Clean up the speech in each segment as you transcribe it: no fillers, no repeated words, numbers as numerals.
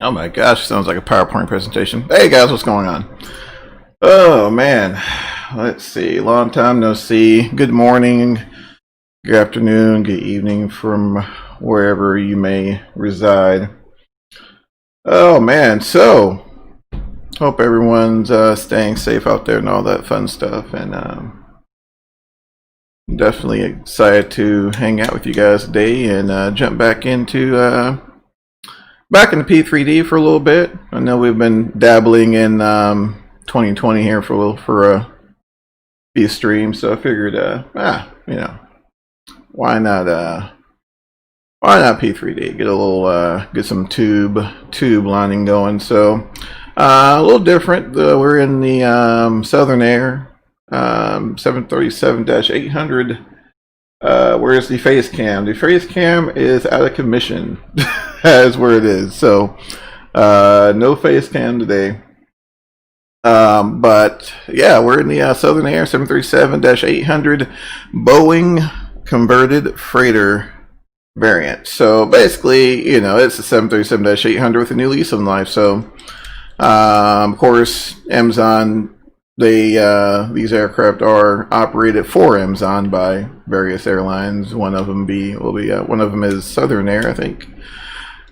Oh my gosh, sounds like a PowerPoint presentation. Hey guys, what's going on? Oh man, let's see. Long time no see. Good morning, good afternoon, good evening from wherever you may reside. Oh man, so hope everyone's staying safe out there and all that fun stuff. And definitely excited to hang out with you guys today and jump back into P3D for a little bit. I know we've been dabbling in 2020 here for a few streams, so I figured, why not P3D? Get a little, get some tube lining going. So a little different. We're in the Southern Air 737-800. Where's the face cam? The face cam is out of commission. That's where it is. So no face cam today. But yeah, we're in the Southern Air 737-800 Boeing converted freighter variant. So basically, it's a 737-800 with a new lease on life. So of course, Amazon, these aircraft are operated for Amazon by various airlines. One of them is Southern Air, I think,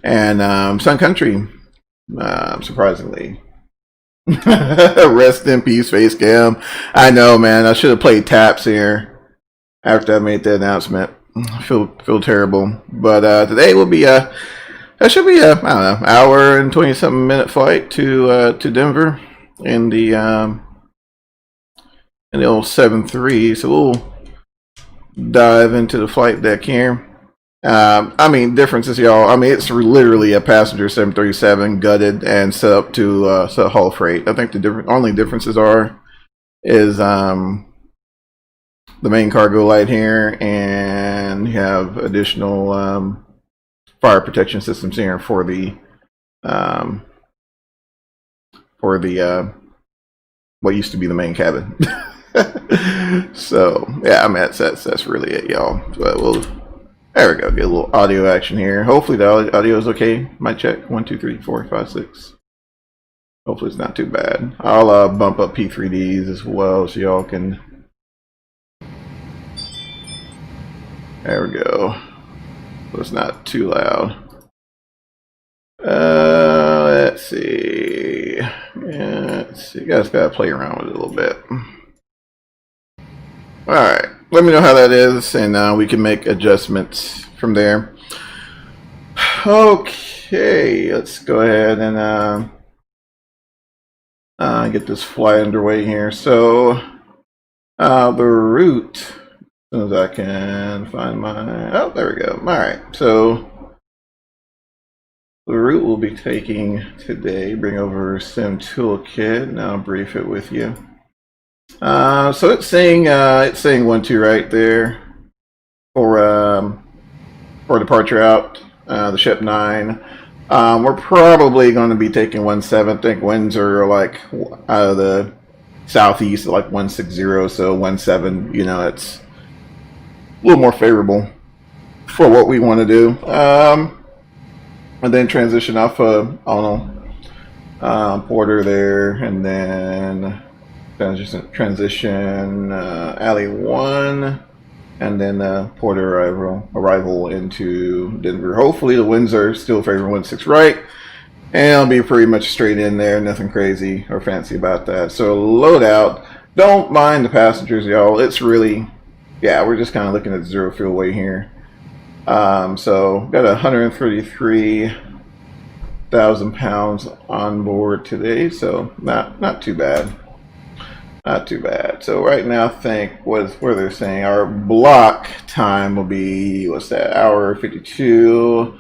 and Sun Country, surprisingly. Rest in peace, face cam. I know, man. I should have played taps here after I made the announcement. I feel terrible, but today will be that should be I don't know, hour and 20-something minute flight to Denver in the old 7-3. So we'll dive into the flight deck here. Differences, y'all. It's literally a passenger 737 gutted and set up to haul freight. I think the only differences is the main cargo light here, and you have additional fire protection systems here for the what used to be the main cabin. So yeah, that's really it, y'all. But there we go. Get a little audio action here. Hopefully the audio is okay. Might check. 1, 2, 3, 4, 5, 6. Hopefully it's not too bad. I'll bump up P3Ds as well so y'all can. There we go. So it's not too loud. Let's see. You guys gotta play around with it a little bit. Alright, let me know how that is, and we can make adjustments from there. Okay, let's go ahead and get this flight underway here. So the route, as soon as I can find there we go. Alright, so the route we'll be taking today, bring over Sim Toolkit, and I'll brief it with you. So it's saying 1-2 right there for departure out, the ship 9. We're probably going to be taking 1-7. I think winds are like out of the southeast, like 160, so 1-7. It's a little more favorable for what we want to do. And then transition off Porter there, and then transition alley 1, and then Porter arrival into Denver. Hopefully the winds are still favoring 1-6 right, and I'll be pretty much straight in there. Nothing crazy or fancy about that. So load out. Don't mind the passengers, y'all. It's really, we're just kind of looking at zero fuel weight here. So got 133,000 pounds on board today, so not too bad. Not too bad. So right now, I think where they're saying our block time will be, what's that, hour 52.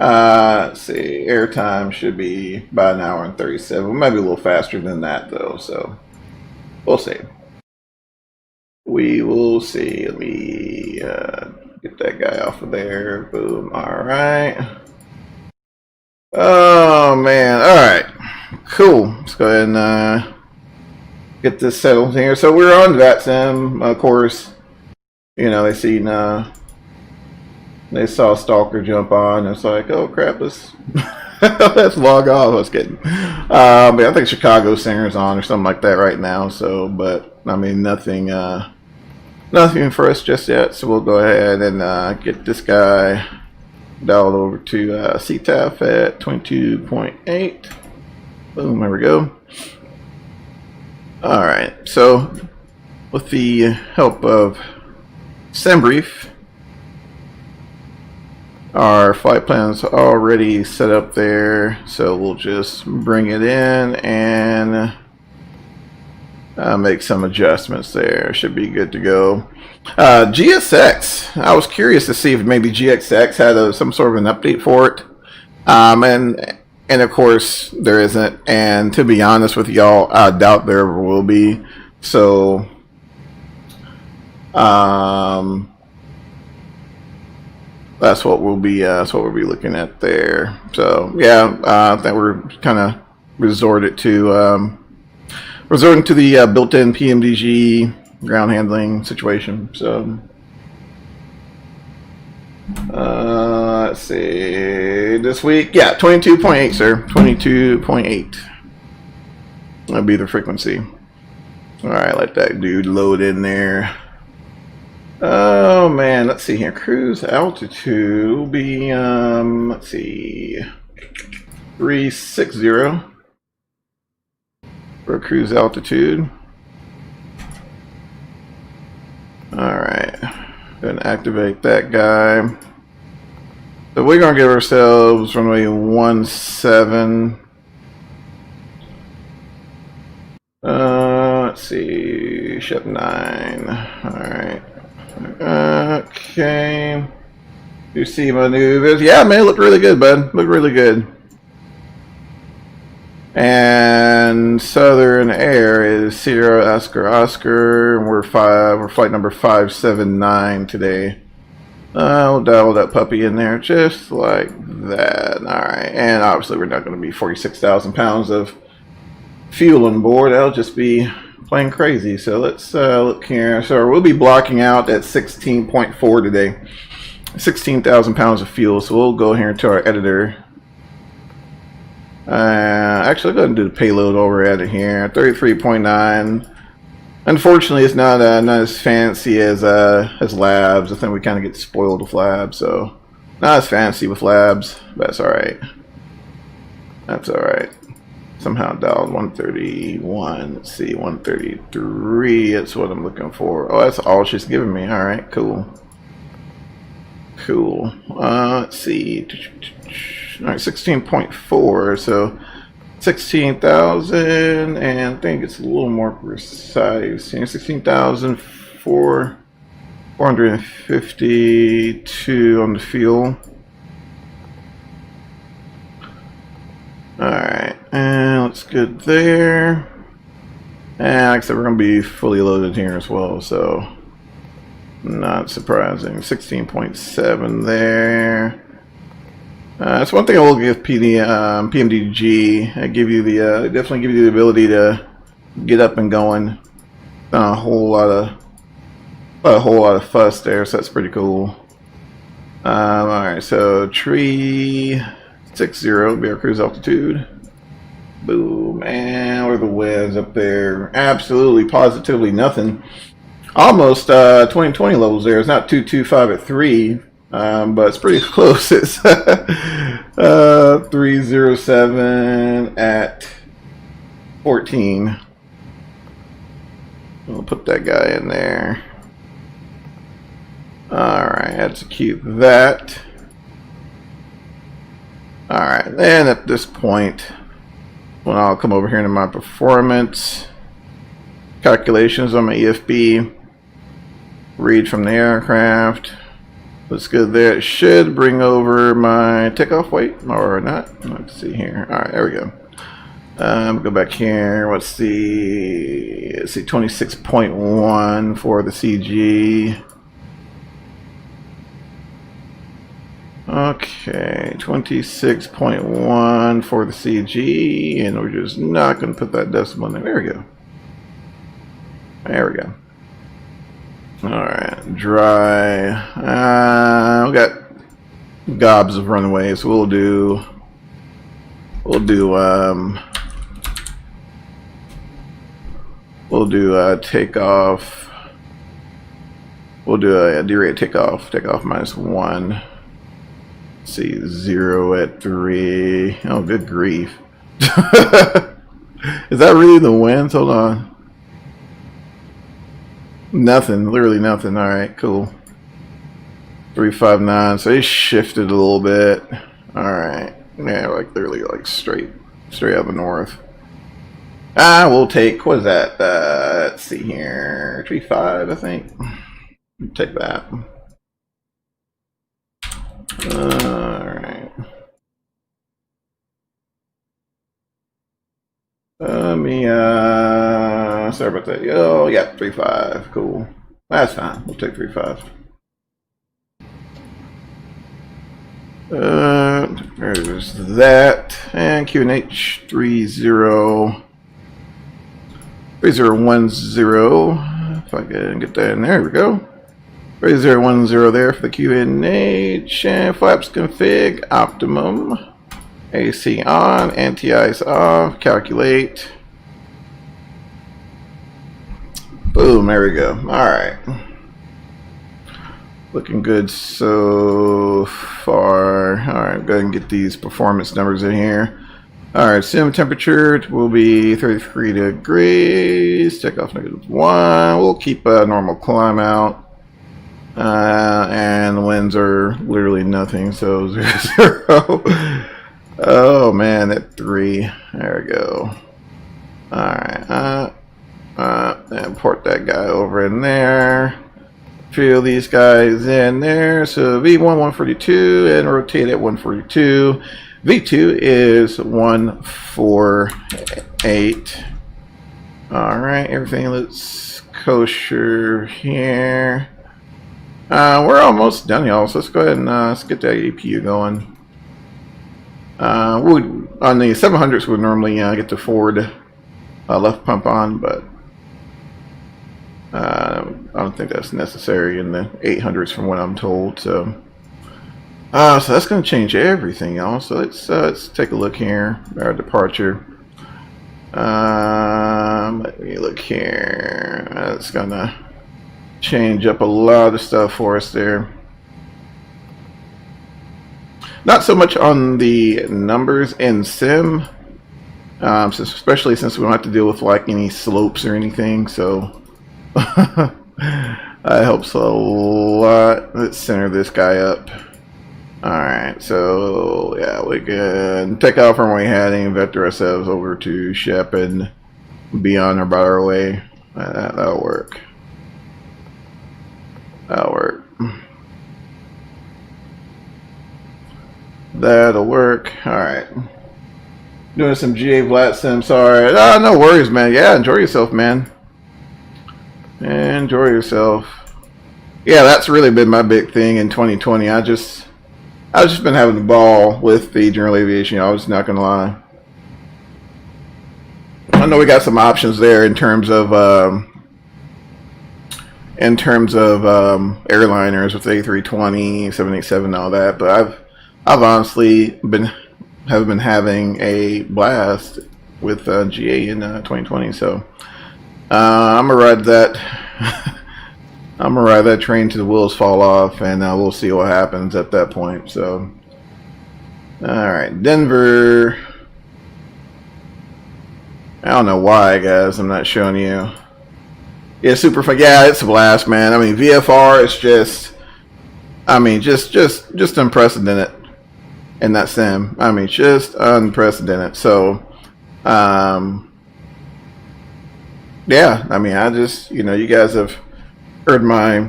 Let's see, air time should be about 1 hour and 37. We might be a little faster than that though, so we'll see. We will see. Let me get that guy off of there. Boom. All right. Oh man. All right. Cool. Let's go ahead and get this settled here. So we're on VATSIM, of course. They saw Stalker jump on. It's like, oh crap, let's Let's log off. I was kidding. But I think Chicago Singer's on or something like that right now. So, but I mean, nothing for us just yet. So we'll go ahead and get this guy dialed over to CTAF at 22.8. Boom, there we go. All right. So with the help of SimBrief, our flight plan's already set up there, so we'll just bring it in and make some adjustments there. Should be good to go. GSX, I was curious to see if maybe GXX had some sort of an update for it, and of course there isn't. And to be honest with y'all, I doubt there ever will be. So that's what we'll be looking at there. So yeah, I think we're kind of resorting to the built-in PMDG ground handling situation. So let's see, this week, yeah, 22.8, sir, 22.8. That'll be the frequency. All right, let that dude load in there. Oh man, let's see here. Cruise altitude will be let's see, 360 for cruise altitude. All right, go and activate that guy. So we're gonna give ourselves runway 17. Let's see, ship 9. All right. Okay. You see maneuvers. Yeah, man, it looked really good, bud. Looked really good. And Southern Air is Sierra Oscar. And we're flight number 579 today. We'll dial that puppy in there just like that. All right. And obviously we're not going to be 46,000 pounds of fuel on board. That'll just be playing crazy. So let's look here. So we'll be blocking out at 16.4 today, 16,000 pounds of fuel. So we'll go here into our editor. Actually, I'll go ahead and do the payload over at it here. 33.9. Unfortunately, it's not as fancy as labs. I think we kind of get spoiled with labs, so not as fancy with labs, but that's all right. That's all right. Somehow dialed 131. Let's see, 133. That's what I'm looking for. Oh, that's all she's giving me. All right, cool. Cool. Let's see. All right, 16.4. So 16,000, and I think it's a little more precise. 16,452 on the fuel. Alright, and looks good there. And like I said, we're going to be fully loaded here as well, so not surprising. 16.7 there. That's one thing I will give PMDG. I give you the definitely give you the ability to get up and going. A whole lot of fuss there, so that's pretty cool. All right, so 360 will be our cruise altitude. Boom, and where are the winds up there? Absolutely, positively nothing. Almost 2020 levels there. It's not 225 at 3. But it's pretty close. It's 307 at 14. We'll put that guy in there. Alright, execute that. Alright, and at this point, when I'll come over here into my performance calculations on my EFB, read from the aircraft. Looks good there. It should bring over my takeoff weight or not. Let's see here. All right, there we go. Go back here. Let's see 26.1 for the CG. Okay, 26.1 for the CG, and we're just not going to put that decimal in there. There we go. There we go. Alright, dry. We got gobs of runways. We'll do We'll do takeoff. We'll do a derate takeoff. Takeoff -1. Let's see, 0 at 3. Oh, good grief! Is that really the winds? Hold on. Nothing. Literally nothing. All right, cool. 359. So they shifted a little bit. All right. Yeah, like literally like straight up north. We'll take, what is that? Let's see here. 35, I think. We'll take that. Alright. Let me, sorry about that. Oh, yeah, 35. Cool. That's fine. We'll take 35. There's that. And QNH 3010. If I can get that in there, we go. 3010 there for the QNH. And flaps config, optimum. AC on, anti-ice off, calculate. Boom, there we go. Alright. Looking good so far. Alright, go ahead and get these performance numbers in here. Alright, sim temperature will be 33 degrees. Takeoff -1. We'll keep a normal climb out. And the winds are literally nothing, so 0. Oh man, at 3. There we go. Alright, import that guy over in there. Fill these guys in there. So V1 142 and rotate at 142. V2 is 148. Alright, everything looks kosher here. We're almost done, y'all, so let's go ahead and let's get that APU going. On the 700s would normally get the forward left pump on, but I don't think that's necessary in the 800s from what I'm told. So that's going to change everything, y'all. So let's take a look here. Our departure. Let me look here. That's going to change up a lot of stuff for us there. Not so much on the numbers in sim, especially since we don't have to deal with like any slopes or anything. So that helps a lot. Let's center this guy up. Alright, so yeah, we can take off from where we heading, vector ourselves over to Shep and be on about our way. That'll work. That'll work. That'll work. Alright. Doing some GA VATSIM, sorry. No worries, man. Yeah, enjoy yourself, man. Enjoy yourself. Yeah, that's really been my big thing in 2020. I've just been having a ball with the general aviation. I was not gonna lie. I know we got some options there in terms of airliners with A320, 787, and all that, but I've honestly been having a blast with GA in 2020. So I'm gonna ride that. I'm gonna ride that train till the wheels fall off, and we'll see what happens at that point. So, all right, Denver. I don't know why, guys. I'm not showing you. Yeah, super fun. Yeah, it's a blast, man. I mean, VFR is just, I mean, just unprecedented in that sim. I mean, just unprecedented. So, yeah. I mean, I just, you guys have heard my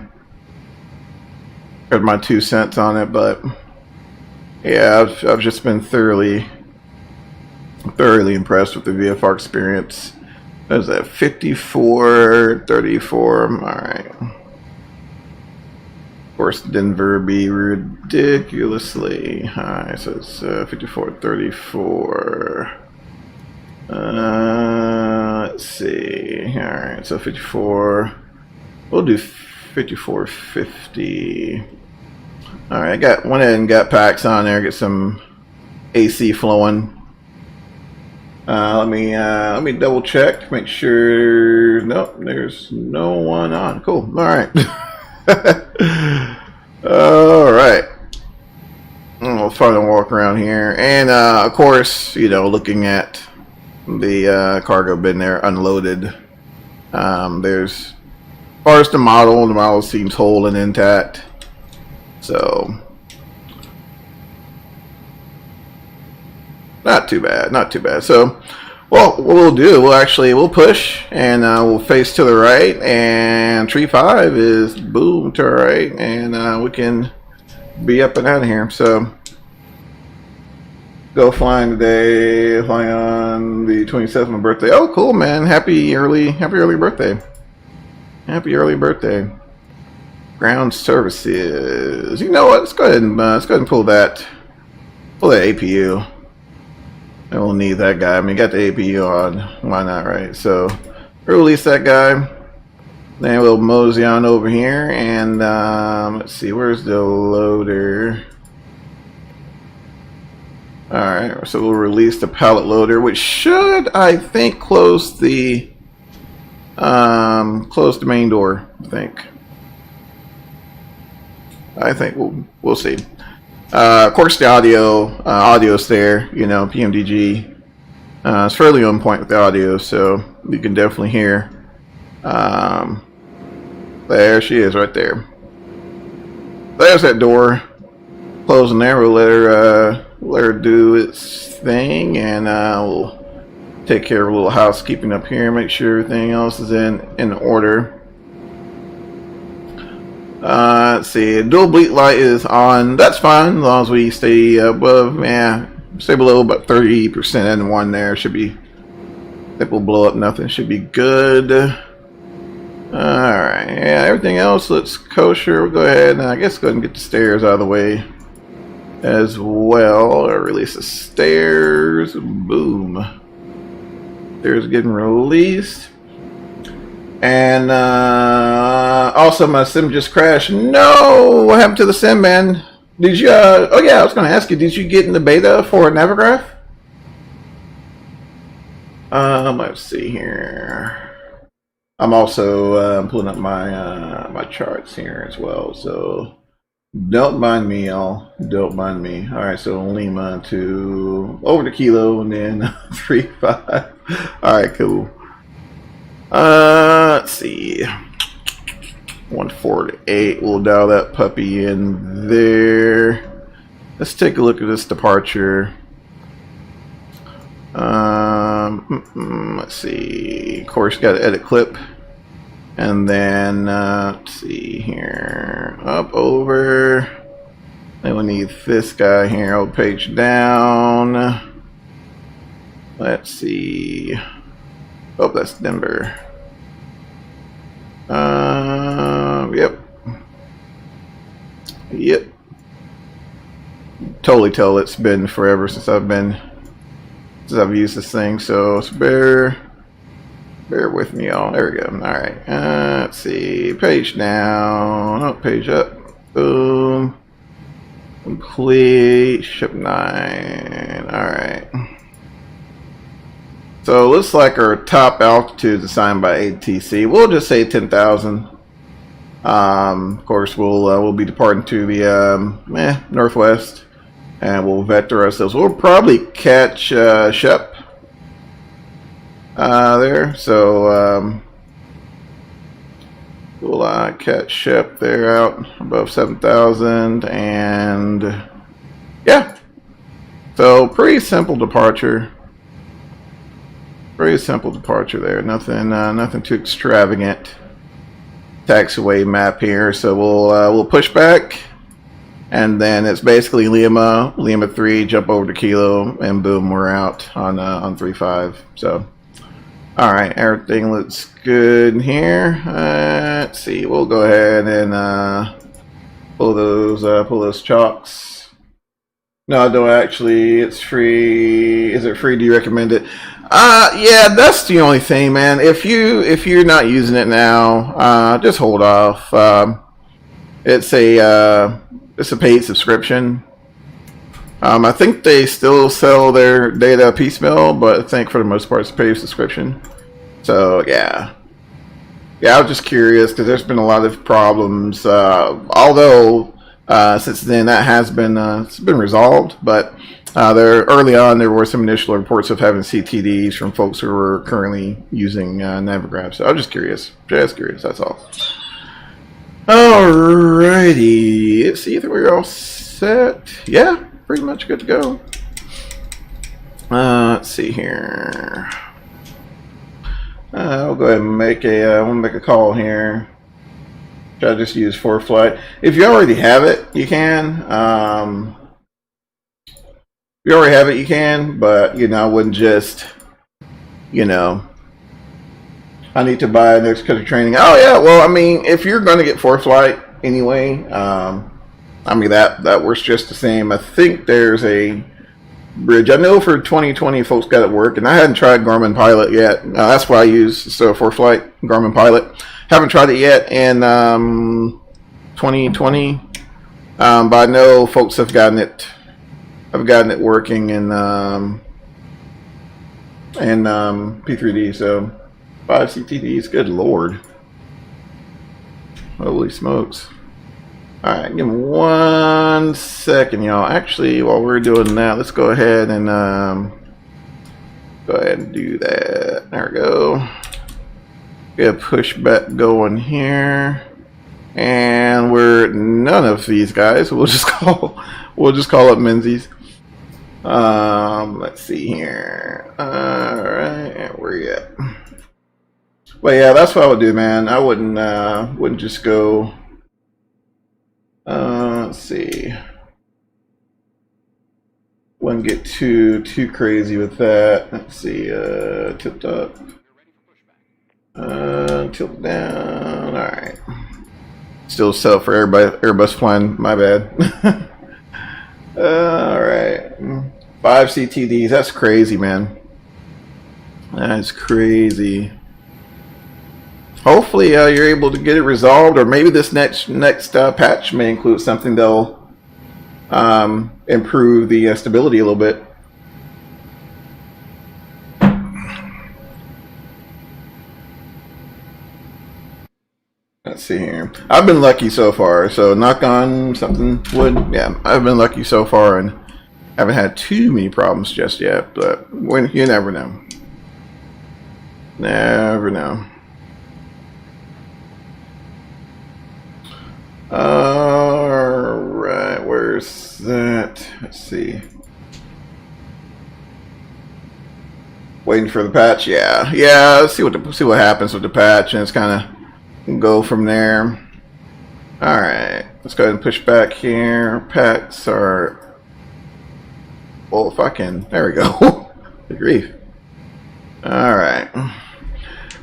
2 cents on it, but yeah, I've just been thoroughly impressed with the VFR experience. What is that? 5434. All right. Of course, Denver be ridiculously high, so it's 5434. Let's see. All right, so 54. We'll do 5450. All right, went ahead and got packs on there. Get some AC flowing. Let me double check, make sure. Nope, there's no one on. Cool. All right. All right. We'll try to walk around here, and of course, you know, looking at the cargo bin there, unloaded. There's, as far as the model seems whole and intact. So, not too bad, not too bad. So, well, what we'll do, we'll push, and we'll face to the right, and tree 5 is boom to our right, and we can be up and out of here. So, go flying today, flying on the 27th, my birthday. Oh, cool, man! Happy early birthday! Happy early birthday! Ground services. You know what? Let's go ahead and pull that APU. And we'll need that guy. I mean, got the APU on. Why not, right? So, release that guy. Then we'll mosey on over here, and let's see, where's the loader? All right, so we'll release the pallet loader, which should, I think, close the main door. I think we'll see. Of course, the audio's there. You know, PMDG. It's fairly on point with the audio, so you can definitely hear. There she is, right there. There's that door closing there. We'll let her do its thing, and we'll take care of a little housekeeping up here. Make sure everything else is in order. Let's see, dual bleak light is on. That's fine as long as we stay above. Yeah, stay below about 30% and one there should be. It will blow up nothing. Should be good. Alright, yeah, everything else looks kosher. We'll go ahead and I guess go ahead and get the stairs out of the way as well. Release the stairs. Boom. Stairs getting released. And also my sim just crashed. No! What happened to the sim, man? Did you, oh yeah, I was going to ask you, did you get in the beta for Navigraph? Let's see here. I'm also pulling up my my charts here as well, so don't mind me, y'all. Don't mind me. All right, so Lima to over to Kilo, and then 3-5. All right, cool. Let's see. 148. We'll dial that puppy in there. Let's take a look at this departure. Let's see. Of course, got to edit clip, and then let's see here. Up over. Then we need this guy here. Old page down. Let's see. Oh, that's Denver. Yep. Totally tell it's been forever since I've used this thing, so it's bear with me, y'all. There we go. All right. Let's see. Page down. Oh, page up. Boom. Complete. Ship 9. All right. So it looks like our top altitude is assigned by ATC. We'll just say 10,000. Of course, we'll be departing to the northwest, and we'll vector ourselves. We'll probably catch Shep there. So we'll catch Shep there out above 7,000, and yeah. So pretty simple departure. Very simple departure there. Nothing too extravagant. Taxiway map here. So we'll push back, and then it's basically Lima 3, jump over to Kilo, and boom, we're out on 3-5. So, all right, everything looks good here. Let's see. We'll go ahead and pull those chalks. No, don't actually. It's free. Is it free? Do you recommend it? Yeah, that's the only thing, man. If you're not using it now, just hold off. It's a paid subscription. I think they still sell their data piecemeal, but I think for the most part it's a paid subscription. So yeah. Yeah, I was just curious because there's been a lot of problems. Although since then that has been it's been resolved, but there early on there were some initial reports of having CTDs from folks who were currently using Navigraph. So I was just curious. Just curious. That's all. Alrighty. Let's see if we're all set. Yeah, pretty much good to go. Let's see here. I'll go ahead and make a. I'm gonna make a call here. Should I just use ForeFlight? If you already have it, you can. If you already have it, you can. But you know, I wouldn't just. You know, I need to buy an extra training. Oh yeah, well, I mean, if you're going to get ForeFlight anyway, I mean that works just the same. I think there's a bridge. I know for 2020 folks got it work, and I hadn't tried Garmin Pilot yet. That's why I use ForeFlight Garmin Pilot. Haven't tried it yet in 2020, but I know folks have gotten it. I've gotten it working in P3D. So 5 CTDs. Good lord! Holy smokes! All right, give me 1 second, y'all. Actually, while we're doing that, let's go ahead and do that. There we go. Get a pushback going here, and we're none of these guys. We'll just call up Menzies. Let's see here. All right, where you at? Well, yeah, that's what I would do, man. I wouldn't just go. Let's see. Wouldn't get too crazy with that. Let's see. Tilt up. Tilt down. All right. Still set up for everybody. Airbus flying. My bad. All right. 5 CTDs. That's crazy, man. That's crazy. Hopefully you're able to get it resolved, or maybe this next patch may include something that'll improve the stability a little bit. Let's see here. I've been lucky so far, so knock on something wood. Yeah, I've been lucky so far and haven't had too many problems just yet, but you never know. Never know. Alright, where's that? Let's see. Waiting for the patch. Yeah. Let's see what happens with the patch, and it's kind of go from there. Alright, let's go ahead and push back here. Packs are. Well, if I can. There we go. Good grief. Alright.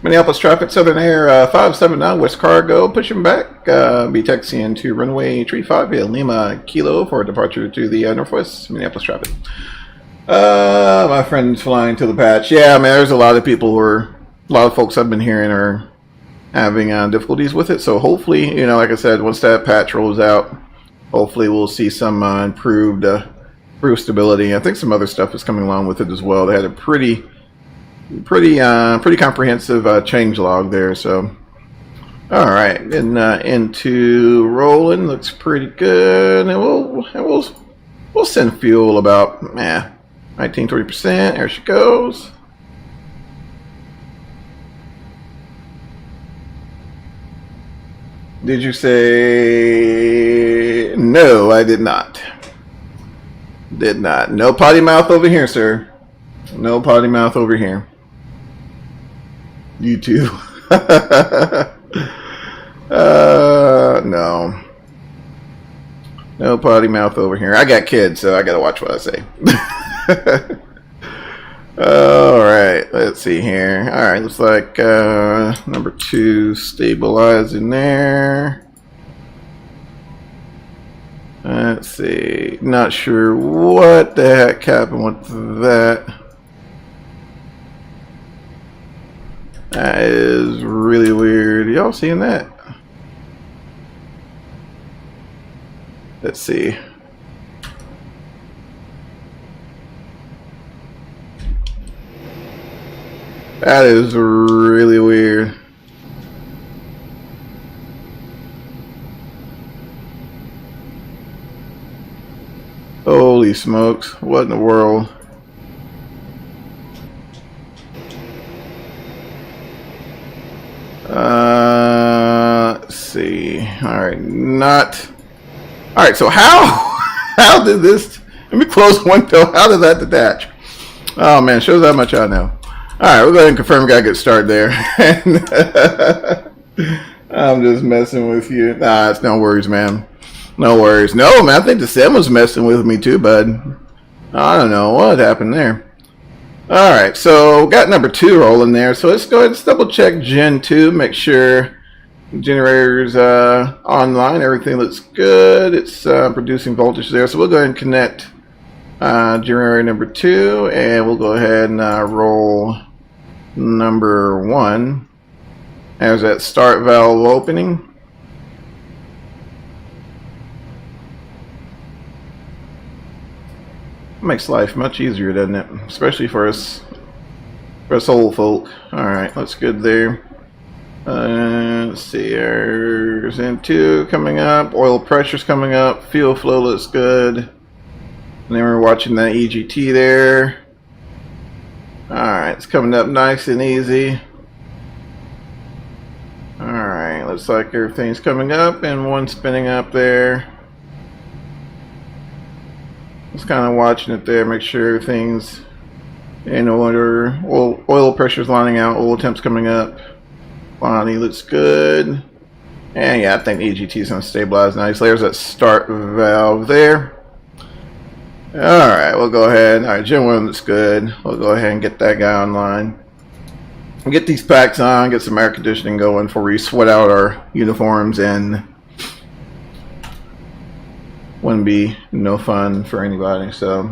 Minneapolis traffic, Southern Air 579 West Cargo, pushing back. Be taxiing to runway 35 at Lima Kilo for departure to the northwest. Minneapolis traffic. My friend's flying to the patch. Yeah, man, there's a lot of folks I've been hearing are having difficulties with it. So hopefully, you know, like I said, once that patch rolls out, hopefully we'll see some improved stability. I think some other stuff is coming along with it as well. They had a pretty comprehensive change log there. So all right, and into rolling looks pretty good, and we'll send fuel about 19-20%. There she goes. Did you say no? I did not. No potty mouth over here, sir. No potty mouth over here. You too. No. No potty mouth over here. I got kids, so I gotta watch what I say. Alright, let's see here. Alright, looks like number 2 stabilizing there. Let's see. Not sure what the heck happened with that. That is really weird. Y'all seeing that? Let's see. That is really weird. Holy smokes, what in the world? Let's see. Alright, Alright, so how did this... Let me close one window. How did that detach? Oh man, shows how much I know. Alright, we'll go ahead and confirm we gotta get started there. I'm just messing with you. Nah, it's no worries, man. No worries. No, man, I think the sim was messing with me too, bud. I don't know what happened there. Alright, so got number 2 rolling there. So let's go ahead and double check Gen 2, make sure the generator's online. Everything looks good. It's producing voltage there. So we'll go ahead and connect generator number 2, and we'll go ahead and roll number 1. There's that start valve opening. Makes life much easier, doesn't it? Especially for us old folk. Alright, that's good there. Let's see, there's N2 coming up, oil pressure's coming up, fuel flow looks good. And then we're watching that EGT there. Alright, it's coming up nice and easy. Alright, looks like everything's coming up and one spinning up there. Just kind of watching it there, make sure everything's in order. Oil pressure's lining out, oil temp's coming up. Quantity looks good. And yeah, I think the EGT is going to stabilize nice. There's that start valve there. Alright, we'll go ahead. Alright, Gen 1 looks good. We'll go ahead and get that guy online. Get these packs on, get some air conditioning going before we sweat out our uniforms, and wouldn't be no fun for anybody. So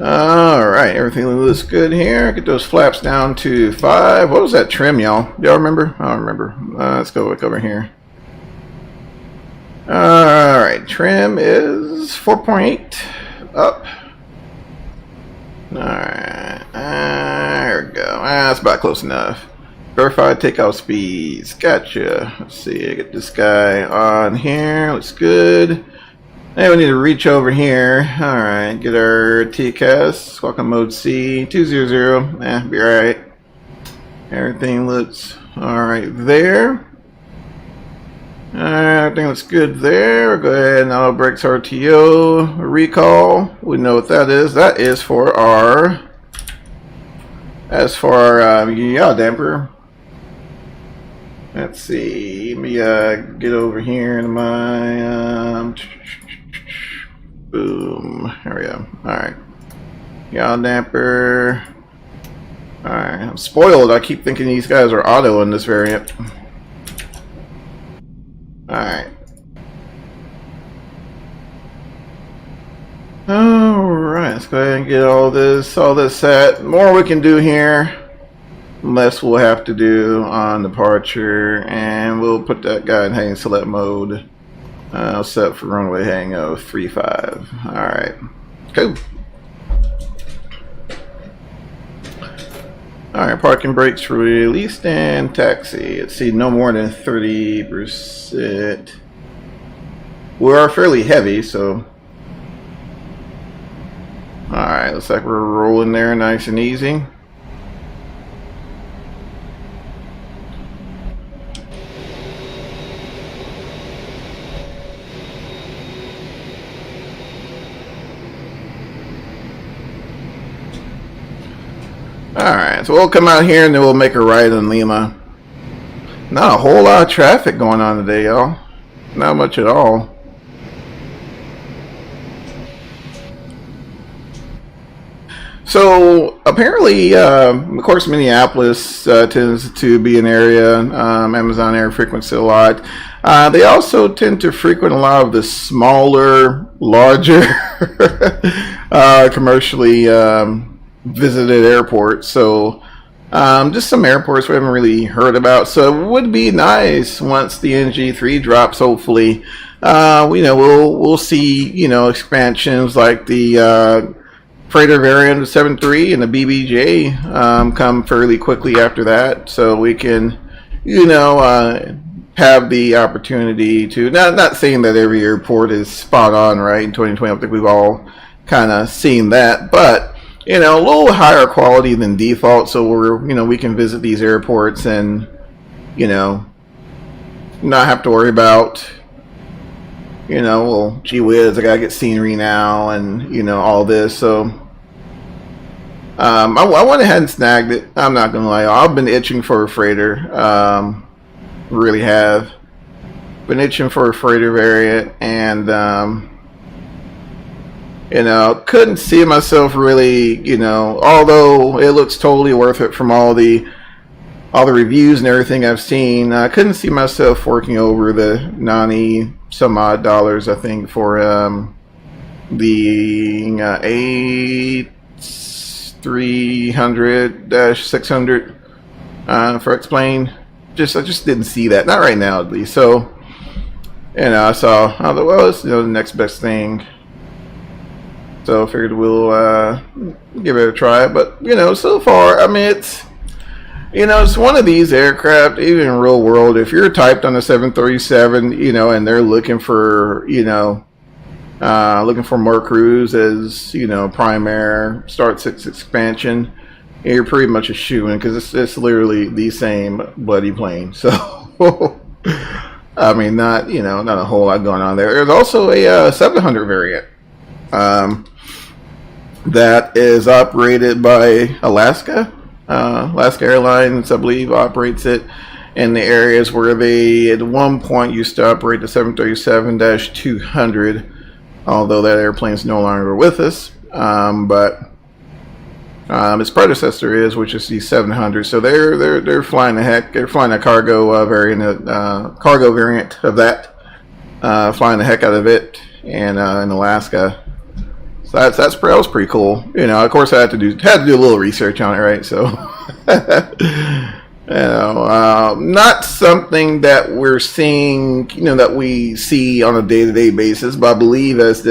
alright, everything looks good here. Get those flaps down to 5. What was that trim, y'all? Y'all remember? I don't remember. Let's go look over here. Alright, trim is 4.8 up. Alright, there we go. That's about close enough. Verified takeout speeds. Gotcha. Let's see. Get this guy on here. Looks good. Now we need to reach over here. Alright. Get our TCAS. Welcome mode C. 200. Be alright. Everything looks alright there. Everything looks good there. We'll go ahead and auto brakes RTO recall. We know what that is. That is for our yaw damper. Let's see. Let me get over here into my boom. There we go. Alright. Yaw damper. Alright. I'm spoiled. I keep thinking these guys are auto in this variant. Alright. Alright, let's go ahead and get all this set. More we can do here, less we'll have to do on departure, and we'll put that guy in hang select mode. Set for runway hang of 35. Alright. Cool. Alright, parking brakes released and taxi. Let's see, no more than 30%. We are fairly heavy, so. Alright, looks like we're rolling there nice and easy. Alright, so we'll come out here and then we'll make a right in Lima. Not a whole lot of traffic going on today, y'all. Not much at all. So apparently, of course, Minneapolis tends to be an area, Amazon air frequency a lot. They also tend to frequent a lot of the smaller, larger, commercially visited airports. So just some airports we haven't really heard about. So it would be nice once the NG3 drops. Hopefully, we'll see expansions like the freighter variant of 7.3 and the BBJ come fairly quickly after that, so we can, you know, have the opportunity to, not saying that every airport is spot on, right? In 2020, I think we've all kind of seen that, but you know, a little higher quality than default, so we're, you know, we can visit these airports and, you know, not have to worry about, you know, well, gee whiz, I gotta get scenery now, and you know, all this. So I went ahead and snagged it. I'm not gonna lie, I've been itching for a freighter. Really have been itching for a freighter variant, and you know, couldn't see myself really, you know, although it looks totally worth it from all the reviews and everything I've seen. I couldn't see myself forking over the 90 some odd dollars, I think, for the A300-600 for X-Plane. I just didn't see that, not right now at least. So, you know, I thought, well, it's, you know, the next best thing. So I figured we'll give it a try. But, you know, so far, I mean, it's, you know, it's one of these aircraft, even in real world, if you're typed on a 737, you know, and they're looking for, you know, looking for more crews as, you know, Prime Air, Start 6 expansion, you're pretty much a shoo-in, because it's literally the same bloody plane. So, I mean, not, you know, not a whole lot going on there. There's also a 700 variant. That is operated by Alaska. Alaska Airlines, I believe, operates it in the areas where they at one point used to operate the 737-200, although that airplane is no longer with us. But its predecessor is, which is the 700. So they're flying the heck. They're flying a cargo variant of that, flying the heck out of it, and in Alaska. So that was pretty cool. You know, of course, I had to do a little research on it, right? So, you know, not something that we're seeing, you know, that we see on a day-to-day basis. But I believe as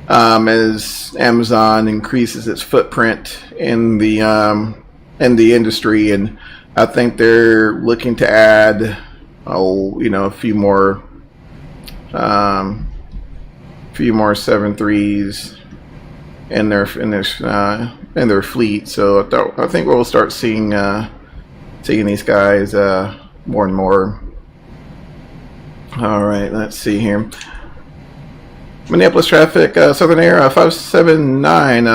Amazon increases its footprint in the industry, and I think they're looking to add, you know, a few more 7.3s in their fleet. So I think we'll start seeing these guys more and more. All right, let's see here. Minneapolis traffic, Southern Air 579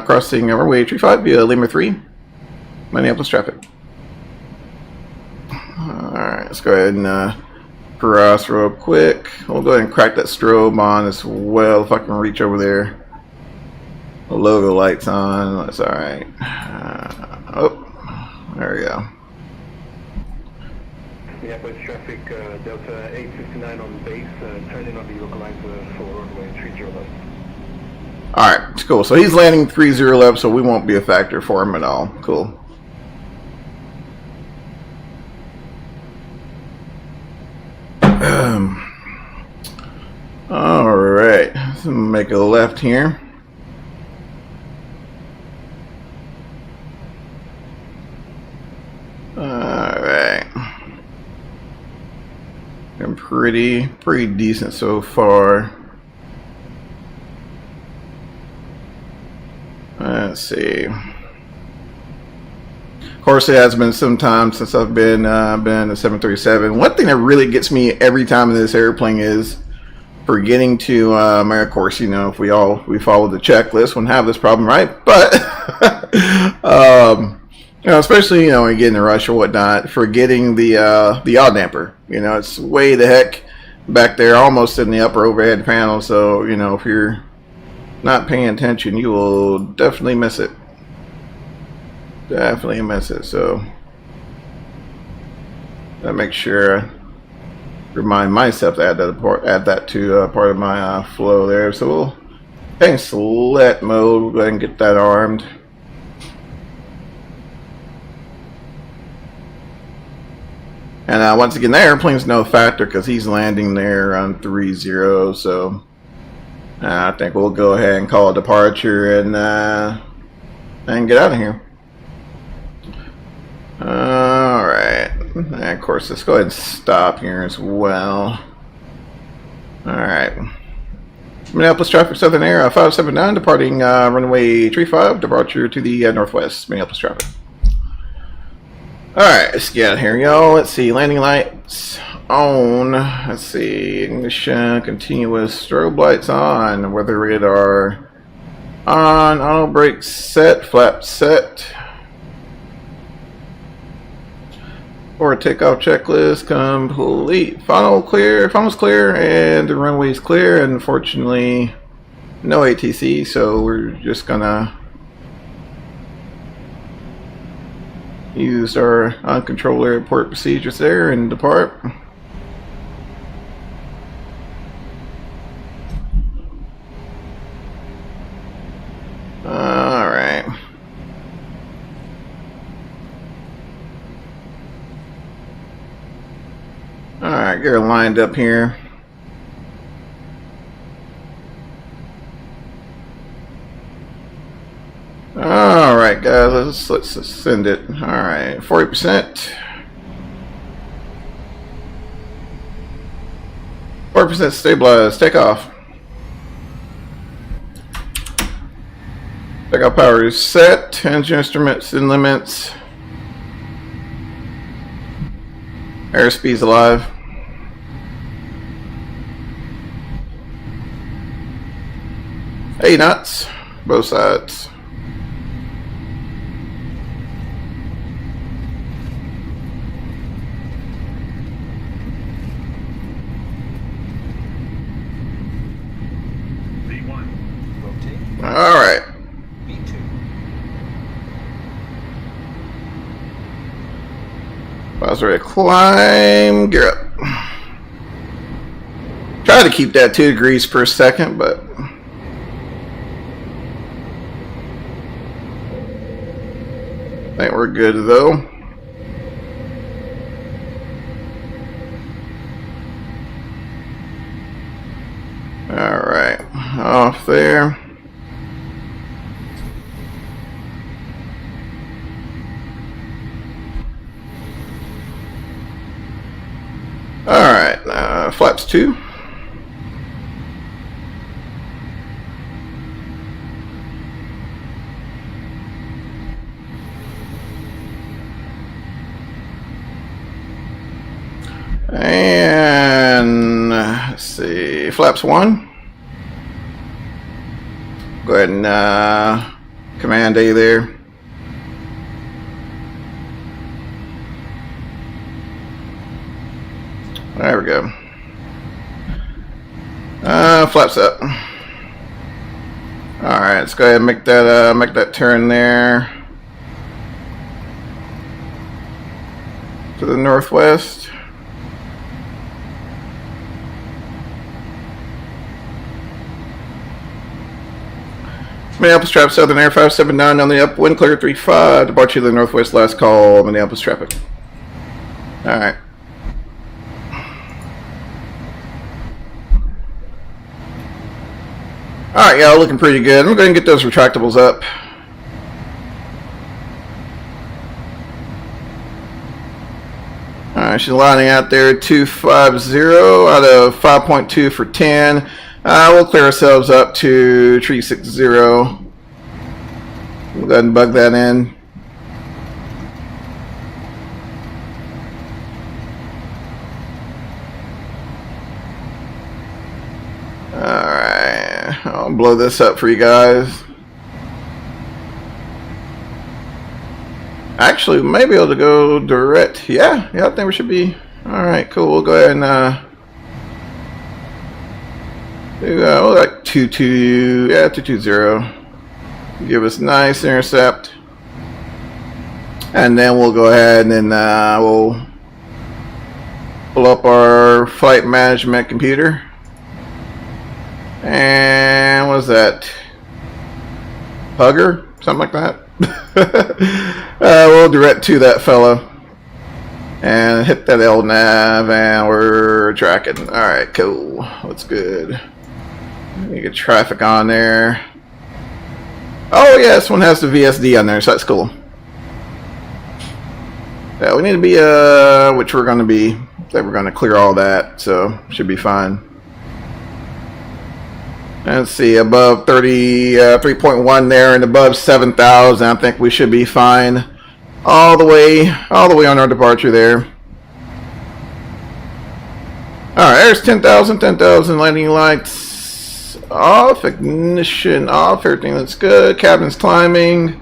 crossing runway 35 via Lima 3. Minneapolis traffic. All right, let's go ahead and cross real quick. We'll go ahead and crack that strobe on as well if I can reach over there. The logo lights on. That's all right. Oh, there we go. Minneapolis traffic, Delta 859 on base, turning on the localizer for runway 30 left. All right, it's cool. So he's landing 30 left, so we won't be a factor for him at all. Cool. All right, let's make a left here. All right, been pretty decent so far. Let's see. Of course, it has been some time since I've been a 737. One thing that really gets me every time in this airplane is forgetting to, of course, you know, if we follow the checklist, wouldn't have this problem, right? But, you know, especially, you know, when you get in a rush or whatnot, forgetting the yaw damper. You know, it's way the heck back there, almost in the upper overhead panel. So, you know, if you're not paying attention, you will definitely miss it. Definitely miss it. So, I make sure I remind myself to add that to part of my flow there. So we'll hang select mode. We'll go ahead and get that armed. And once again, that airplane's no factor because he's landing there on 30. So I think we'll go ahead and call a departure and get out of here. Alright. And of course, let's go ahead and stop here as well. Alright. Minneapolis traffic, Southern Air 579, departing runway 35, departure to the northwest. Minneapolis traffic. Alright, let's get out of here, y'all. Let's see, landing lights on. Let's see, ignition, continuous, strobe lights on, weather radar on, auto brake set, flap set. For takeoff checklist complete. Funnel's clear, and the runway's clear. Unfortunately, no ATC, so we're just gonna use our uncontrolled airport procedures there and depart. Alright. Alright, get her lined up here. Alright guys, let's send it. Alright, 40%. 40% stabilized, take off. Takeoff power is set, engine instruments and limits. Airspeed's alive. Hey knots, both sides. V1, rotate. All right. V2. I was ready to climb. Gear up. Try to keep that 2 degrees per second, but I think we're good though. Alright, off there. Alright, flaps 2. And let's see, flaps 1. Go ahead and command A there. There we go. Flaps up. All right, let's go ahead and make that turn there to the northwest. Minneapolis traffic, Southern Air 579 on the upwind, clear 35, departure to the northwest, last call, Minneapolis traffic. Alright. Alright, y'all, looking pretty good. I'm going to get those retractables up. Alright, she's lining out there 250 out of 5.2 for 10. We'll clear ourselves up to 360. We'll go ahead and bug that in. Alright, I'll blow this up for you guys. Actually, we may be able to go direct. Yeah, I think we should be. Alright, cool. We'll go ahead and we'll like 220. Give us nice intercept, and then we'll go ahead and we'll pull up our flight management computer. And what is that? Hugger, something like that. We'll direct to that fellow and hit that LNAV, and we're tracking. All right, cool. That's good. You get traffic on there. Oh yeah, this one has the VSD on there, so that's cool. Yeah, we need to be which we're gonna be. That we're gonna clear all that, so should be fine. Let's see, above 3.1 there, and above 7,000. I think we should be fine. All the way on our departure there. All right, there's 10,000, 10,000 landing lights off, ignition off, everything looks good. Cabin's climbing.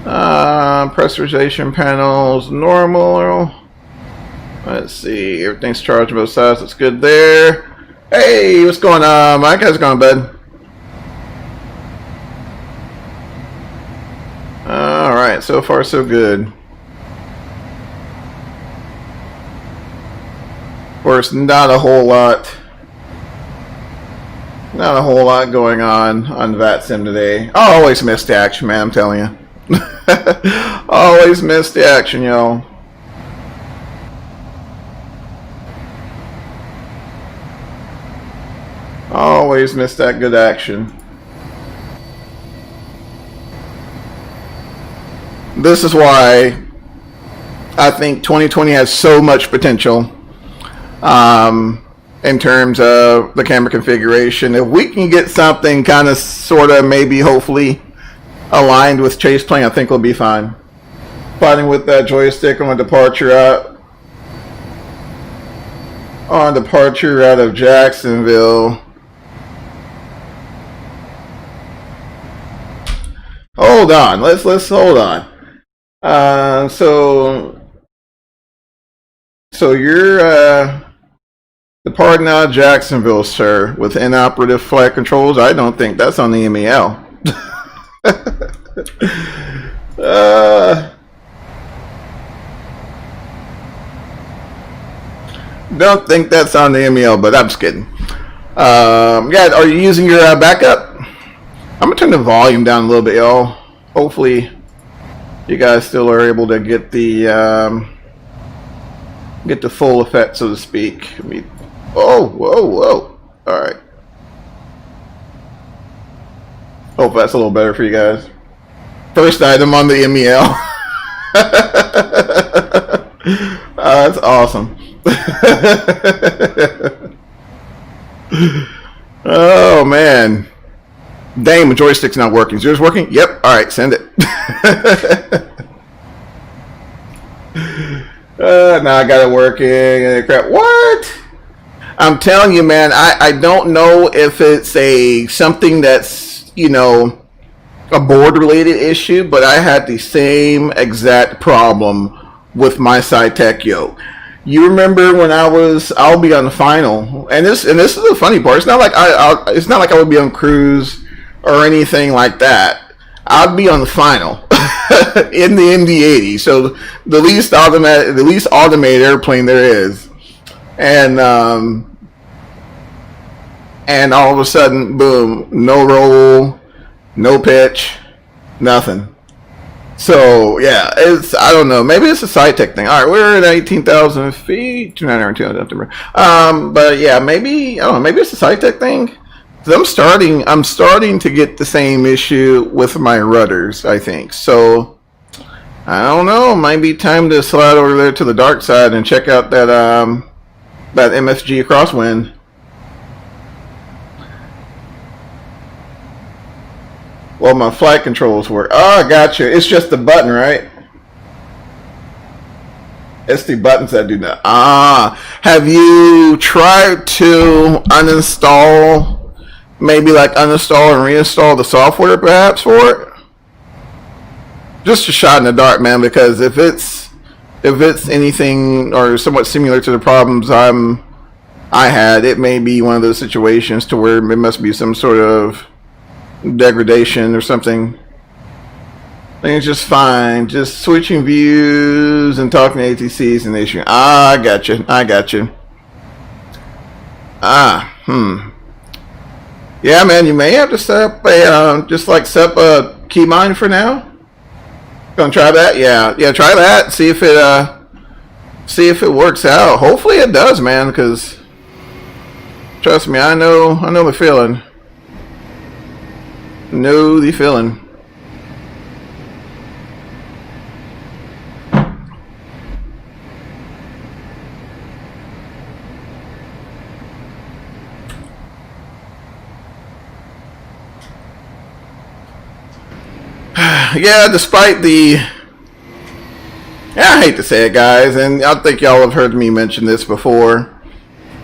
Pressurization panels normal. Let's see, everything's charged on both sides. Looks good there. Hey, what's going on, Mike? How's it going, bud? All right, so far so good. Of course, not a whole lot going on VATSIM today. I always miss the action, man, I'm telling you. Always miss the action, y'all. Always miss that good action. This is why I think 2020 has so much potential in terms of the camera configuration. If we can get something kind of, sort of, maybe, hopefully aligned with chase plane, I think we'll be fine. Fighting with that joystick on departure out of Jacksonville. Hold on, let's hold on. So you're departing out of Jacksonville, sir, with inoperative flight controls. I don't think that's on the MEL. Don't think that's on the MEL, but I'm just kidding. Yeah, are you using your backup? I'm gonna turn the volume down a little bit, y'all. Hopefully, you guys still are able to get the full effect, so to speak. Oh, whoa! All right. Hope that's a little better for you guys. First item on the MEL. That's awesome. Oh man. Dang, my joystick's not working. Is yours working? Yep. Alright, send it. Now I got it working. Crap. What? I'm telling you, man, I don't know if it's something that's, you know, a board related issue, but I had the same exact problem with my SciTech Yo. You remember when I'll be on the final, and this is the funny part. It's not like I would be on cruise or anything like that. I'd be on the final in the MD-80, so the least automated airplane there is, and all of a sudden, boom, no roll, no pitch, nothing. So yeah, I don't know. Maybe it's a SciTech thing. All right, we're at 18,000 feet, 2,900. But yeah, maybe I don't know. Maybe it's a SciTech thing. I'm starting to get the same issue with my rudders, I think. So I don't know. Might be time to slide over there to the dark side and check out that MSG crosswind. Well, my flight controls work. Oh, I gotcha. It's just the button, right? It's the buttons that do that. Have you tried to uninstall? Maybe like uninstall and reinstall the software perhaps for it? Just a shot in the dark, man, because if it's anything or somewhat similar to the problems I had, it may be one of those situations to where it must be some sort of degradation or something. I think it's just fine. Just switching views and talking to ATCs and the issue. I got you. Yeah, man, you may have to set up a key mine for now. Gonna try that? Yeah, try that. See if it works out. Hopefully it does, man, because trust me, I know the feeling. Know the feeling. Yeah, despite the... Yeah, I hate to say it, guys, and I think y'all have heard me mention this before.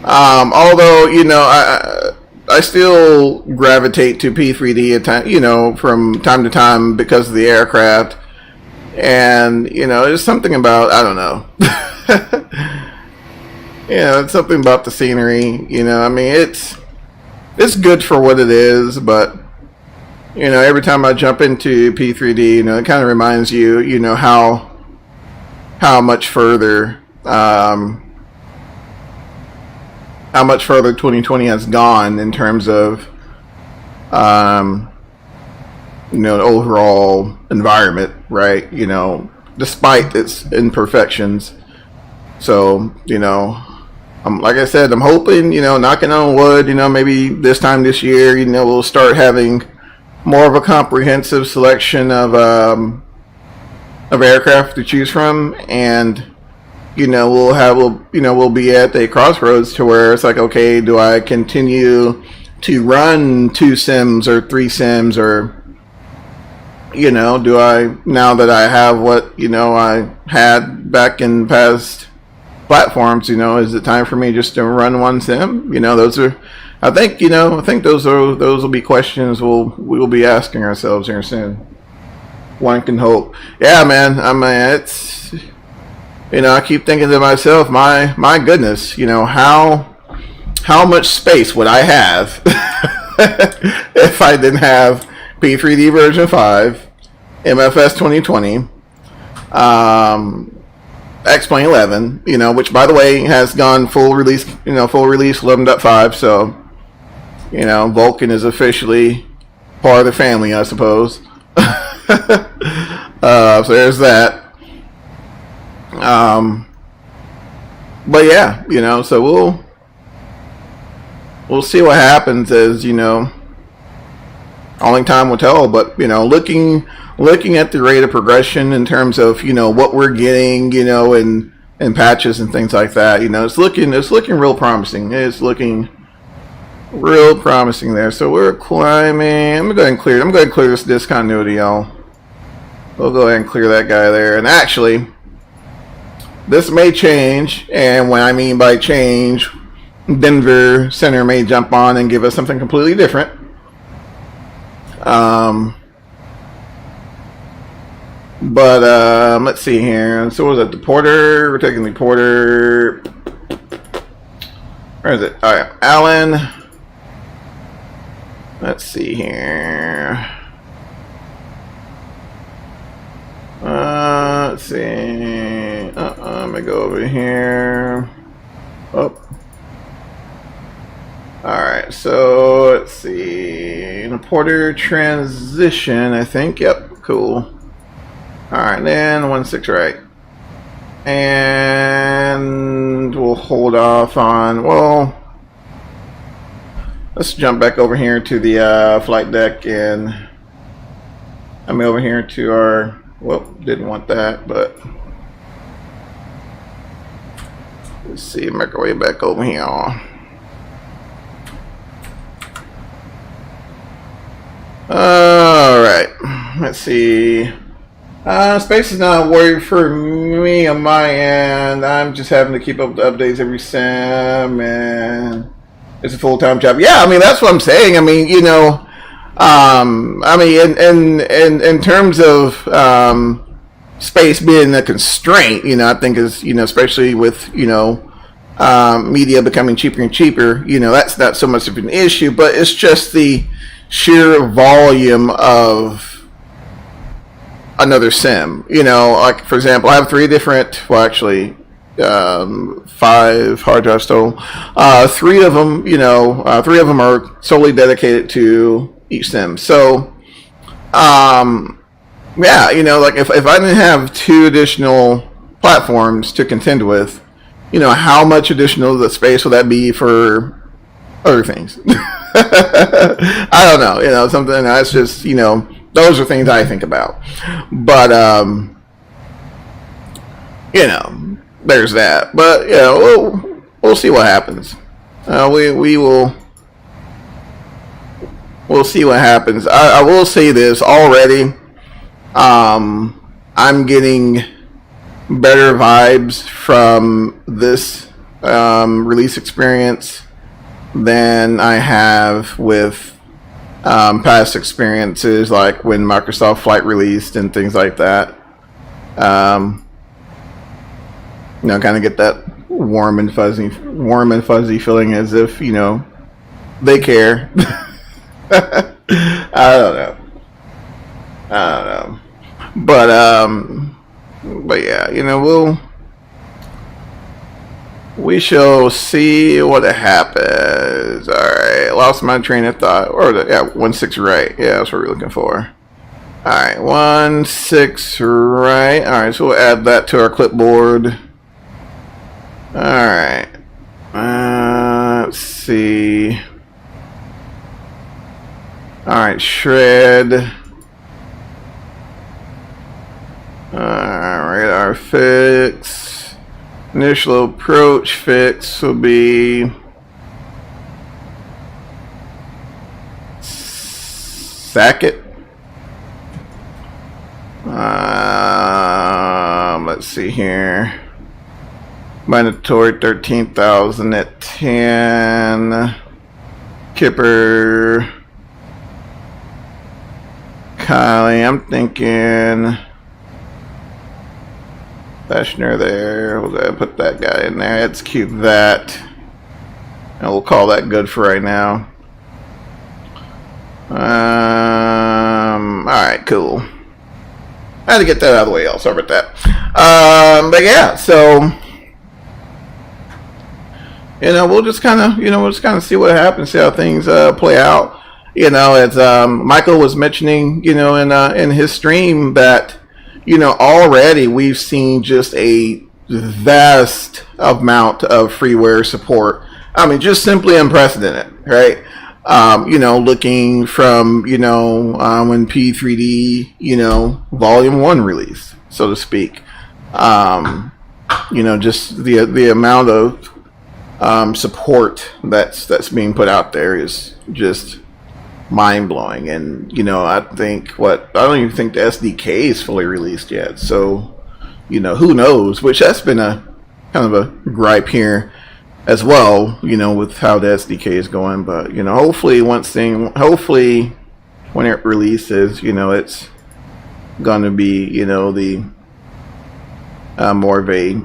Although, you know, I still gravitate to P3D at time, you know, from time to time because of the aircraft. And, you know, there's something about, I don't know. Yeah, it's something about the scenery, you know, I mean, it's good for what it is, but, you know, every time I jump into P3D, you know, it kind of reminds you, you know, how much further 2020 has gone in terms of you know, the overall environment, right? You know, despite its imperfections. So, you know, like I said, I'm hoping, you know, knocking on wood, you know, maybe this time this year, you know, we'll start having more of a comprehensive selection of aircraft to choose from, and you know, we'll be at a crossroads to where it's like, okay, do I continue to run 2 sims or 3 sims, or, you know, do I, now that I have what, you know, I had back in past platforms, you know, is it time for me just to run 1 sim? You know, those are, I think those will be questions we will be asking ourselves here soon. One can hope. Yeah, man. I mean, it's, you know, I keep thinking to myself, my goodness, you know, how much space would I have if I didn't have P3D version 5, MFS 2020, X-Plane 11, you know, which by the way has gone full release 11.5, so, you know, Vulcan is officially part of the family, I suppose. So there's that. But yeah, you know, so we'll see what happens, as, you know, only time will tell. But, you know, looking at the rate of progression in terms of, you know, what we're getting, you know, in patches and things like that, you know, it's looking real promising. It's looking real promising there. So we're climbing. I'm going to clear this discontinuity, y'all. We'll go ahead and clear that guy there. And actually, this may change, and when I mean by change, Denver Center may jump on and give us something completely different. But let's see here. So what was that? The Porter. We're taking the Porter. Where is it? All right, Allen. Let's see here. Let's see. Let me go over here. Oh. Alright, so let's see. The Porter transition, I think. Yep, cool. Alright, then 1-6 right. And we'll hold off on, well, let's jump back over here to the flight deck, and I'm over here to our, well, didn't want that, but let's see, make our way back over here. Alright, let's see. Space is not a worry for me on my end. I'm just having to keep up with the updates every sim, and it's a full-time job. Yeah, I mean, that's what I'm saying. I mean, you know, I mean, in terms of space being a constraint, you know, I think is, you know, especially with, you know, media becoming cheaper and cheaper, you know, that's not so much of an issue, but it's just the sheer volume of another sim. You know, like, for example, I have 3 different, well, actually 5 hard drives total. 3 of them, you know, 3 of them are solely dedicated to each sim. So, yeah, you know, like if I didn't have 2 additional platforms to contend with, you know, how much additional the space would that be for other things? I don't know, something that's just, those are things I think about. But, there's that. But, we'll see what happens. We'll see what happens. I will say this already. I'm getting better vibes from this release experience than I have with past experiences, like when Microsoft Flight released and things like that. Kind of get that warm and fuzzy feeling as if they care. I don't know. But yeah, we shall see what happens. All right, lost my train of thought. Or 1-6 right. Yeah, that's what we're looking for. All right, 1-6 right. All right, so we'll add that to our clipboard. All right. Let's see. All right, shred. Radar fix. Initial approach fix will be Sackett. Let's see here. Mandatory 13,000 at 10. Kipper. Kylie, I'm thinking Fashioner there. We'll go put that guy in there. Execute that. And we'll call that good for right now. Alright, cool. I had to get that out of the way. I'll sorry about that. But yeah, so we'll just kind of see what happens, see how things play out. As Michael was mentioning, in his stream that already we've seen just a vast amount of freeware support. I mean, just simply unprecedented, right? Looking from, when P3D, volume 1 release, so to speak. Just the amount of support that's being put out there is just mind-blowing. And I don't even think the SDK is fully released yet, so who knows, which that's been a kind of a gripe here as well, with how the SDK is going. But hopefully when it releases, it's gonna be the more of a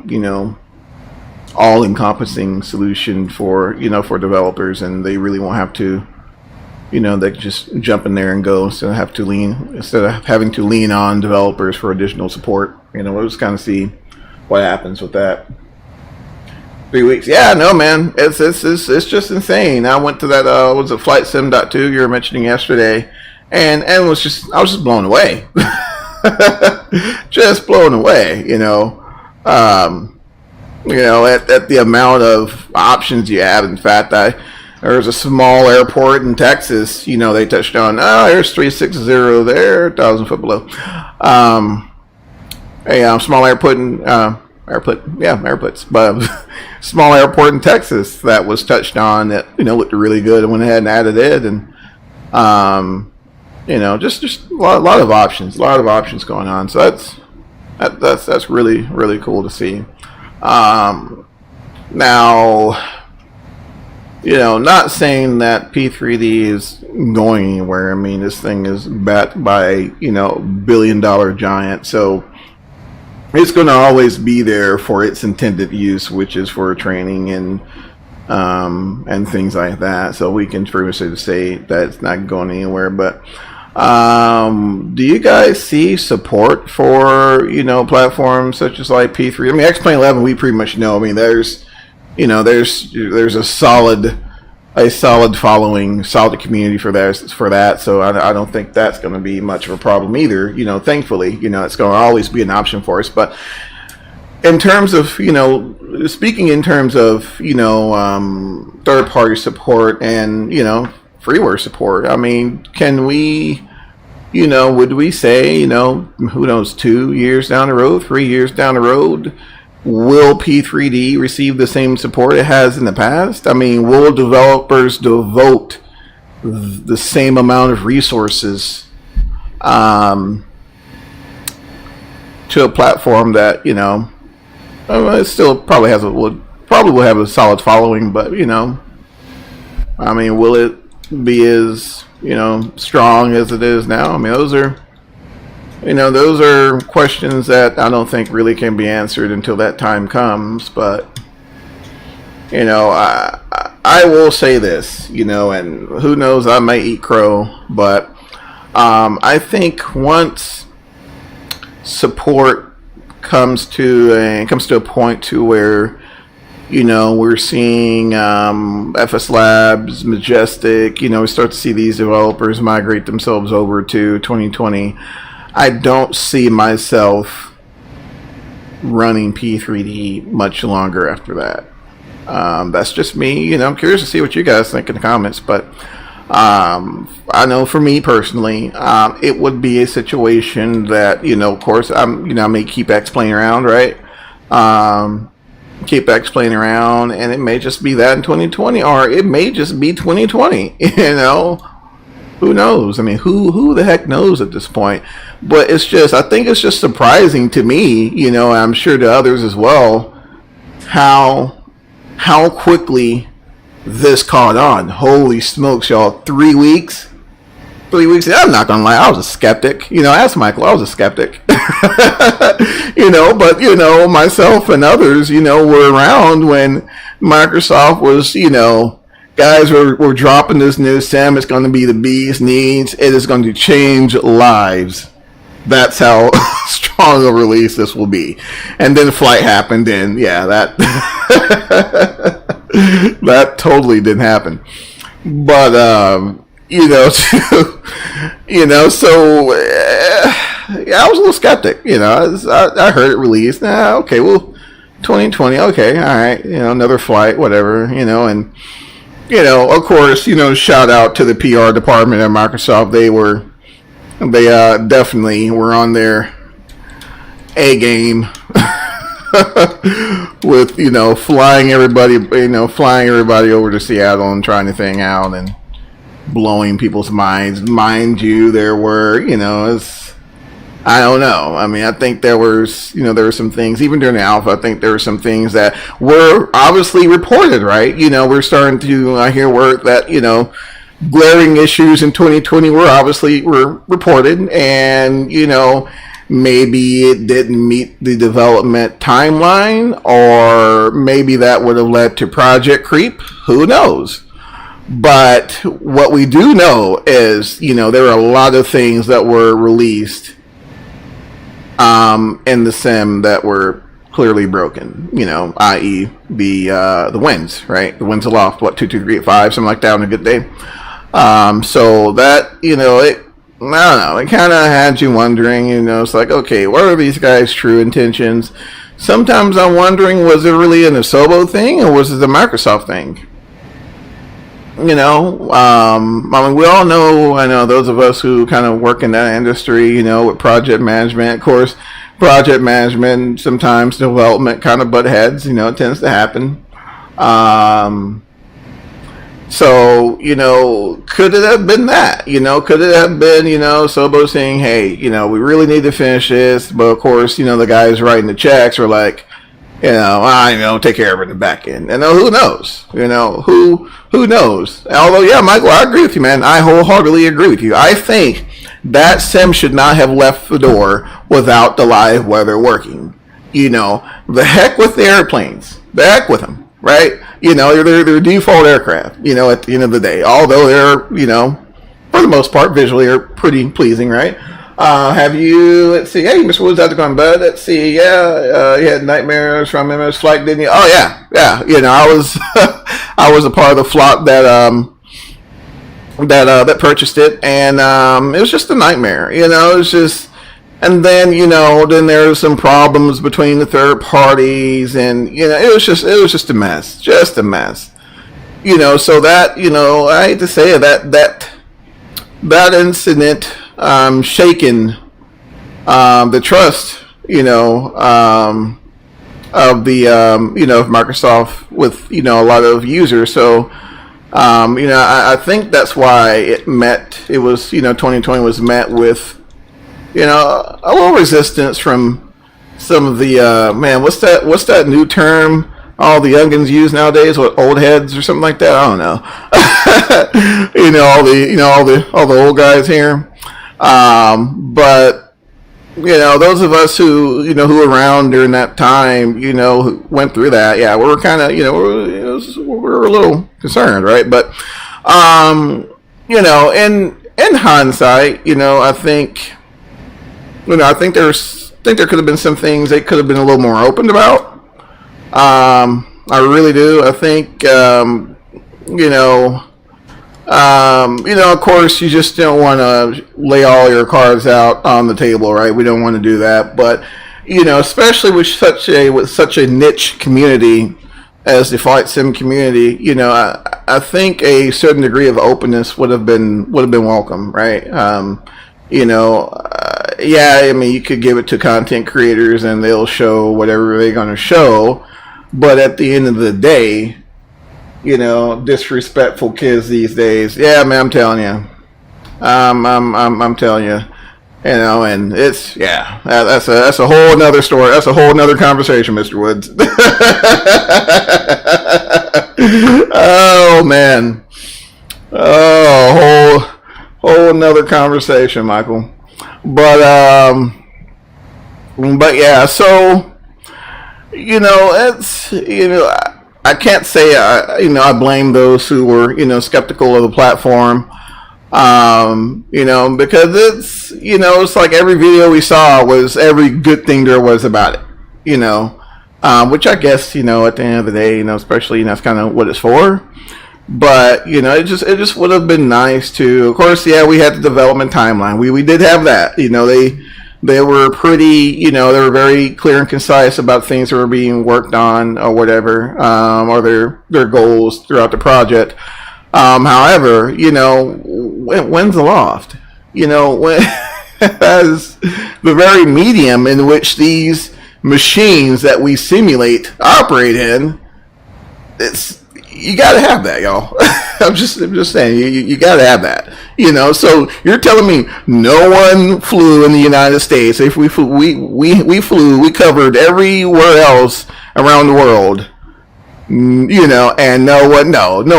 all-encompassing solution for for developers, and they really won't have to they can just jump in there and go instead of having to lean on developers for additional support. We'll just kind of see what happens with that. 3 weeks. Yeah, no, man, it's just insane. I went to that was it Flight Sim.2 you were mentioning yesterday, and I was just blown away. Just blown away. At the amount of options you have. In fact, there's a small airport in Texas, they touched on, there's 360 there, 1,000 foot below. A small airport airports, but small airport in Texas that was touched on that, looked really good, and went ahead and added it. And, just a lot of options going on. So that's really, really cool to see. Now, not saying that P3D is going anywhere. I mean, this thing is backed by, billion-dollar giant. So it's going to always be there for its intended use, which is for training and things like that. So we can pretty much say that it's not going anywhere. But do you guys see support for platforms such as like P3? I mean, X-Plane 11, we pretty much know. I mean, there's a solid following, solid community for that. So I don't think that's going to be much of a problem either. Thankfully, it's going to always be an option for us. But in terms of, speaking in terms of, third-party support and, freeware support. I mean, can we, would we say, who knows, 2 years down the road, 3 years down the road, will P3D receive the same support it has in the past? I mean, will developers devote the same amount of resources to a platform that, it still probably will have a solid following, but I mean, will it be as strong as it is now? I mean, those are questions that I don't think really can be answered until that time comes. But I will say this, and who knows, I might eat crow, but I think once support comes to a point to where we're seeing FS Labs, Majestic, we start to see these developers migrate themselves over to 2020. I don't see myself running P3D much longer after that. That's just me. I'm curious to see what you guys think in the comments, but I know for me personally, it would be a situation that, of course, I may keep explaining around, right? Keep explaining around, and it may just be that in 2020, or it may just be 2020. Who knows? I mean, who the heck knows at this point? But I think it's just surprising to me, I'm sure to others as well, how quickly this caught on. Holy smokes, y'all! 3 weeks. 3 weeks. I'm not gonna lie, I was a skeptic. Ask Michael, I was a skeptic. But myself and others, were around when Microsoft was, guys, we're dropping this new SIM. It's going to be the bee's knees. It is going to change lives. That's how strong a release this will be. And then flight happened, and yeah, that that totally didn't happen. But so yeah, I was a little skeptic. I heard it released. Okay, well, 2020. Okay, all right. Another flight, whatever. And of course, shout out to the PR department at Microsoft. They definitely were on their A game with flying everybody over to Seattle and trying the thing out and blowing people's minds. Mind you, there were I don't know. I mean, I think there were some things, even during the alpha, I think there were some things that were obviously reported, right? We're starting to hear word that, glaring issues in 2020 were reported, and, maybe it didn't meet the development timeline, or maybe that would have led to project creep. Who knows? But what we do know is, there are a lot of things that were released in the sim that were clearly broken, i.e. the winds, right? The winds aloft, 2-3-5, something like that on a good day. So that, I don't know, it kind of had you wondering, it's like, okay, what are these guys' true intentions? Sometimes I'm wondering, was it really an Asobo thing, or was it a Microsoft thing? I mean, we all know, I know those of us who kind of work in that industry, with project management. Of course, project management, sometimes development kind of butt heads, it tends to happen. So, could it have been that? Could it have been, Sobo saying, hey, we really need to finish this, but of course, the guys writing the checks are like, take care of it in the back end. And who knows? Who knows? Although, yeah, Michael, I agree with you, man. I wholeheartedly agree with you. I think that sim should not have left the door without the live weather working. The heck with the airplanes. The heck with them, right? They're default aircraft, at the end of the day. Although they're, for the most part, visually are pretty pleasing, right? Have you, let's see, hey, Mr. Woods, how's it going, bud? Let's see, yeah, you had nightmares from MS Flight, didn't you? Oh, yeah, I was, I was a part of the flock that purchased it, and it was just a nightmare, it was just, and then, then there was some problems between the third parties, and, it was just a mess, So that, I hate to say it, that incident shaken the trust, of the of Microsoft with a lot of users. So I think that's why it was 2020 was met with a little resistance from some of the what's that new term all the youngins use nowadays? What, old heads or something like that? I don't know. all the old guys here. But those of us who who were around during that time, who went through that, yeah, we were kind of we were a little concerned, right? But in hindsight, I think there could have been some things they could have been a little more open about. I really do. I think of course, you just don't want to lay all your cards out on the table, right? We don't want to do that, but especially with such a niche community as the flight sim community, I think a certain degree of openness would have been welcome, right? Yeah, I mean, you could give it to content creators and they'll show whatever they're going to show, but at the end of the day, disrespectful kids these days. Yeah, man, I'm telling you. I'm telling you. And it's that's a whole nother story. That's a whole nother conversation, Mr. Woods. Oh man. Oh, whole nother conversation, Michael. But yeah, so it's I can't say I blame those who were skeptical of the platform, because it's like every video we saw was every good thing there was about it, which I guess at the end of the day, especially that's kind of what it's for. But it just would have been nice to, of course, yeah, we had the development timeline. We did have that. They were pretty, they were very clear and concise about things that were being worked on or whatever, or their goals throughout the project. However, when's the loft? When as the very medium in which these machines that we simulate operate in, you gotta have that, y'all. I'm just saying, you gotta have that. So you're telling me no one flew in the United States. If we flew, we covered everywhere else around the world. And no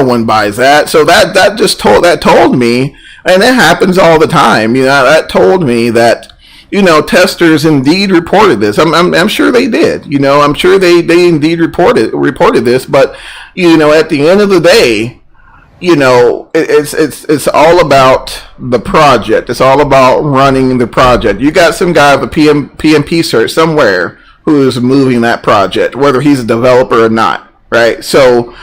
one buys that. So that told me, and it happens all the time. That told me that testers indeed reported this. I'm sure they did. I'm sure they indeed reported this. But at the end of the day, it's all about the project. It's all about running the project. You got some guy with a PMP cert somewhere who is moving that project, whether he's a developer or not, right? So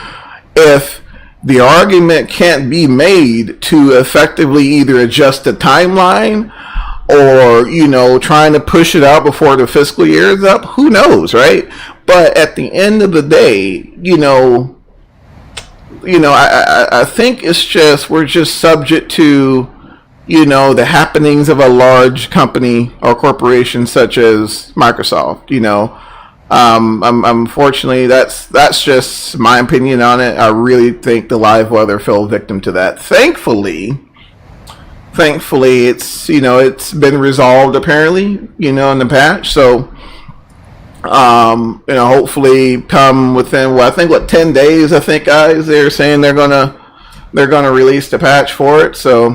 if the argument can't be made to effectively either adjust the timeline or trying to push it out before the fiscal year is up, who knows, right? But at the end of the day, I think it's just we're just subject to the happenings of a large company or corporation such as Microsoft. Unfortunately, that's just my opinion on it. I really think the live weather fell victim to that. Thankfully, it's it's been resolved apparently in the patch. So hopefully come within 10 days. I think guys they're saying they're gonna release the patch for it. So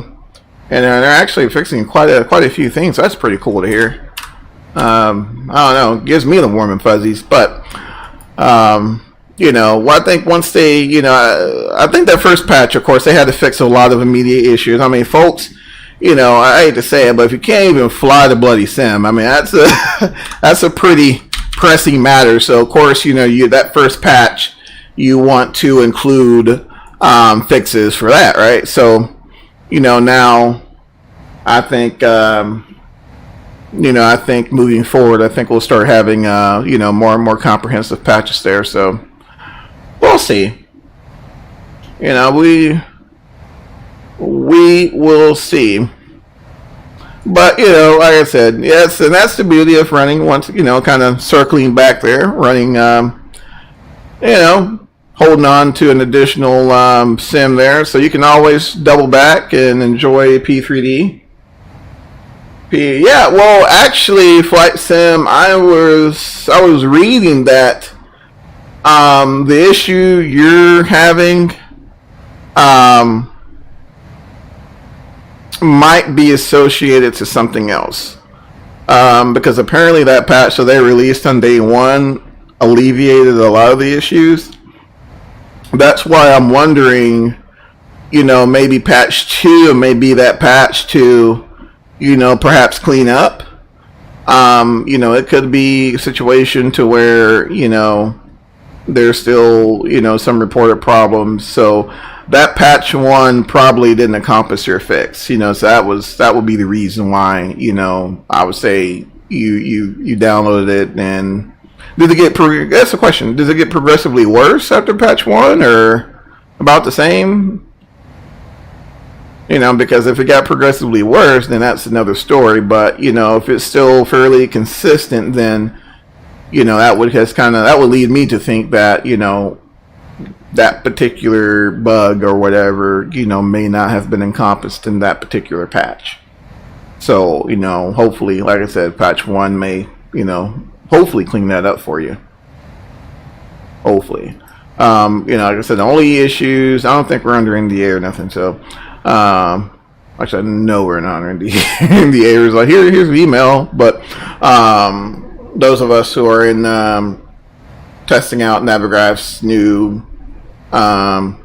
and they're actually fixing quite a few things. So that's pretty cool to hear. I don't know, it gives me the warm and fuzzies. But I think once they I think that first patch, of course, they had to fix a lot of immediate issues. I mean, folks. I hate to say it, but if you can't even fly the bloody sim, I mean that's a pretty pressing matter. So of course, that first patch you want to include fixes for that, right? So now I think I think moving forward, I think we'll start having more and more comprehensive patches there. So we'll see. you know, we will see. But, you know, like I said, yes, and that's the beauty of running once, you know, kind of circling back there, running, you know, holding on to an additional sim there. So you can always double back and enjoy P3D. Yeah, well, actually, Flight Sim, I was reading that the issue you're having might be associated to something else, because apparently that patch that they released on day one alleviated a lot of the issues. That's why I'm wondering, you know, maybe patch 2 maybe that patch to, you know, perhaps clean up. You know, it could be a situation to where, you know, there's still, you know, some reported problems. So that patch 1 probably didn't accomplish your fix, you know, so that would be the reason why, you know, I would say you downloaded it. And did it get that's the question, does it get progressively worse after patch 1 or about the same? You know, because if it got progressively worse, then that's another story. But, you know, if it's still fairly consistent, then, you know, that would lead me to think that, you know, that particular bug or whatever, you know, may not have been encompassed in that particular patch. So, you know, hopefully, like I said, patch 1 may, you know, hopefully clean that up for you. Hopefully. You know, like I said, the only issues, I don't think we're under NDA or nothing, so actually I know we're not under NDA. It's like here's the email, but those of us who are in testing out Navigraph's new nav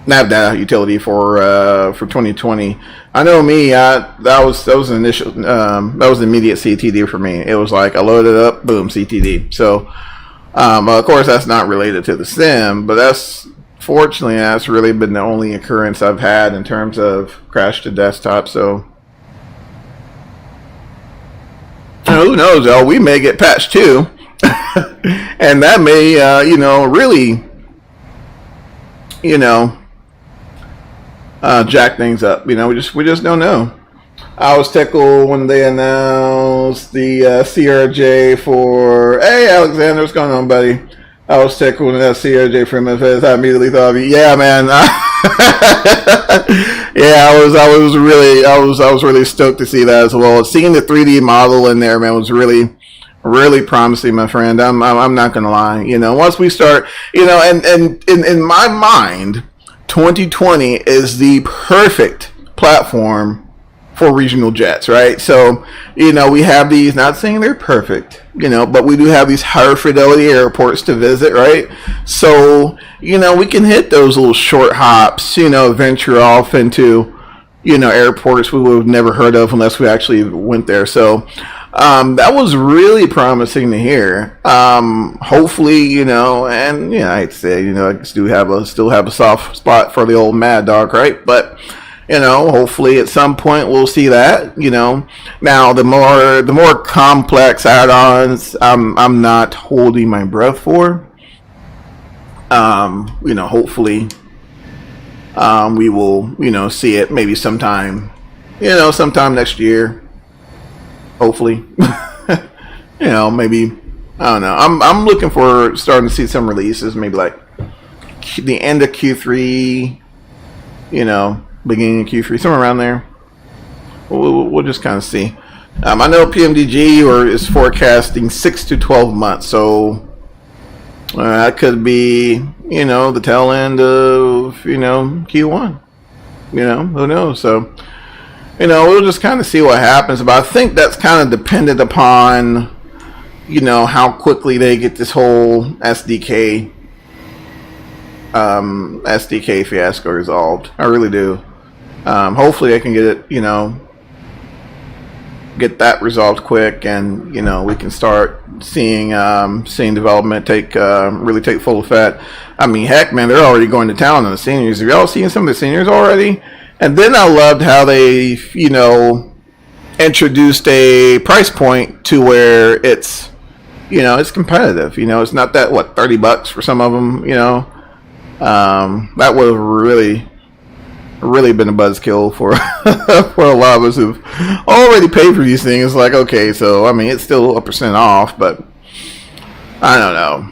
data utility for 2020. I know me, that was an initial that was immediate CTD for me. It was like I loaded it up, boom, CTD. So of course that's not related to the sim, but fortunately that's really been the only occurrence I've had in terms of crash to desktop. So who knows, though, we may get patch 2 and that may you know, really, you know, jack things up. You know, we just don't know. I was tickled when they announced the CRJ for, hey Alexander, what's going on, buddy? I was tickled when that CRJ for MFS. I immediately thought of you. Yeah, man. Yeah, I was really stoked to see that as well. Seeing the 3D model in there, man, was really promising, my friend. I'm not gonna lie. You know, once we start, you know, and in my mind, 2020 is the perfect platform for regional jets, right? So, you know, we have these, not saying they're perfect, you know, but we do have these higher fidelity airports to visit, right? So, you know, we can hit those little short hops, you know, venture off into, you know, airports we would have never heard of unless we actually went there. So that was really promising to hear. Hopefully, you know, and yeah, I'd say, you know, I still have a soft spot for the old Mad Dog, right? But you know, hopefully at some point we'll see that, you know. Now the more complex add-ons, I'm not holding my breath for. You know, hopefully we will, you know, see it maybe sometime next year. Hopefully. You know, maybe, I don't know. I'm looking for starting to see some releases, maybe like the end of Q3, you know, beginning of Q3, somewhere around there. We'll just kind of see. I know PMDG is forecasting 6 to 12 months, so that could be, you know, the tail end of, you know, Q1. You know, who knows? So, you know, we'll just kind of see what happens. But I think that's kind of dependent upon, you know, how quickly they get this whole SDK fiasco resolved. I really do. Hopefully I can get it, you know, get that resolved quick, and you know, we can start seeing development really take full effect. I mean, heck, man, they're already going to town on the seniors. Have y'all seen some of the seniors already? And then I loved how they, you know, introduced a price point to where it's, you know, it's competitive. You know, it's not that, what, $30 for some of them, you know. That would have really been a buzzkill for for a lot of us who've already paid for these things. Like, okay, so I mean, it's still a % off, but I don't know.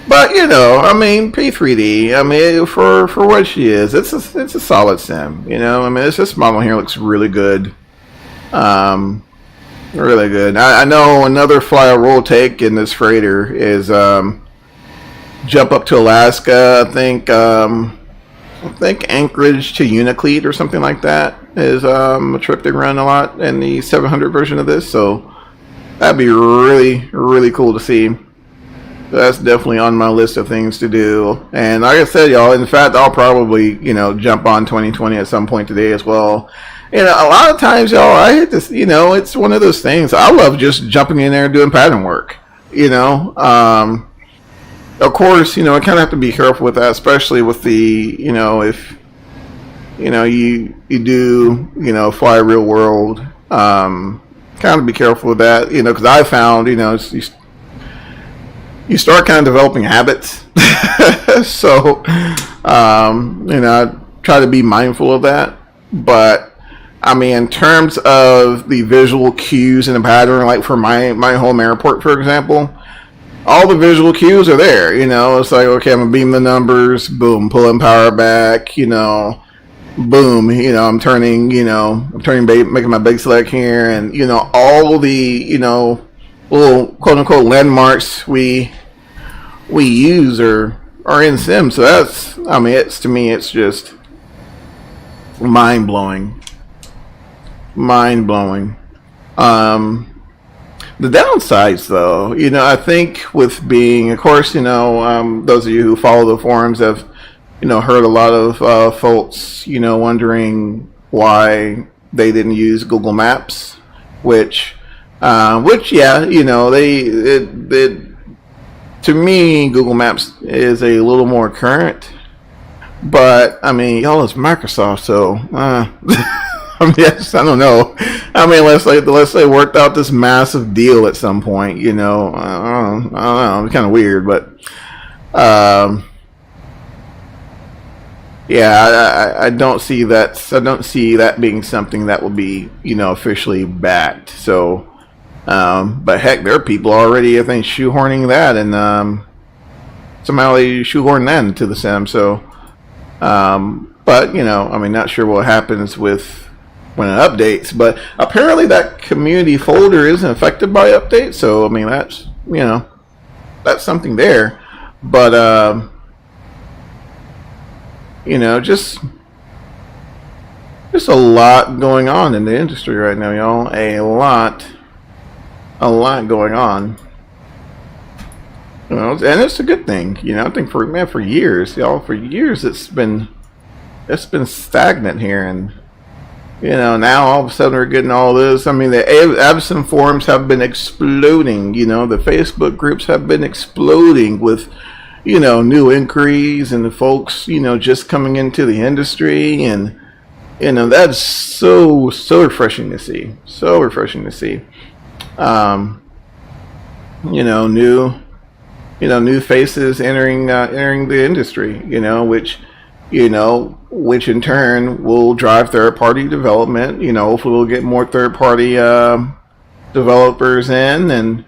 But you know, I mean, P3D. I mean, for what she is, it's a solid sim. You know, I mean, this model here looks really good. Really good. I know another fly roll take in this freighter is jump up to Alaska. I think Anchorage to Unacleat or something like that is a trip they run a lot in the 700 version of this. So that'd be really cool to see. That's definitely on my list of things to do. And like I said, y'all, in fact, I'll probably, you know, jump on 2020 at some point today as well. You know, a lot of times, y'all, I hit this, you know, it's one of those things. I love just jumping in there and doing pattern work, you know. Of course, you know, I kind of have to be careful with that, especially with the, you know, if, you know, you do, you know, fly real world, kind of be careful with that, you know, because I found, you know, you start kind of developing habits. So, you know, I try to be mindful of that. But, I mean, in terms of the visual cues in the pattern, like for my home airport, for example, all the visual cues are there. You know, it's like, okay, I'm going to beam the numbers, boom, pulling power back, you know, boom, you know, I'm turning, making my big select here, and, you know, all the, you know, little quote-unquote landmarks we use are in sim. So that's, I mean, to me it's just mind-blowing. The downsides, though, you know, I think with being, of course, you know, those of you who follow the forums have, you know, heard a lot of folks, you know, wondering why they didn't use Google Maps, which yeah, you know, to me, Google Maps is a little more current, but I mean, y'all, it's Microsoft, so I mean, I don't know. I mean, let's say worked out this massive deal at some point, you know. I don't know. It's kind of weird, but yeah, I don't see that. I don't see that being something that will be, you know, officially backed. So, but heck, there are people already, I think, shoehorning that, and somehow they shoehorn that into the sim. So, but you know, I mean, not sure what happens with when it updates, but apparently that community folder isn't affected by updates. So, I mean, that's, you know, that's something there. But you know, just a lot going on in the industry right now, y'all. A lot going on. You know, and it's a good thing. You know, I think for years, y'all, for years it's been stagnant here, and you know, now all of a sudden we're getting all this. I mean, the AVATSIM forums have been exploding. You know, the Facebook groups have been exploding with, you know, new inquiries and the folks, you know, just coming into the industry, and you know, that's so refreshing to see. So refreshing to see. You know, new faces entering the industry. You know, which in turn will drive third-party development. You know, hopefully we'll get more third-party developers in, and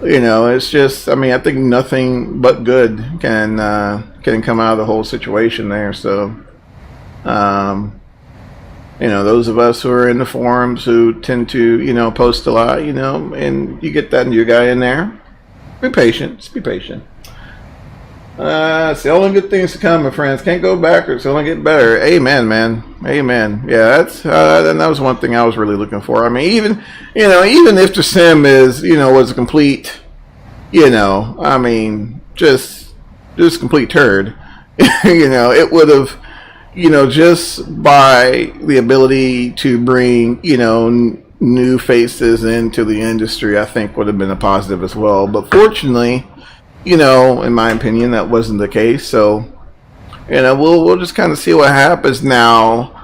you know, it's just, I mean, I think nothing but good can come out of the whole situation there. So, you know, those of us who are in the forums who tend to, you know, post a lot, you know, and you get that new guy in there, be patient. Just be patient. It's the only good things to come, my friends. Can't go backwards. It's only get better. Amen, man. Amen. Yeah, that's and that was one thing I was really looking for. I mean, even if the sim was a complete, you know, I mean, just complete turd. You know, it would have, you know, just by the ability to bring, you know, new faces into the industry, I think would have been a positive as well. But fortunately, you know, in my opinion, that wasn't the case. So, you know, we'll just kind of see what happens now.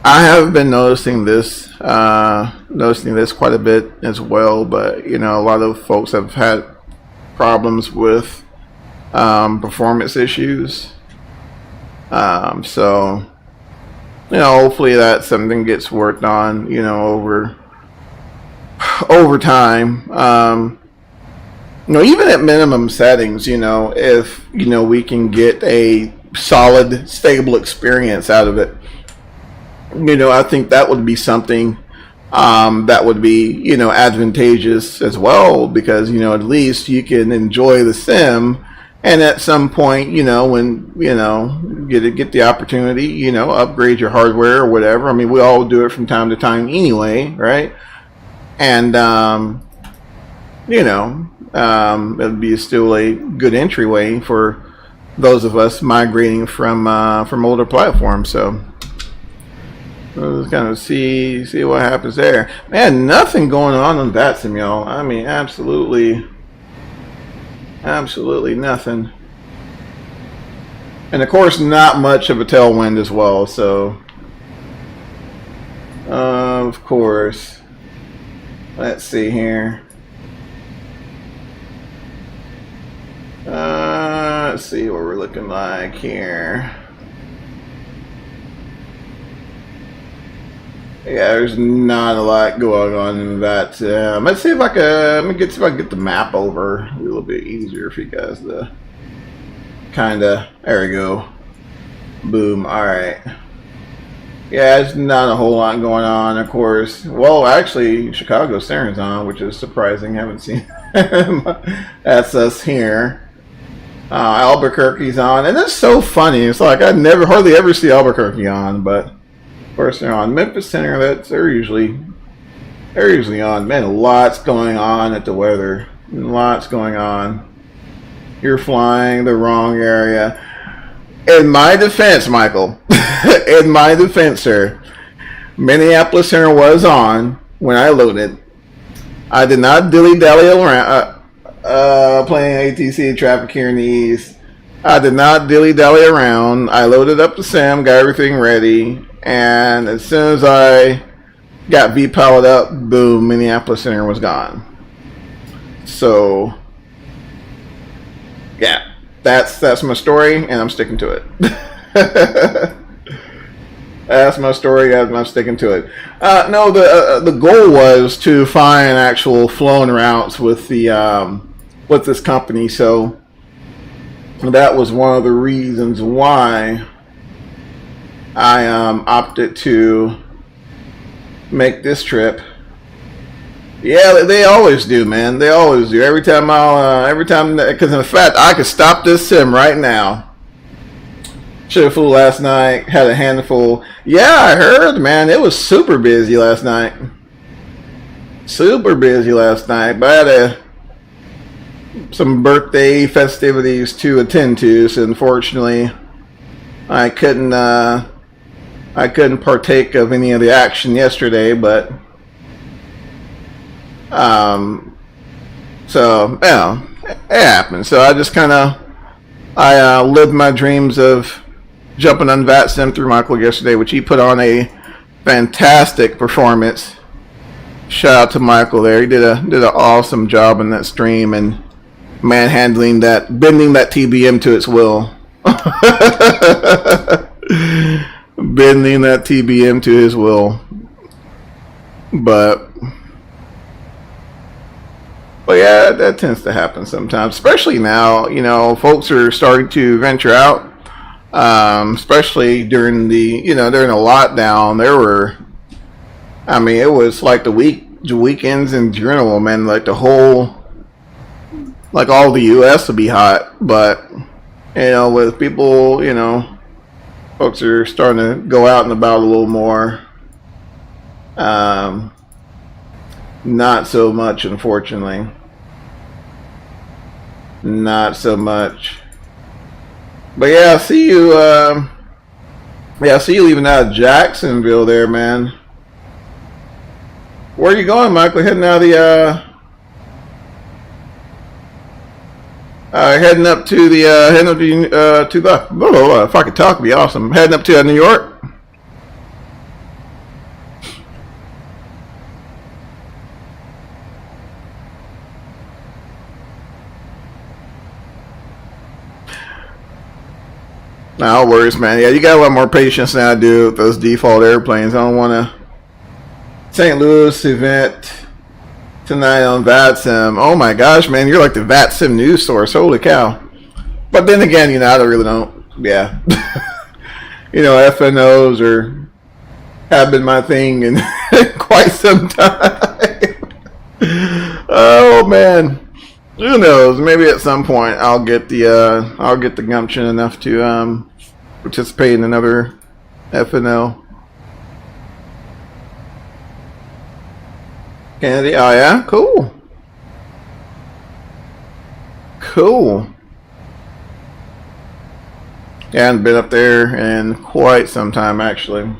I have been noticing this noticing this quite a bit as well. But you know, a lot of folks have had problems with performance issues. So you know, hopefully that something gets worked on. You know, over time. You know, even at minimum settings, you know, if you know we can get a solid, stable experience out of it, you know, I think that would be something that would be, you know, advantageous as well, because you know at least you can enjoy the sim, and at some point, you know, when you know get the opportunity, you know, upgrade your hardware or whatever. I mean, we all do it from time to time anyway, right? And you know, it'd be still a good entryway for those of us migrating from older platforms. So let's kind of see what happens there. Man, nothing going on VATSIM, y'all. I mean, absolutely nothing. And of course, not much of a tailwind as well. So, of course, let's see here. Let's see what we're looking like here. Yeah, there's not a lot going on in that. Let's see if I can. Let me see if I can get the map over a little bit easier for you guys to kind of. There we go. Boom. All right. Yeah, it's not a whole lot going on, of course. Well, actually, Chicago Siren's on, which is surprising. Haven't seen. That's us here. Albuquerque's on, and it's so funny. It's like I hardly ever see Albuquerque on, but of course they're on. Memphis Center, they're usually on. Man, lots going on at the weather. Lots going on. You're flying the wrong area. In my defense, Michael, in my defense, sir, Minneapolis Center was on when I loaded. I did not dilly-dally around playing ATC traffic here in the East. I did not dilly-dally around. I loaded up the sim, got everything ready, and as soon as I got V-powered up, boom, Minneapolis Center was gone. So, yeah. That's my story, and I'm sticking to it. That's my story, and I'm sticking to it. No, the goal was to find actual flown routes with the with this company, so that was one of the reasons why I opted to make this trip. Yeah, they always do, man. They always do. Every time, because in fact, I could stop this sim right now. Should have flew last night. Had a handful. Yeah, I heard, man. It was super busy last night. Super busy last night. But I had some birthday festivities to attend to, so unfortunately, I couldn't partake of any of the action yesterday, but. So yeah, it happened. So I just I lived my dreams of jumping on VATSIM through Michael yesterday, which he put on a fantastic performance. Shout out to Michael there. He did an awesome job in that stream and manhandling that, bending that TBM to its will. Bending that TBM to his will. But yeah, that tends to happen sometimes, especially now. You know, folks are starting to venture out, especially during the lockdown. There were, I mean, it was like the weekends in general, man. Like all the U.S. would be hot, but you know, with people, you know, folks are starting to go out and about a little more. Not so much, unfortunately. Not so much. But yeah, I see you. I see you leaving out of Jacksonville there, man. Where are you going, Michael? Heading out of the heading up to the if I could talk, it'd be awesome. Heading up to New York. No worries, man. Yeah, you got a lot more patience than I do with those default airplanes. I don't want to. St. Louis event tonight on VATSIM. Oh my gosh, man, you're like the VATSIM news source. Holy cow. But then again, you know, I really don't. Yeah. You know, FNOs have been my thing in quite some time. Oh man. Who knows? Maybe at some point I'll get the gumption enough to participate in another FNO. Kennedy, oh yeah, cool. Cool. Yeah, I haven't been up there in quite some time actually.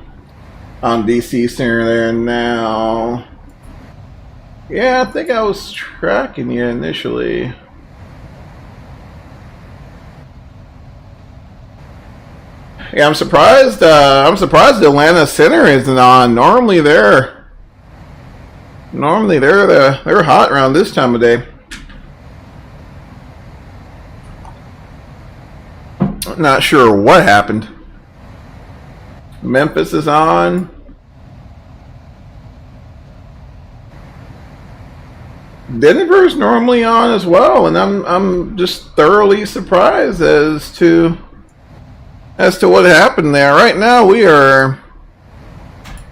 On DC Center there now. Yeah, I think I was tracking you initially. Yeah, I'm surprised. I'm surprised the Atlanta Center isn't on. Normally they're hot around this time of day. Not sure what happened. Memphis is on. Denver's normally on as well, and I'm just thoroughly surprised as to what happened there. Right now we are, in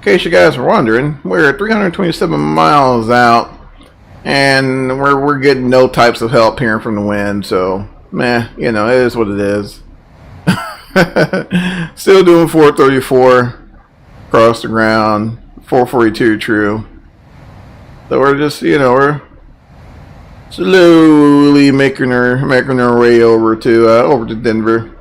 case you guys were wondering, we're 327 miles out, and we're getting no types of help here from the wind. So, meh, you know, it is what it is. Still doing 434 across the ground, 442 true. So we're just, you know, we're slowly making our way over to Denver.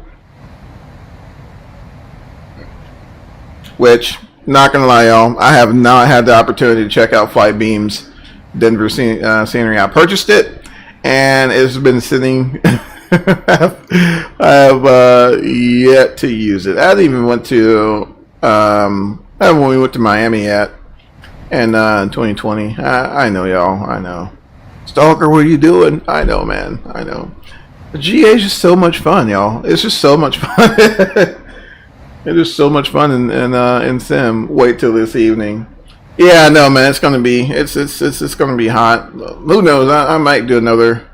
Which, not gonna lie, y'all, I have not had the opportunity to check out Flight Beam's Denver scenery. I purchased it, and it's been sitting. I have yet to use it. I even went to when we went to Miami yet, and in 2020. I know, y'all. I know. Stalker, what are you doing? I know, man. I know. The GA is just so much fun, y'all. It's just so much fun. It is so much fun in sim. Wait till this evening. Yeah, no, man. It's gonna be it's gonna be hot. Who knows? I might do another.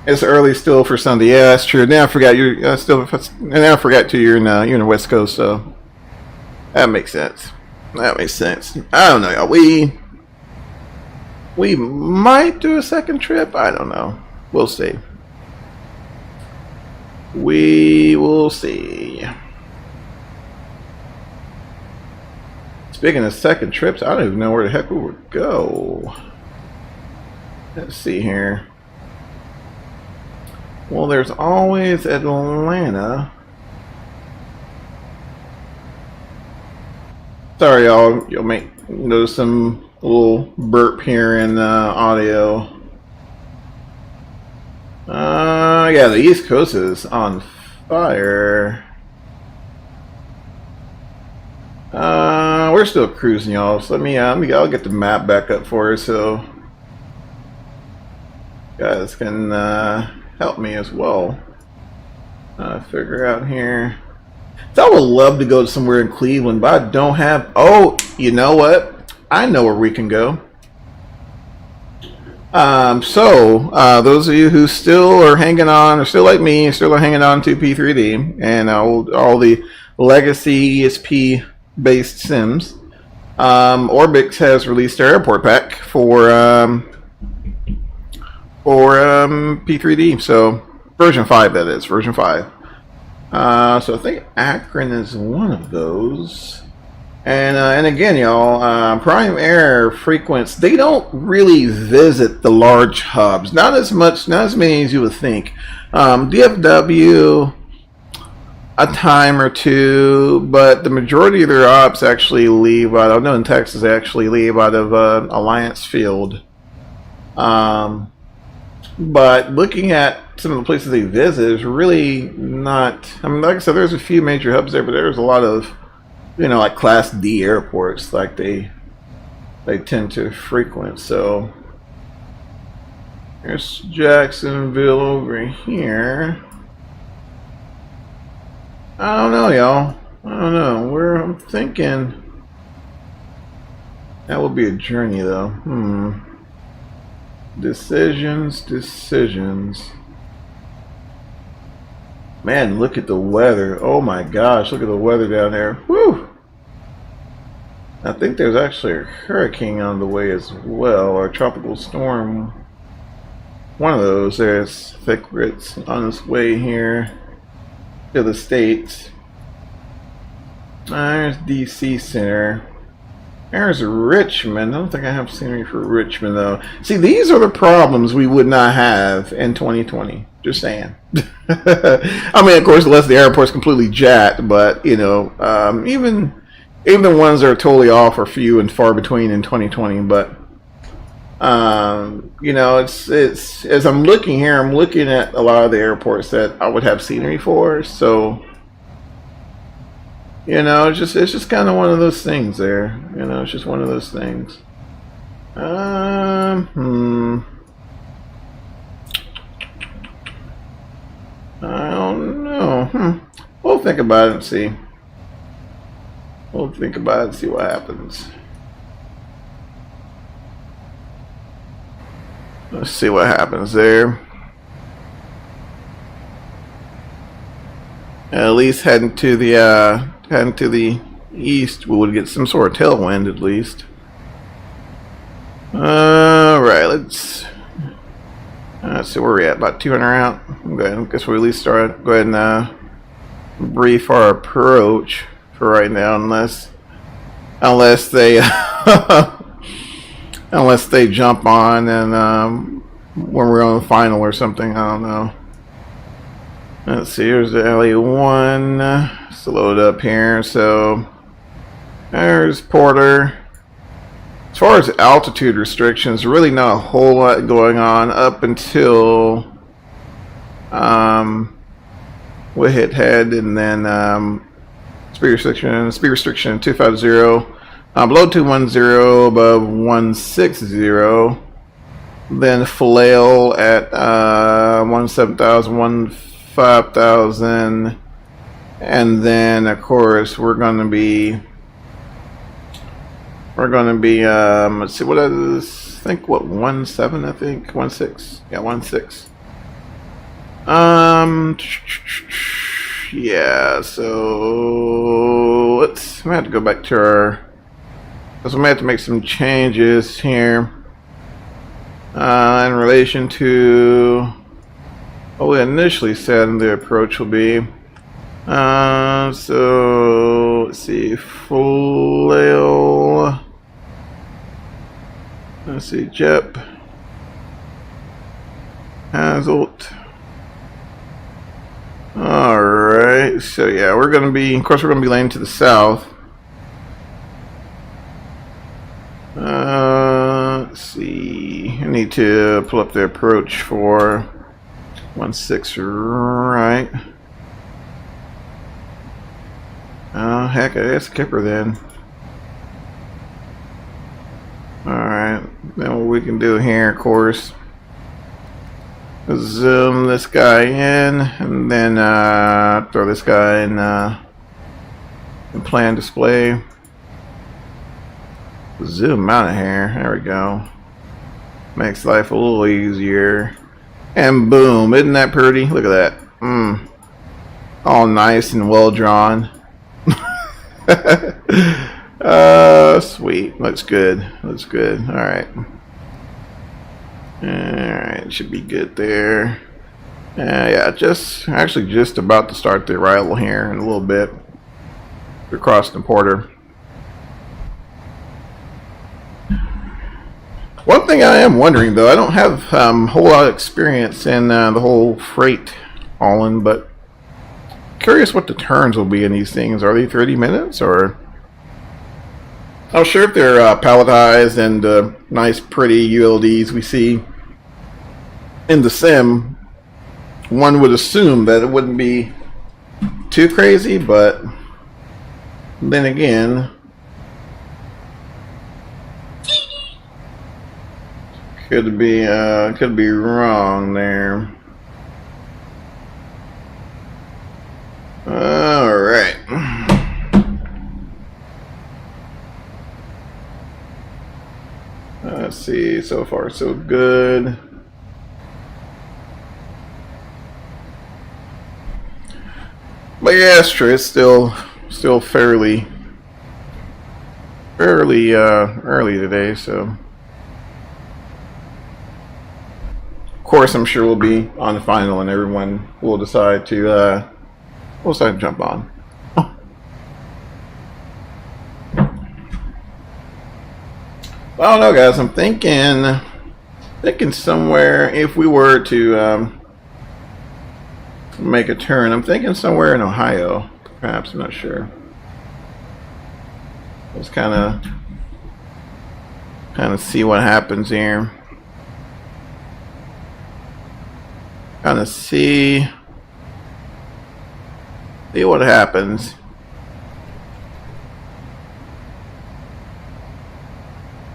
It's early still for Sunday. Yeah, that's true. Now I forgot you're still. And I forgot too. You're in the West Coast, so that makes sense. That makes sense. I don't know, y'all. We might do a second trip. I don't know. We'll see. We will see. Speaking of second trips, I don't even know where the heck we would go. Let's see here. Well, there's always Atlanta. Sorry, y'all. You'll notice some little burp here in audio. Yeah, the East Coast is on fire. We're still cruising, y'all. So I'll get the map back up for you so you guys can help me as well. Figure out here. So I would love to go somewhere in Cleveland, but I don't have. Oh, you know what? I know where we can go. Those of you who still are hanging on, or still like me, still are hanging on to P3D and all the legacy ESP-based sims, Orbix has released their airport pack for P3D. So version 5, that is version 5. So I think Akron is one of those. And again, y'all, Prime Air frequents, they don't really visit the large hubs. Not as many as you would think. DFW, a time or two, but the majority of their ops actually leave out, I know in Texas, they actually leave out of Alliance Field. But looking at some of the places they visit is really not, I mean, like I said, there's a few major hubs there, but there's a lot of, like Class D airports, like they tend to frequent. So there's Jacksonville over here. I don't know, y'all. I don't know. I'm thinking that will be a journey, though. Decisions. Man, look at the weather. Oh my gosh, look at the weather down there. Whew! I think there's actually a hurricane on the way as well, or a tropical storm. One of those. There's thick grits on its way here to the States. There's DC Center. There's Richmond. I don't think I have scenery for Richmond though. See, these are the problems we would not have in 2020. Just saying. I mean, of course, unless the airport's completely jacked, but you know, even the ones that are totally off are few and far between in 2020. But you know, it's as I'm looking here, I'm looking at a lot of the airports that I would have scenery for. So you know, it's just kind of one of those things there. You know, it's just one of those things. I don't know. We'll think about it and see. We'll think about it and see what happens. Let's see what happens there. At least heading to the east, we would get some sort of tailwind at least. Alright, let's see where we're at. About 200 out. Okay, I guess we'll at least start. Go ahead and brief our approach for right now, unless they unless they jump on and when we're on the final or something. I don't know. Let's see, here's the LA1. Let's load up here. So there's Porter. As far as altitude restrictions, really not a whole lot going on up until we hit head, and then speed restriction 250, below 210, above 160, then flail at 17,000, 15,000, and then of course we're gonna be let's see, what is, I think, what, 17, I think 16, yeah, 16. Yeah, so let's, we have to go back to our, because we may have to make some changes here in relation to what we initially said the approach will be. So let's see, flail. Let's see, Jep, Hazelt. Alright, so yeah, we're going to be, of course, we're going to be laying to the south. Let's see, I need to pull up the approach for 16, right? Oh, heck, I guess Kipper then. Alright, then what we can do here, of course, is zoom this guy in, and then throw this guy in plan display. Zoom out of here. There we go. Makes life a little easier. And boom, isn't that pretty? Look at that. All nice and well drawn. Sweet. Looks good. Looks good. Alright. Alright, should be good there. Yeah, actually just about to start the arrival here in a little bit. We're crossing the Porter. One thing I am wondering, though, I don't have a whole lot of experience in the whole freight hauling, but curious what the turns will be in these things. Are they 30 minutes or? I'm sure if they're palletized and nice, pretty ULDs we see in the sim, one would assume that it wouldn't be too crazy, but then again, could be wrong there. All right. Let's see. So far, so good. But yeah, it's true. It's still fairly early today. So, of course, I'm sure we'll be on the final, and everyone will decide to jump on. I don't know, guys. I'm thinking somewhere, if we were to make a turn, I'm thinking somewhere in Ohio, perhaps. I'm not sure. Let's kind of see what happens here. Kind of see what happens.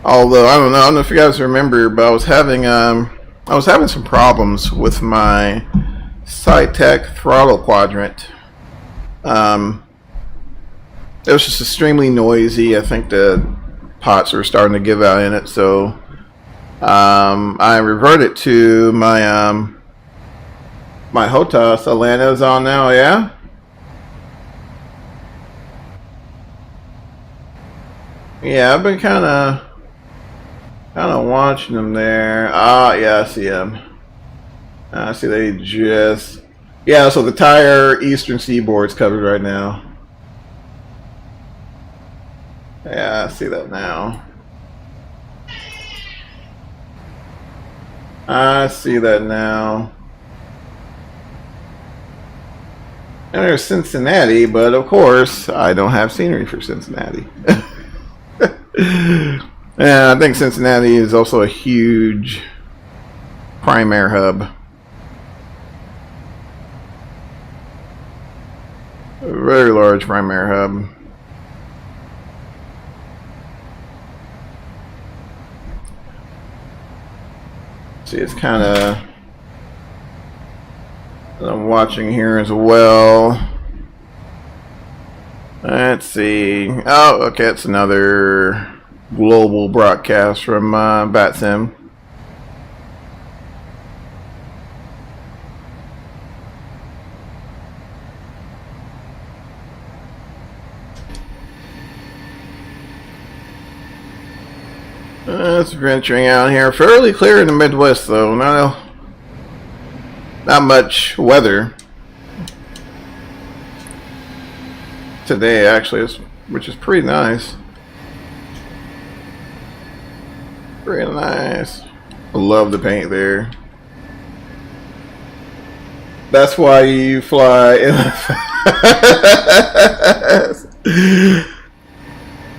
Although I don't know if you guys remember, but I was having some problems with my SciTech throttle quadrant. It was just extremely noisy. I think the pots were starting to give out in it, so I reverted to my my HOTAS. Atlanta's on now, yeah. Yeah, I've been kind of watching them there. Ah, yeah, I see them. I see they just... Yeah, so the entire eastern seaboard's covered right now. Yeah, I see that now. I see that now. And there's Cincinnati, but of course, I don't have scenery for Cincinnati. And I think Cincinnati is also a huge prime air hub. A very large prime air hub. See, it's kind of... I'm watching here as well. Let's see. Oh, okay, it's another global broadcast from VATSIM. It's venturing out here. Fairly clear in the Midwest, though. Not much weather today, actually, which is pretty nice. Pretty nice. I love the paint there. That's why you fly in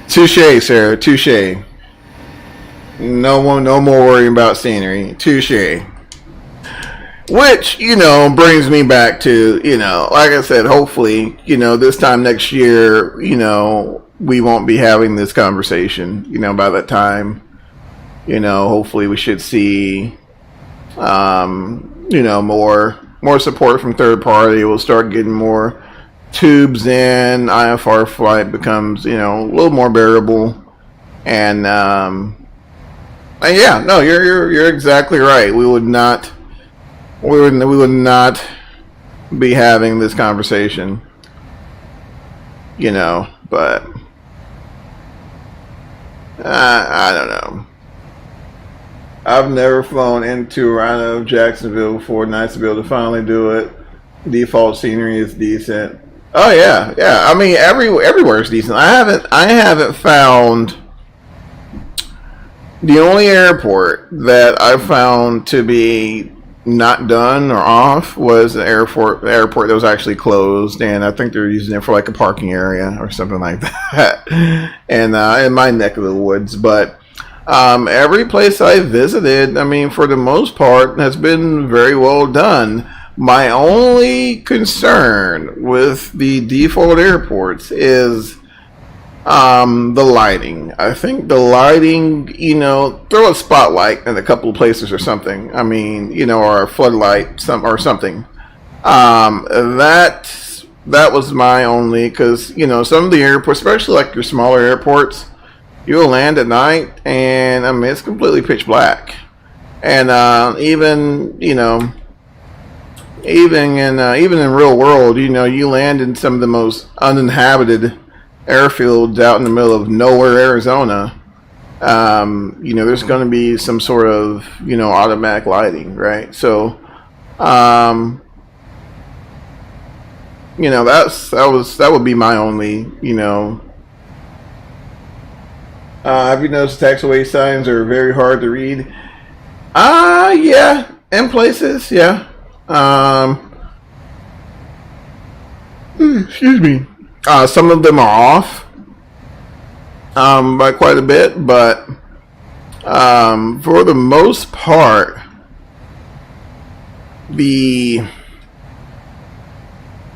Touche, sir. Touche. No more worrying about scenery. Touche. Which, brings me back to, like I said, hopefully, this time next year, we won't be having this conversation, by that time. Hopefully we should see, more support from third party. We'll start getting more tubes in. IFR flight becomes, a little more bearable. And yeah, no, you're exactly right. We would not be having this conversation, but I don't know. I've never flown into or out of Jacksonville before. Nice to be able to finally do it. Default scenery is decent. Oh yeah. I mean, everywhere is decent. I haven't found. The only airport that I found to be not done or off was the airport that was actually closed, and I think they're using it for like a parking area or something like that. And in my neck of the woods, but every place I visited, I mean, for the most part, has been very well done. My only concern with the default airports is the lighting. I think the lighting, throw a spotlight in a couple of places or something. I mean, or a floodlight, or something. That that was my only, because you know some of the airports, especially like your smaller airports, you'll land at night, and I mean it's completely pitch black, and even you know. Even in real world, you know, you land in some of the most uninhabited airfields out in the middle of nowhere, Arizona. You know, there's going to be some sort of, you know, automatic lighting, right? So, you know, that would be my only, you know. Have you noticed taxiway signs are very hard to read? Yeah, in places, yeah. Excuse me. Some of them are off by quite a bit, but for the most part, the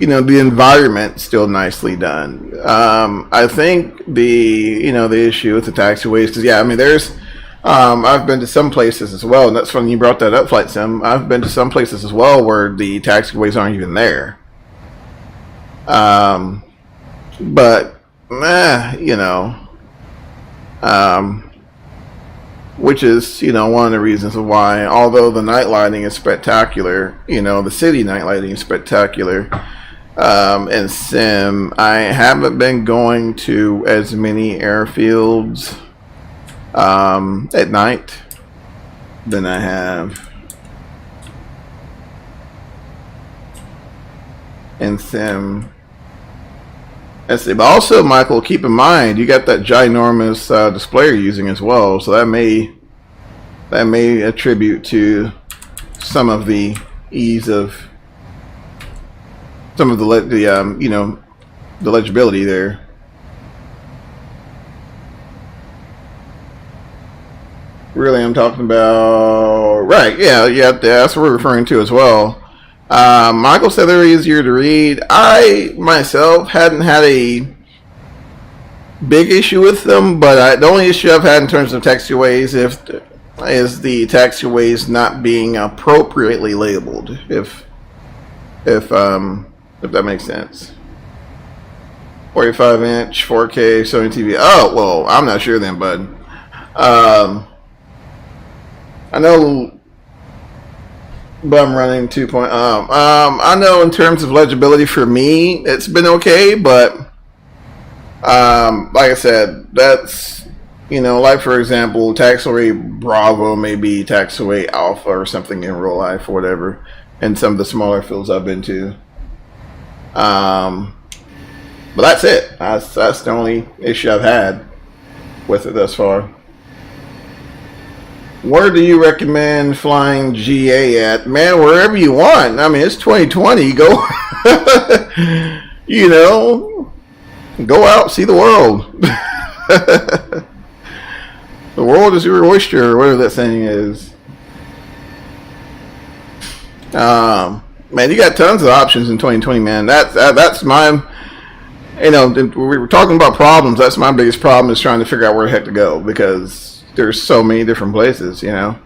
environment's still nicely done. I think the issue with the taxiways is, yeah, I mean, there's I've been to some places as well, and that's funny you brought that up, Flight Sim. I've been to some places as well where the taxiways aren't even there. But, you know, which is, you know, one of the reasons why, although the night lighting is spectacular, you know, the city night lighting is spectacular, in Sim, I haven't been going to as many airfields at night than I have in Sim. But also, Michael, keep in mind you got that ginormous display you're using as well, so that may attribute to some of the ease of some of the legibility there. Really, I'm talking about, right? Yeah, that's what we're referring to as well. Michael said they're easier to read. I myself hadn't had a big issue with them, but the only issue I've had in terms of taxiways is the taxiways not being appropriately labeled. If that makes sense. 45-inch 4K Sony TV. Oh well, I'm not sure then, bud. I know, but I'm running 2. I know in terms of legibility for me, it's been okay, but like I said, that's, you know, like for example, taxiway Bravo may be taxiway Alpha or something in real life or whatever, in some of the smaller fields I've been to. But that's it. That's the only issue I've had with it thus far. Where do you recommend flying GA at? Man, wherever you want. I mean, it's 2020. Go, you know, go out, see the world. The world is your oyster, or whatever that saying is. Man, you got tons of options in 2020, man. That's my, you know, we were talking about problems. That's my biggest problem, is trying to figure out where the heck to go, because there's so many different places, you know.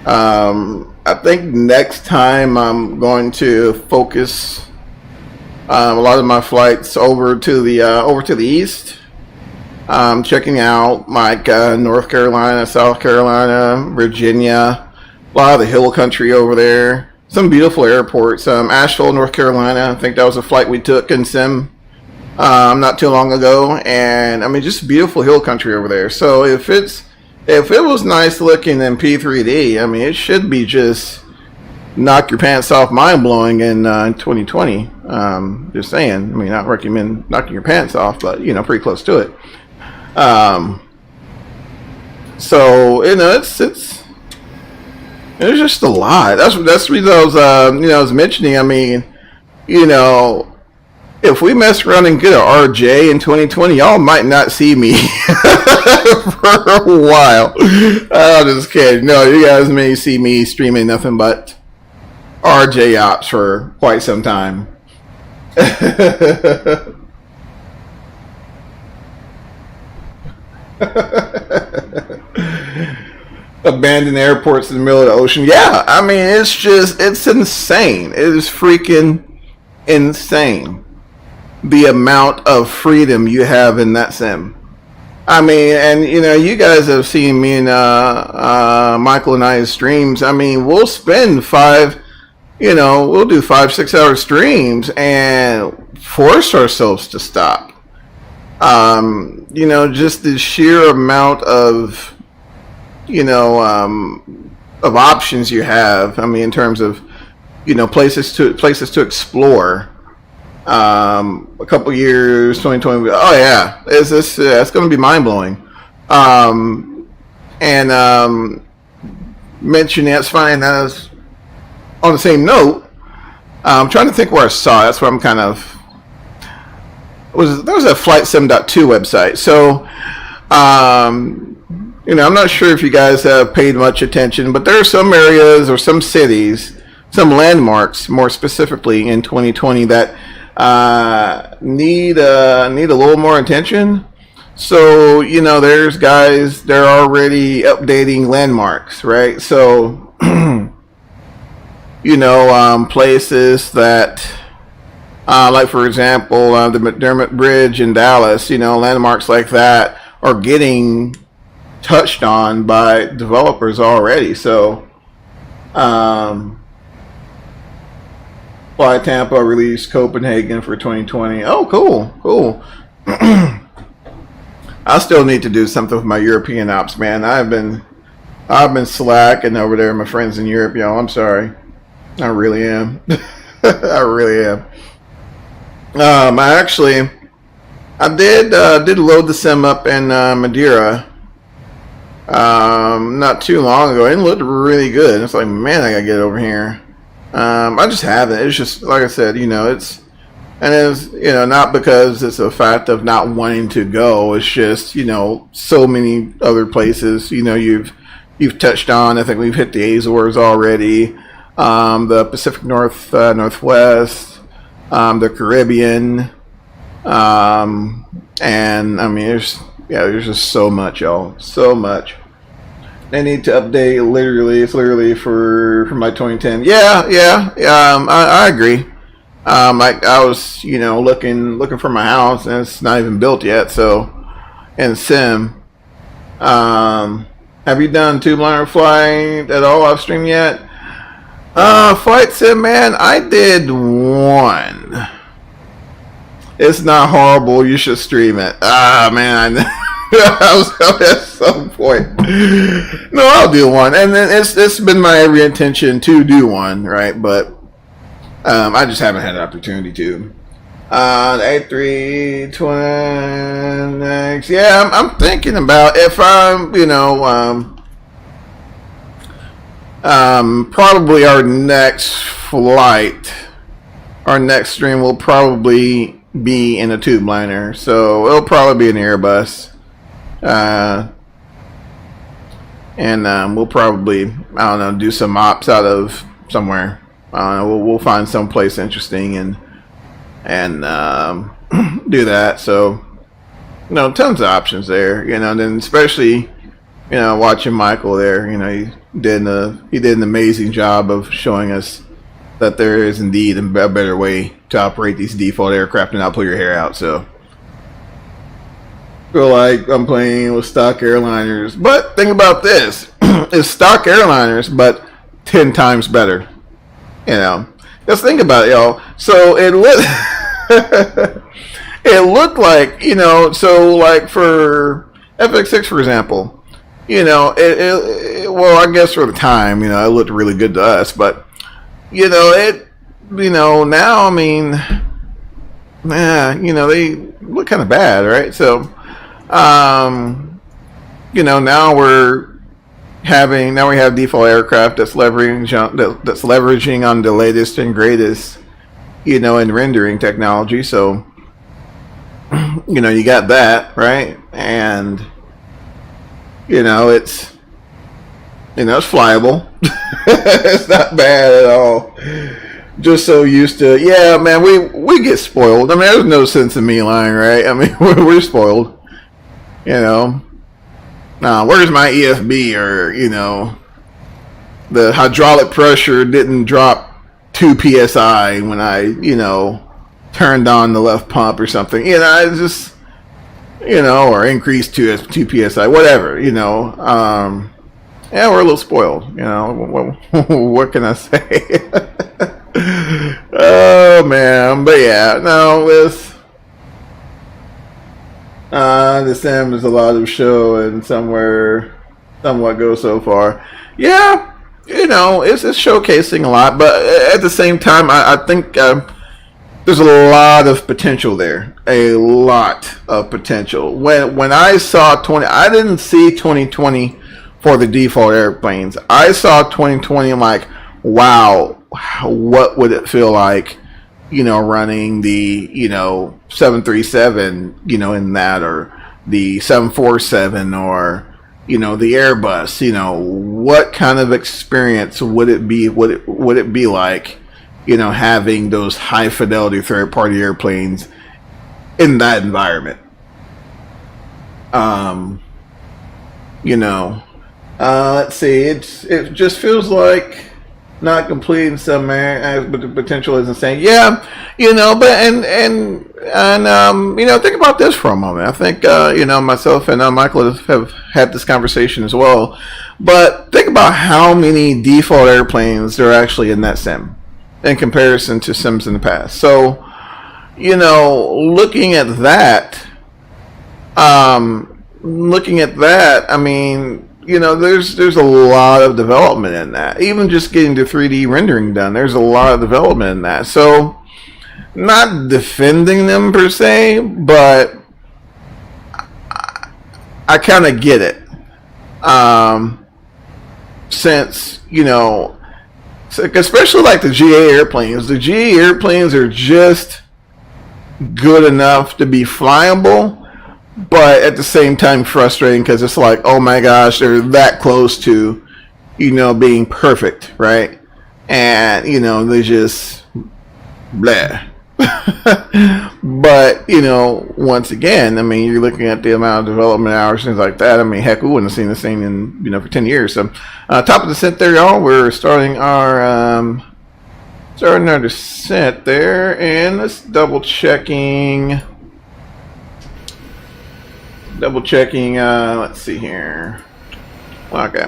I think next time I'm going to focus a lot of my flights over to the east. Checking out like North Carolina, South Carolina, Virginia, a lot of the hill country over there. Some beautiful airports. Asheville, North Carolina. I think that was a flight we took in Sim not too long ago, and I mean, just beautiful hill country over there. So if it was nice looking in P3D, I mean, it should be just knock your pants off, mind blowing in 2020. Just saying. I mean, not recommend knocking your pants off, but you know, pretty close to it. So you know, it's just a lot. That's what I was mentioning. I mean, you know, if we mess around and get an RJ in 2020, y'all might not see me for a while. I'm just kidding. No, you guys may see me streaming nothing but RJ ops for quite some time. Abandoned airports in the middle of the ocean. Yeah, I mean, it's insane. It is freaking insane the amount of freedom you have in that sim. I mean, and you know, you guys have seen me and Michael and I's streams. I mean, we'll spend we'll do 5-6 hour streams and force ourselves to stop. You know, just the sheer amount of, of options you have. I mean, in terms of, places to explore. A couple years, 2020. Oh yeah, it's going to be mind blowing. Mentioning that's fine. As on the same note, I'm trying to think where I saw it. That's where I'm kind of. There was a FlightSim.2 website. So, I'm not sure if you guys have paid much attention, but there are some areas or some cities, some landmarks, more specifically in 2020, that need a little more attention. So, there's guys, they're already updating landmarks, right? So, places that. Like, for example, the McDermott Bridge in Dallas, landmarks like that are getting touched on by developers already. So, Fly Tampa released Copenhagen for 2020. Oh, cool. I still need to do something with my European ops, man. I've been slacking over there, my friends in Europe, y'all. I'm sorry. I really am. I really am. I did load the sim up in Madeira not too long ago. It looked really good. It's like, man, I gotta get over here. I just haven't. It's just like I said, it's not because it's a fact of not wanting to go. It's just so many other places you've touched on. I think we've hit the Azores already, the Pacific Northwest. The Caribbean, and I mean, there's just so much, y'all, so much. They need to update. It's literally for my 2010. I agree. Like I was, looking for my house, and it's not even built yet. So, and sim, have you done tube liner flight at all off stream yet? Flight sim, man, I did one. It's not horrible. You should stream it. Man, I was at some point. No, I'll do one, and then it's been my every intention to do one, right? But I just haven't had an opportunity to. The A320. Yeah, I'm thinking about if I'm, probably our next flight, our next stream will probably be in a tube liner. So it'll probably be an Airbus. And we'll probably, do some ops out of somewhere. We'll find some place interesting and do that. So, tons of options there, and then especially, watching Michael there, he did an amazing job of showing us that there is indeed a better way to operate these default aircraft and not pull your hair out. So, feel like I'm playing with stock airliners, but think about this: it's stock airliners, but 10 times better. Just think about it, y'all. So it looked like, so like for FX6, for example, well, I guess for the time, it looked really good to us, but now, I mean, they look kind of bad, right? So, now we have default aircraft that's leveraging on the latest and greatest, in rendering technology. So, you got that, right? And it's flyable. It's not bad at all. Just so used to, yeah, man, we get spoiled. I mean, there's no sense in me lying, right? I mean, we're spoiled. Where's my EFB? Or, the hydraulic pressure didn't drop 2 psi when I, turned on the left pump or something. I just, or increased to 2 psi, whatever. Yeah, we're a little spoiled. What can I say? Oh man, but yeah, no, with the sim is a lot of show and somewhat go so far. Yeah, it's showcasing a lot, but at the same time, I think there's a lot of potential there. A lot of potential. When I saw I didn't see 2020 for the default airplanes. I saw 2020 like, wow, what would it feel like, running the, 737, in that, or the 747, or, the Airbus, what kind of experience would it be, would it be like, having those high fidelity third party airplanes in that environment? Let's see, it just feels like not complete in some areas, but the potential is insane. Yeah, but and think about this for a moment. I think myself and Michael have had this conversation as well. But think about how many default airplanes there are actually in that sim in comparison to sims in the past. So, looking at that, I mean, there's a lot of development in that. Even just getting the 3D rendering done, there's a lot of development in that. So, not defending them per se, but I kind of get it. Since, especially like the GA airplanes. The GA airplanes are just good enough to be flyable, but at the same time frustrating because it's like, oh my gosh, they're that close to, being perfect, right? And, they just blah. But, once again, I mean, you're looking at the amount of development hours, things like that. I mean, heck, we wouldn't have seen this thing in, for 10 years. So, top of the descent there, y'all. We're starting our descent there, and let's double checking, let's see here. Okay.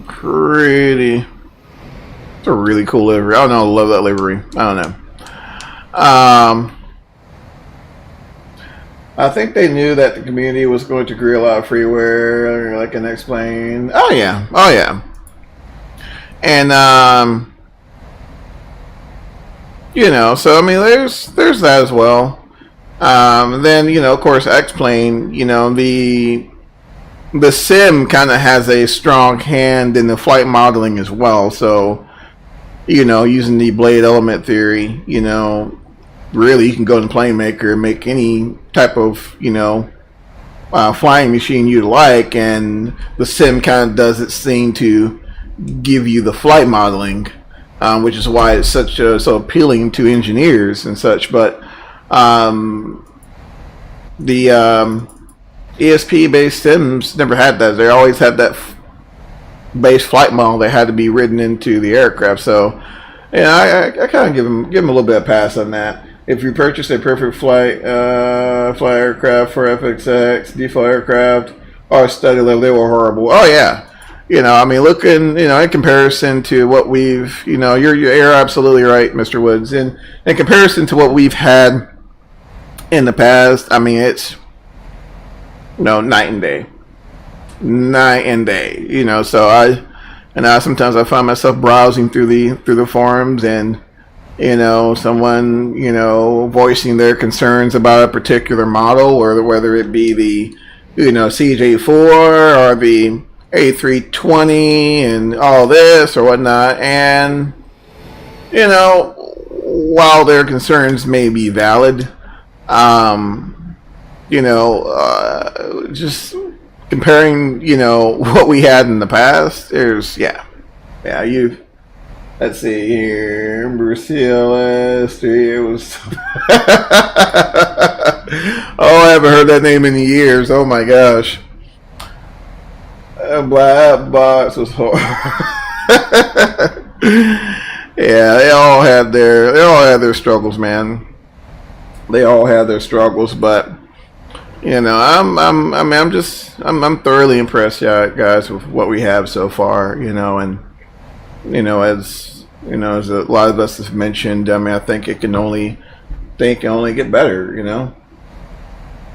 Pretty. It's a really cool livery. I don't know, I love that livery. I don't know. I think they knew that the community was going to agree a lot of freeware, like an explain. Oh yeah. And so I mean, there's that as well. Then of course, X-Plane. The sim kind of has a strong hand in the flight modeling as well. So, using the blade element theory, really you can go to Plane Maker and make any type of flying machine you like, and the sim kind of does its thing to give you the flight modeling. Which is why it's so appealing to engineers and such. But the ESP-based sims never had that. They always had that base flight model that had to be written into the aircraft. So, I kind of give them a little bit of pass on that. If you purchase a perfect flight aircraft for FXX, default aircraft, or study level, they were horrible. Oh yeah. I mean, looking, in comparison to what we've, you're absolutely right, Mr. Woods. In comparison to what we've had in the past, I mean, it's, night and day. So sometimes I find myself browsing through the forums and, someone, voicing their concerns about a particular model, or whether it be the, CJ4 or the A320 and all this or whatnot, and while their concerns may be valid, just comparing, what we had in the past, let's see here, Brazil, it was, oh, I haven't heard that name in years, oh my gosh. Black box was horrible. Yeah, they all had their struggles, man. They all had their struggles, but you know, I'm thoroughly impressed, yeah, guys, with what we have so far. You know, and you know, as a lot of us have mentioned, I mean, I think it can only get better. You know,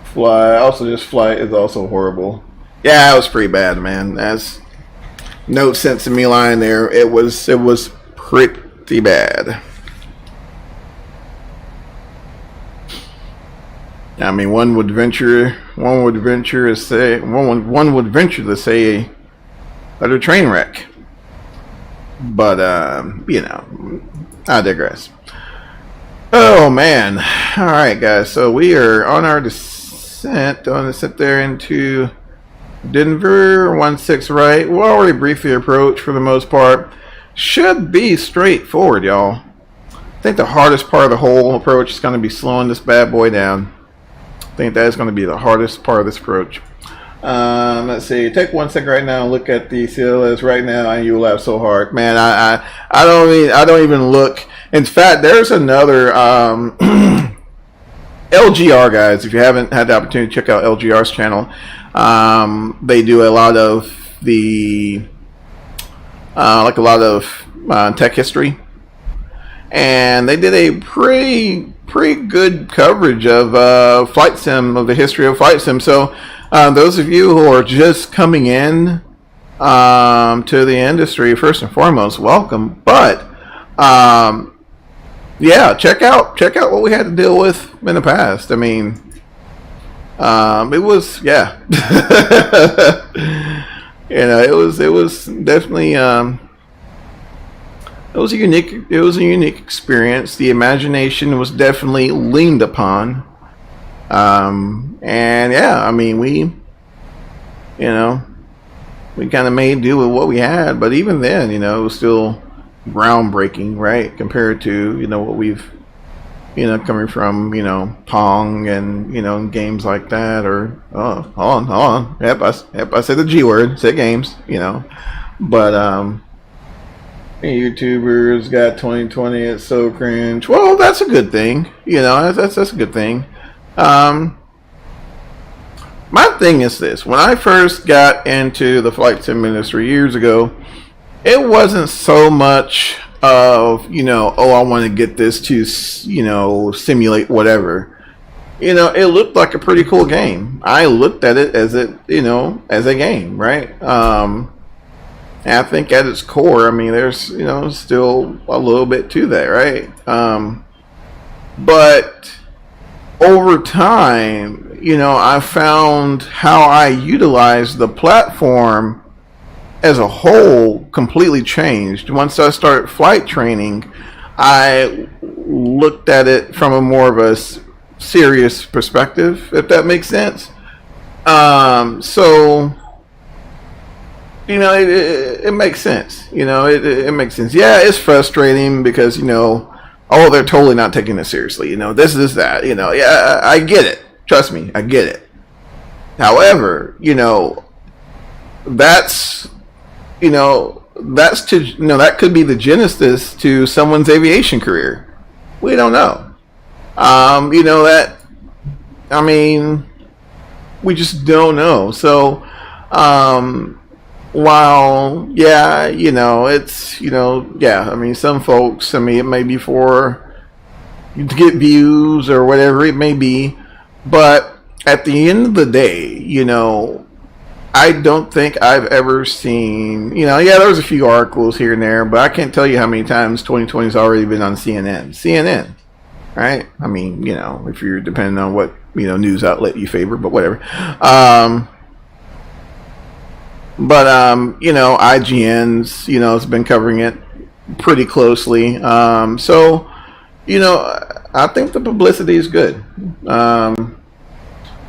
flight is also horrible. Yeah, it was pretty bad, man. That's no sense in me lying there. It was pretty bad. I mean, one would venture to say that a train wreck. But you know, I digress. Oh man! All right, guys. So we are on our descent. On the descent there into Denver 16 right. We'll already briefly approach for the most part. Should be straightforward, y'all. I think the hardest part of the whole approach is going to be slowing this bad boy down. I think that is going to be the hardest part of this approach. Let's see. Take 1 second right now and look at the CLS right now, and you will laugh so hard, man. I don't even look. In fact, there's another LGR, guys. If you haven't had the opportunity to check out LGR's channel, they do a lot of the tech history, and they did a pretty good coverage of flight sim, of the history of flight sim. So those of you who are just coming in to the industry, first and foremost, welcome. But yeah, check out what we had to deal with in the past. I mean, it was, yeah. You know, it was definitely it was a unique experience. The imagination was definitely leaned upon, and yeah, I mean, we kind of made do with what we had, but even then, you know, it was still groundbreaking, right, compared to, you know, what we've, you know, coming from, you know, Pong and, you know, games like that, or hold on, yep, I said the G word, said games, you know, but YouTubers got 2020, it's so cringe. Well, that's a good thing, you know, that's a good thing. My thing is this: when I first got into the flight sim industry years ago, it wasn't so much of, you know, oh, I want to get this to, you know, simulate whatever. You know, it looked like a pretty cool game. I looked at it as a game, right? And I think at its core, I mean, there's, you know, still a little bit to that, right? But over time, you know, I found how I utilized the platform as a whole completely changed. Once I started flight training, I looked at it from a more of a serious perspective, if that makes sense. So, you know, it makes sense. You know, it makes sense. Yeah, it's frustrating because, you know, oh, they're totally not taking it seriously. You know, this is that. You know, yeah, I get it. Trust me, I get it. However, you know, that could be the genesis to someone's aviation career. We don't know. You know that. I mean, we just don't know. So, while, yeah, you know, it's, you know, yeah, I mean, some folks, I mean, it may be for to get views or whatever it may be, but at the end of the day, you know, I don't think I've ever seen, you know, yeah, there was a few articles here and there, but I can't tell you how many times 2020 has already been on CNN, right? I mean, you know, if you're depending on what, you know, news outlet you favor, but whatever. You know, IGN's, you know, has been covering it pretty closely. So, you know, I think the publicity is good.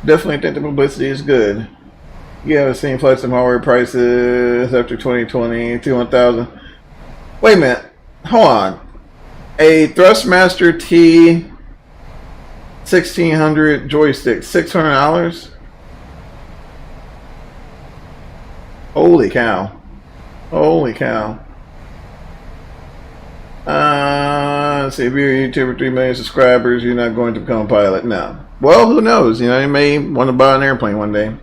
Definitely think the publicity is good. You haven't seen flight sim hardware prices after 2020, 200,000. Wait a minute. Hold on. A Thrustmaster T 1600 joystick, $600? Holy cow. Holy cow. Let's see, if you're a YouTuber with 3 million subscribers, you're not going to become a pilot. No. Well, who knows? You know, you may want to buy an airplane one day.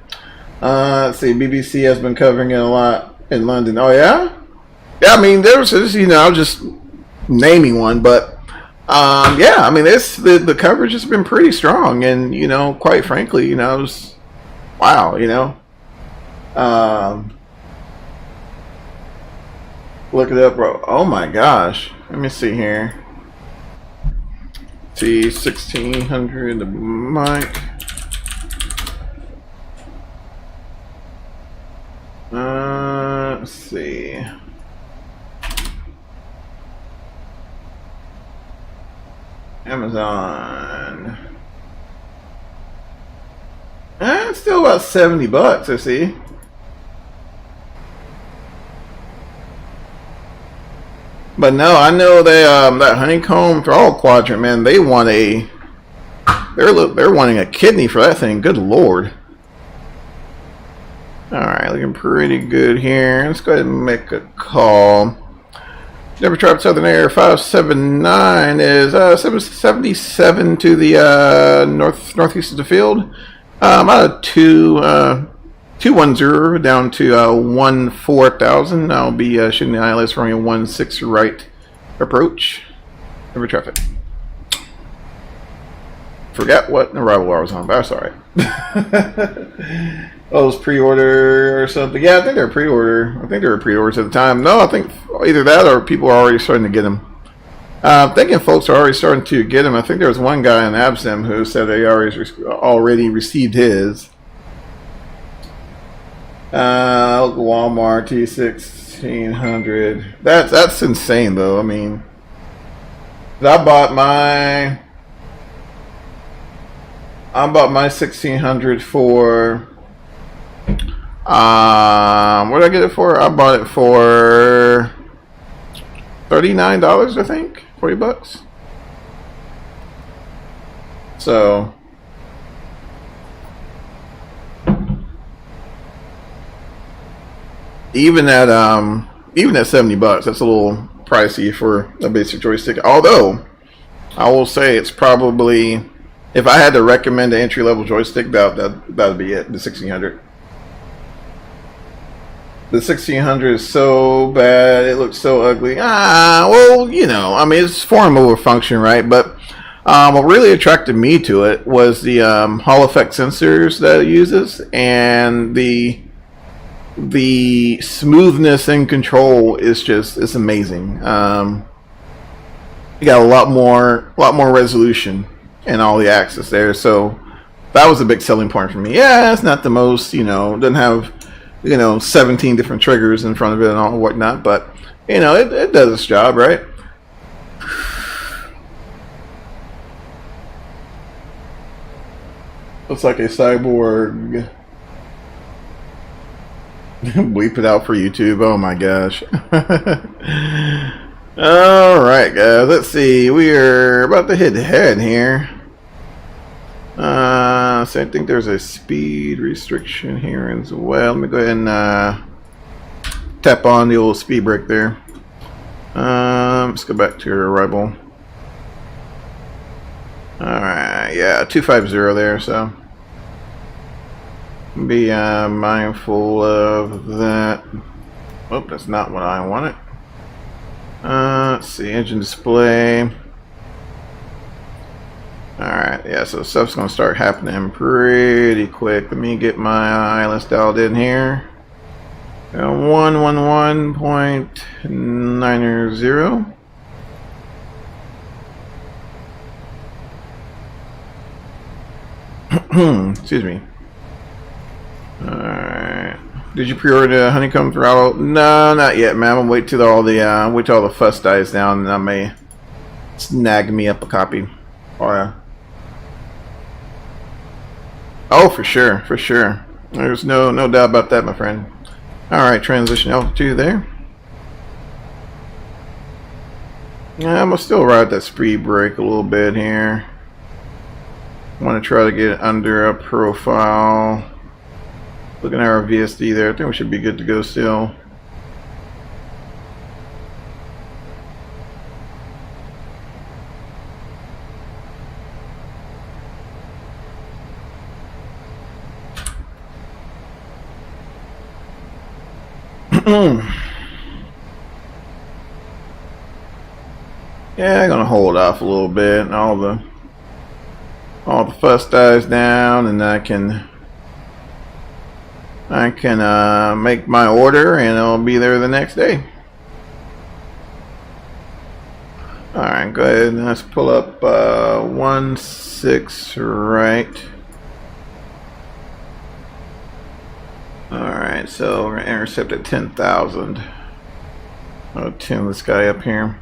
Let's see, BBC has been covering it a lot in London. Oh, yeah? Yeah, I mean, there's, you know, just naming one, but, yeah, I mean, the coverage has been pretty strong, and, you know, quite frankly, you know, it was, wow, you know. Look it up, bro. Oh my gosh. Let me see here. See, 1600 the mic. Let's see. Amazon. It's still about $70, I see. But no, I know they that honeycomb throttle quadrant, man, they want they're wanting a kidney for that thing. Good lord. All right, looking pretty good here. Let's go ahead and make a call. Never tried Southern Air 579 is 777 to the northeast of the field. Out of 210 down to 14,000. I'll be shooting the ILS for a 16 right approach. Over traffic. Forgot what arrival I was on, but that's alright. Oh, it was pre-order or something. Yeah, I think they're pre-order. I think they were pre-orders at the time. No, I think either that or people are already starting to get them. I'm thinking folks are already starting to get them. I think there was one guy in ABSIM who said they already received his. Walmart T1600. That's insane though. I mean, I bought my 1600 for what did I get it for? I bought it for $39, I think. $40. So even at $70, that's a little pricey for a basic joystick. Although I will say it's probably, if I had to recommend an entry level joystick, that'd be it. The 1600. The 1600 is so bad. It looks so ugly. Well, you know, I mean, it's form over function, right? But what really attracted me to it was the Hall effect sensors that it uses, and the smoothness and control is it's amazing. You got a lot more resolution in all the axes there, so that was a big selling point for me. Yeah, it's not the most, you know, doesn't have, you know, 17 different triggers in front of it and all whatnot, but you know, it does its job, right? Looks like a cyborg. Bleep it out for YouTube. Oh my gosh. Alright guys, let's see. We are about to hit head here. So I think there's a speed restriction here as well. Let me go ahead and tap on the old speed brake there. Let's go back to your arrival. Alright, yeah, 250 there, so be mindful of that. Oh, that's not what I wanted. Let's see, engine display. Alright, yeah, so stuff's gonna start happening pretty quick. Let me get my ILS dialed in here. 111.90. Excuse me. Alright. Did you pre-order the honeycomb throttle? No, not yet, man. I'm gonna wait till all the fuss dies down, and I may snag me up a copy. Oh yeah. Oh, for sure, for sure. There's no doubt about that, my friend. Alright, transition altitude there. Yeah, I'm gonna still ride that speed brake a little bit here. I want to try to get it under a profile. Looking at our VSD there, I think we should be good to go still. Yeah, I'm gonna hold off a little bit, and all the fuss dies down, and I can make my order, and I'll be there the next day. All right, go ahead and let's pull up 16 right. All right, so we're gonna intercept at 10,000. I'll tune this guy up here.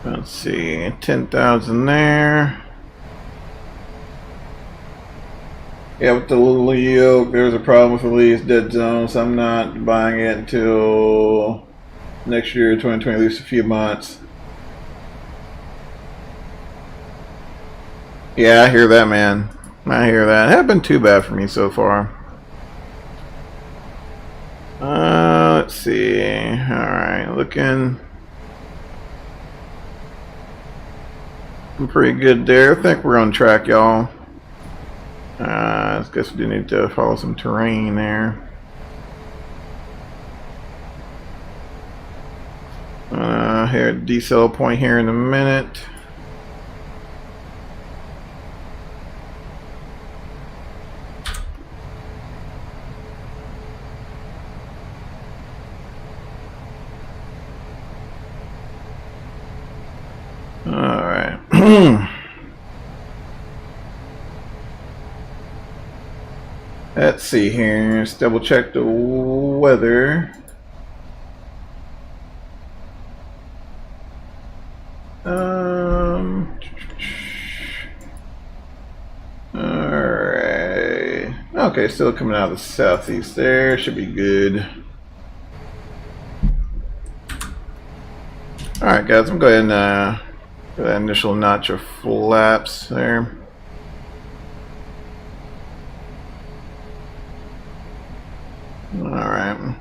Let's see, 10,000 there. Yeah, with the Leo, there's a problem with the Lee's dead zone, so I'm not buying it until next year, 2020, at least a few months. Yeah, I hear that, man. I hear that. It hasn't been too bad for me so far. Let's see. Alright, looking pretty good there. I think we're on track, y'all. I guess we do need to follow some terrain there. Here at decel point here in a minute. Alright. Let's see here. Let's double check the weather. Alright. Okay, still coming out of the southeast there. Should be good. Alright, guys, I'm going to go ahead and that initial notch of flaps there. Alright.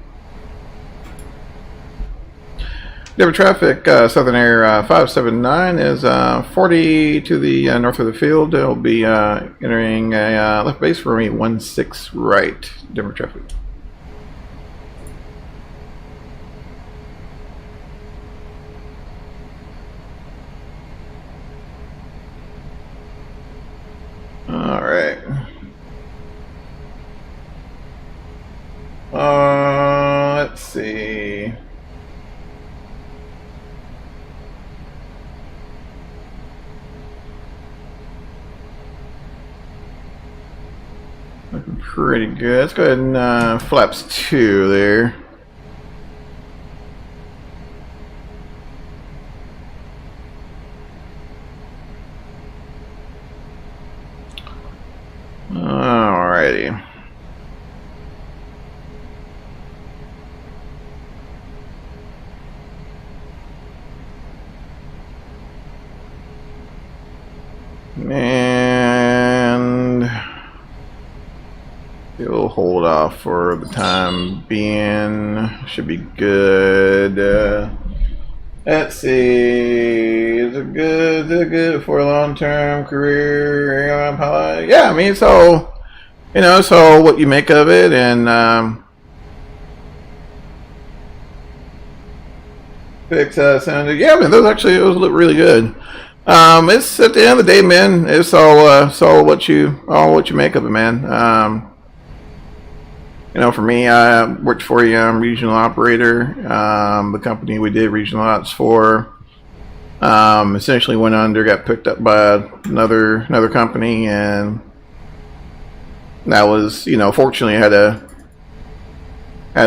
Denver traffic, Southern Air 579 is 40 to the north of the field. It'll be entering a left base for me 16 right. Denver traffic. Alright. Let's see. Looking pretty good. Let's go ahead and flaps 2 there. Alrighty. And we'll hold off for the time being. Should be good. Let's see. Is it good for a long-term career airline pilot? Yeah, I mean, so you know, so what you make of it, and fix sounded. Yeah, I mean, those look really good. It's at the end of the day, man. It's all what you make of it, man. You know, for me, I worked for a regional operator. The company we did regional ops for essentially went under, got picked up by another company, and that was, you know, fortunately I had an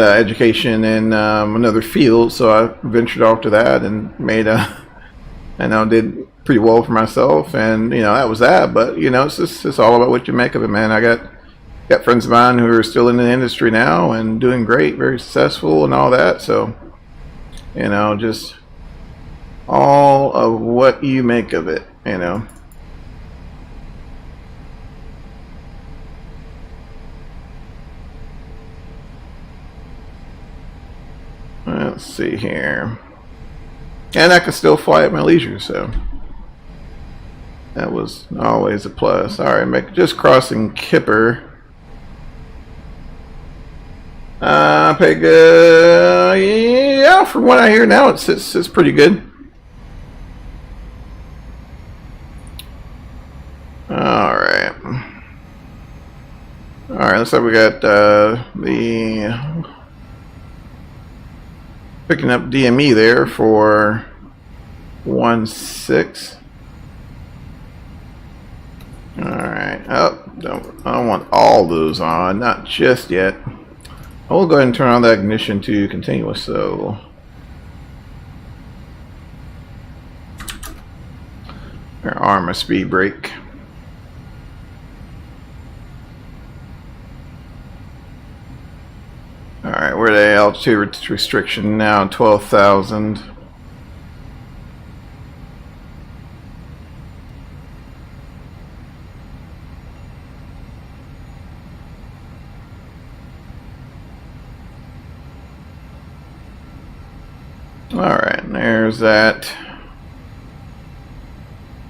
education in another field, so I ventured off to that and made did pretty well for myself, and you know, that was that. But you know, it's all about what you make of it, man. I got friends of mine who are still in the industry now and doing great, very successful and all that. So, you know, just all of what you make of it, you know. Let's see here. And I can still fly at my leisure, so that was always a plus. Alright, just crossing Kipper. Peg, yeah, from what I hear now, it's pretty good. Alright. Alright, looks like we got the picking up DME there for 1-6. Alright. Oh, I don't want all those on, not just yet. I will go ahead and turn on the ignition to continuous, so arm a speed brake. Alright, we're at altitude restriction now, 12,000. Alright, there's that.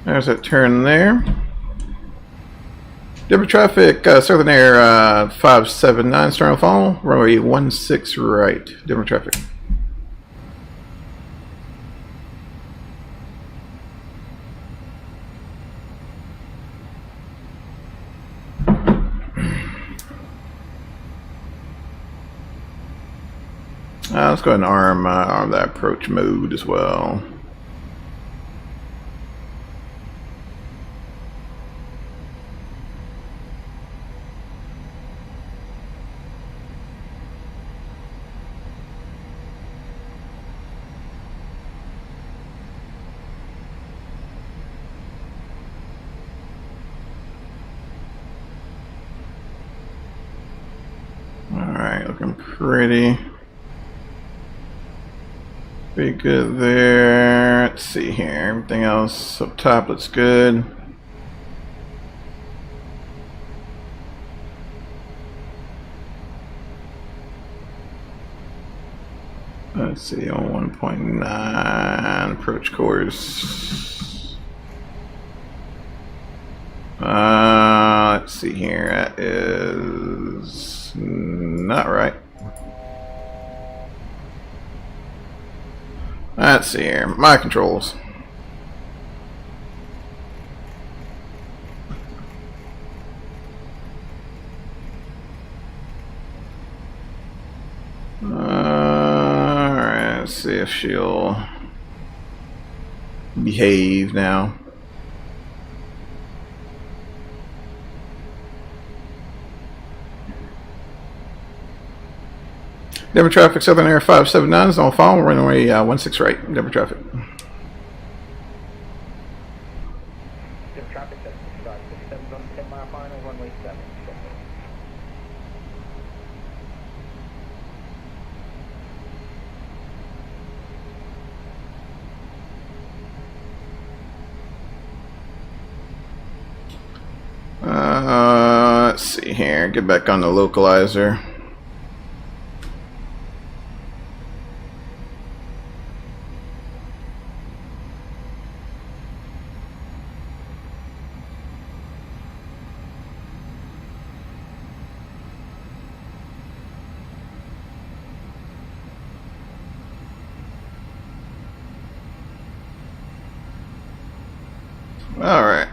There's that turn there. Denver traffic, Southern Air 579, starting to fall, runway 16 right, Denver traffic. Let's go ahead and arm that approach mode as well. Alright, looking pretty good there. Let's see here. Everything else up top looks good. Let's see, on 1.9 approach course. Let's see here. That is not right. Let's see here. My controls. Alright, let's see if she'll behave now. Denver traffic, Southern Air 579 is on file, runway 16 right, Denver traffic. Denver traffic, that's 67 on 10 mile final, runway 7. Let's see here, get back on the localizer. All right.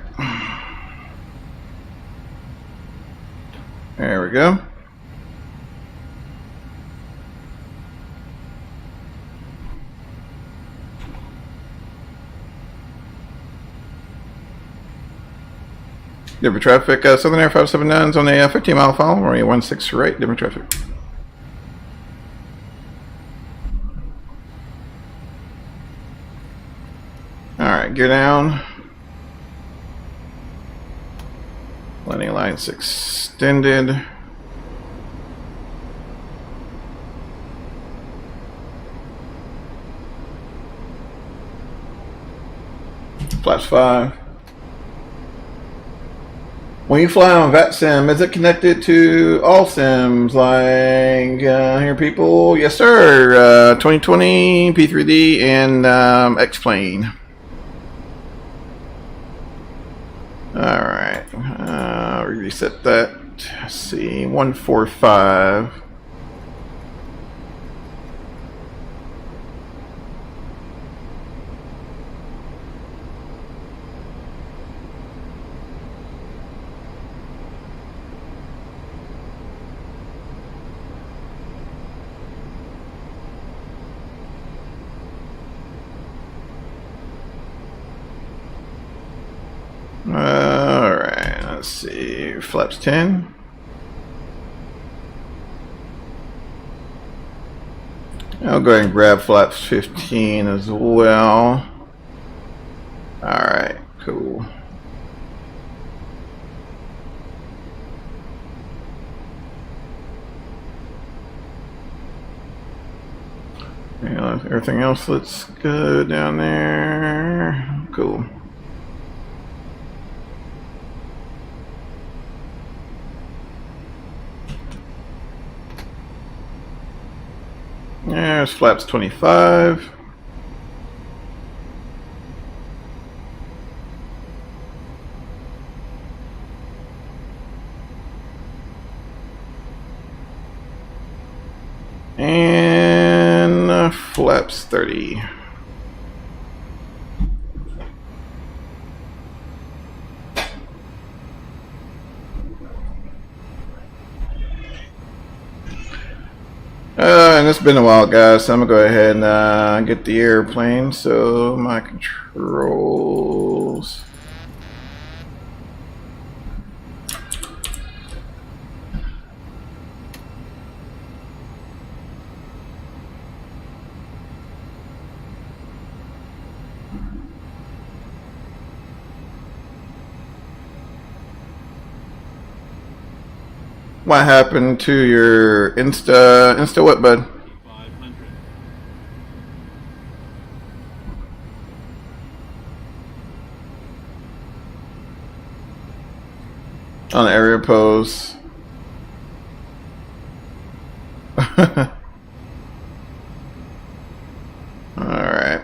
There we go. Denver traffic, Southern Air 579 is on a 15 mile file, runway 16 right, Denver traffic. Alright, gear down. Landing lights extended. Flaps 5. When you fly on VATSIM, is it connected to all sims like here people? Yes sir, 2020, P3D, and X-Plane. Alright, reset that. Let's see, 145. Alright, let's see, flaps 10. I'll go ahead and grab flaps 15 as well. Alright, cool. Yeah, everything else looks good down there. Cool. There's flaps 25. And flaps 30. And it's been a while, guys, so I'm gonna go ahead and get the airplane. So my controls. What happened to your Insta what, bud? 500. On the area pose. Alright.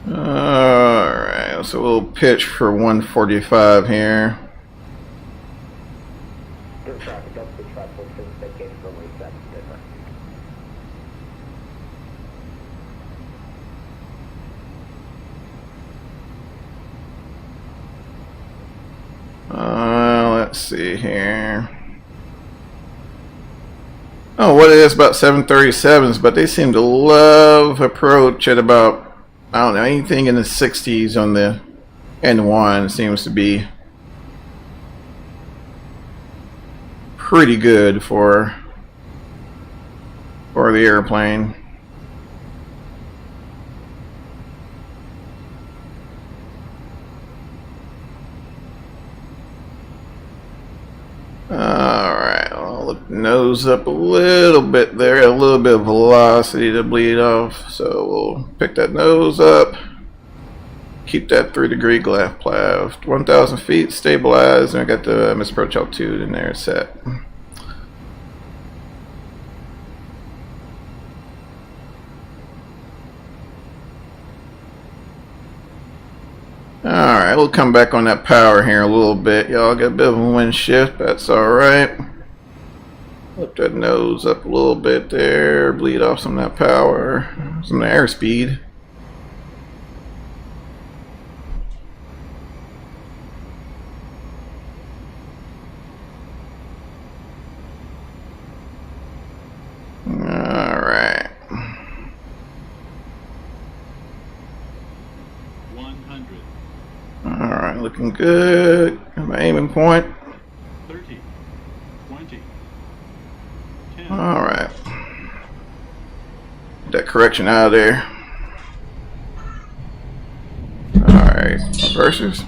Alright, so we'll pitch for 145 here. Good traffic, that's the traffic since they came from reset different. Let's see here. Oh, what it is about 737s, but they seem to love approach at about, I don't know, anything in the 60s on the N1 seems to be pretty good for the airplane. Alright, I'll look nose up a little bit there, a little bit of velocity to bleed off, so we'll pick that nose up, keep that 3-degree glass plav, 1,000 feet, stabilized, and I got the misapproach altitude in there set. Alright, we'll come back on that power here a little bit. Y'all got a bit of a wind shift, that's alright. Lift that nose up a little bit there, bleed off some of that power, some of the airspeed. Alright. 100. Alright, looking good. Got my aiming point. 30. 20. 10. Alright. Get that correction out of there. pressures.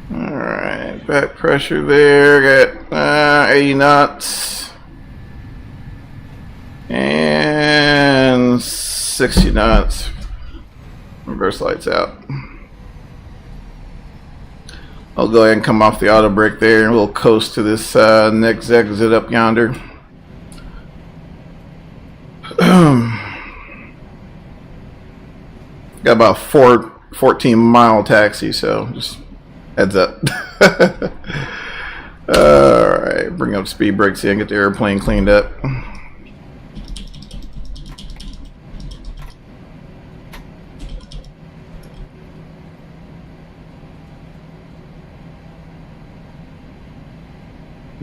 Alright, back pressure there, got 80 knots. And 60 knots. Reverse lights out. I'll go ahead and come off the auto brake there, and we'll coast to this next exit up yonder. Got about 14-mile taxi, so just heads up. Alright, bring up speed brakes here and get the airplane cleaned up.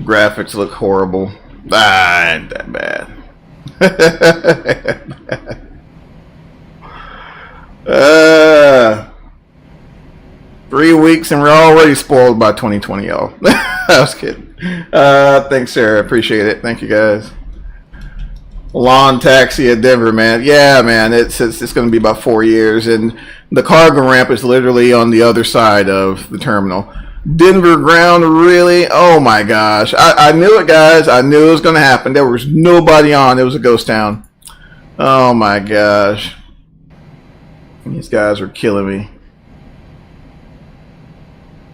Graphics look horrible. Ah, ain't that bad. 3 weeks and we're already spoiled by 2020, y'all. I was kidding. Thanks, Sarah. Appreciate it. Thank you, guys. Lawn taxi at Denver, man. Yeah, man. It's going to be about 4 years, and the cargo ramp is literally on the other side of the terminal. Denver ground, really? Oh my gosh. I knew it, guys. I knew it was going to happen. There was nobody on. It was a ghost town. Oh my gosh. These guys are killing me.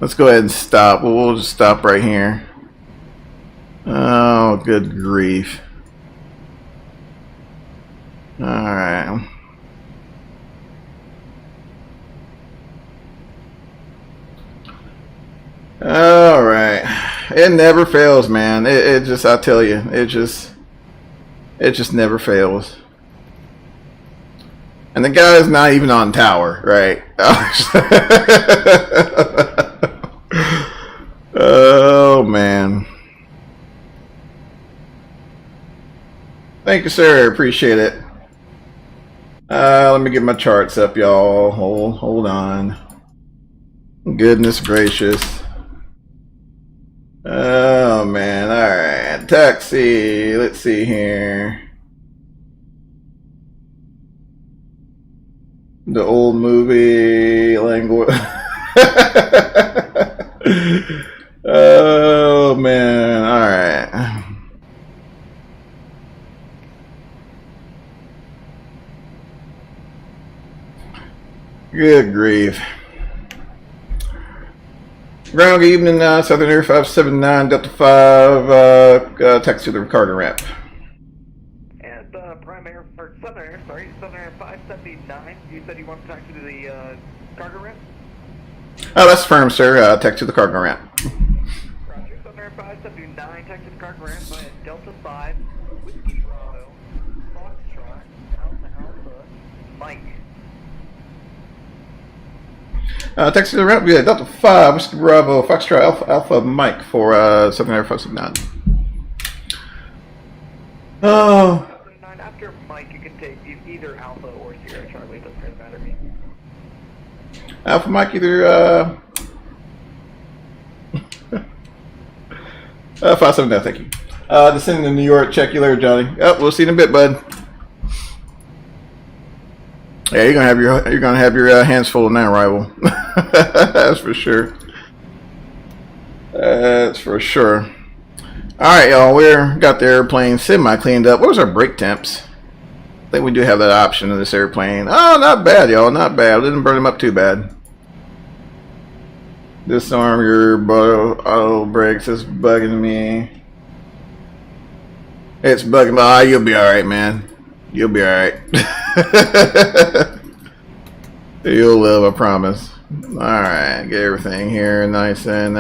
Let's go ahead and stop. We'll just stop right here. Oh, good grief. Alright. All right, it never fails, man. It just, I tell you, it just never fails. And the guy's not even on tower, right? Oh man. Thank you, sir. Appreciate it. Let me get my charts up, y'all. Hold on. Goodness gracious. Oh man, alright. Taxi, let's see here. The old movie language. Oh man, alright. Good grief. Ground, good evening, Southern Air 579, Delta 5, taxi to the cargo ramp. And Prime Air, or Southern Air, sorry, Southern Air 579, you said you want to taxi to the cargo ramp? Oh, that's firm, sir. Taxi to the cargo ramp. Roger, Southern Air 579, taxi to the cargo ramp via Delta 5, Whiskey Bravo, Foxtrot, Alpha Alpha, Mike. Taxi to the ramp, yeah, Delta 5, Whiskey Bravo, Foxtrot, Alpha Mike for Southern Air 579. Oh. After Mike, you can take either Alpha or Sierra Charlie, doesn't really matter to me. Alpha Mike, either 579, thank you. Descending to New York, check you later, Johnny. Yep, we'll see you in a bit, bud. Yeah, you're gonna have your hands full now, rival. That's for sure. That's for sure. All right, y'all. We got the airplane semi cleaned up. What was our brake temps? I think we do have that option in this airplane. Oh, not bad, y'all. Not bad. Didn't burn them up too bad. Disarm your auto brakes. It's bugging me. It's bugging me. Ah, you'll be all right, man. You'll be all right. You'll live, I promise. All right, get everything here nice and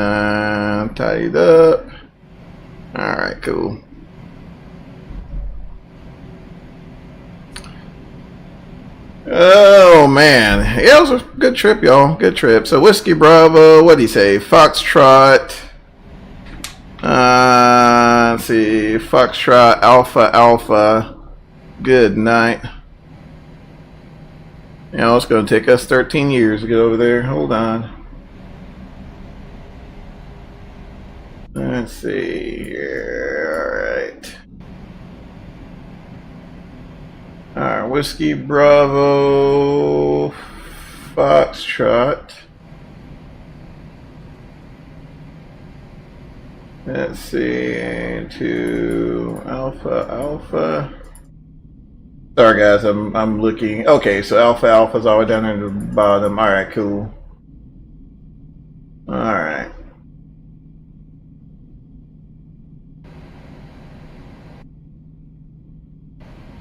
tidied up. All right, cool. Oh man, yeah, it was a good trip, y'all. Good trip. So Whiskey Bravo, what did he say? Foxtrot. Let's see, Foxtrot Alpha Alpha. Good night. You know, it's going to take us 13 years to get over there. Hold on. Let's see here. All right, Whiskey Bravo Foxtrot. Let's see, to Alpha. Sorry guys, I'm looking. Okay, so Alpha's all the way down at the bottom. All right, cool. All right.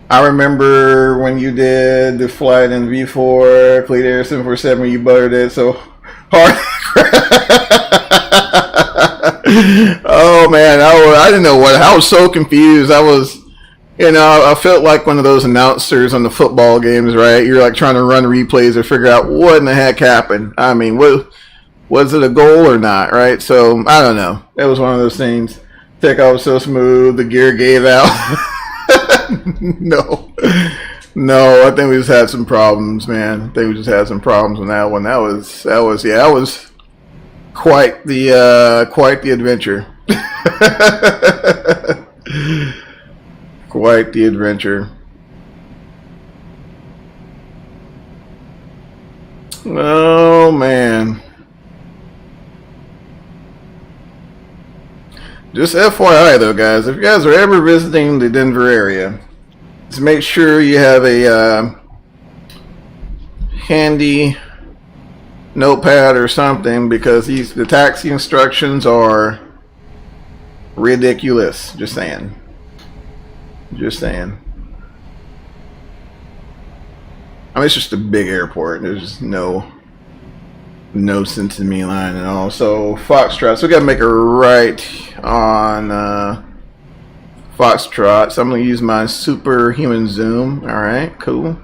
I remember when you did the flight in V4, Fleet Air 747, you buttered it so hard. Oh man, I didn't know what. I was so confused. I was, you know, I felt like one of those announcers on the football games, right? You're like trying to run replays or figure out what in the heck happened. I mean, was it a goal or not, right? So I don't know. It was one of those things. Takeoff was so smooth, the gear gave out. No, I think we just had some problems, man. I think we just had some problems on that one. That was quite the adventure. Quite the adventure. Oh man. Just FYI though, guys, if you guys are ever visiting the Denver area, just make sure you have a handy notepad or something, because the taxi instructions are ridiculous. Just saying. Just saying. I mean, it's just a big airport. There's just no sense in me lying at all. So Foxtrot, so we gotta make a right on Foxtrot. So I'm gonna use my superhuman zoom. All right, cool.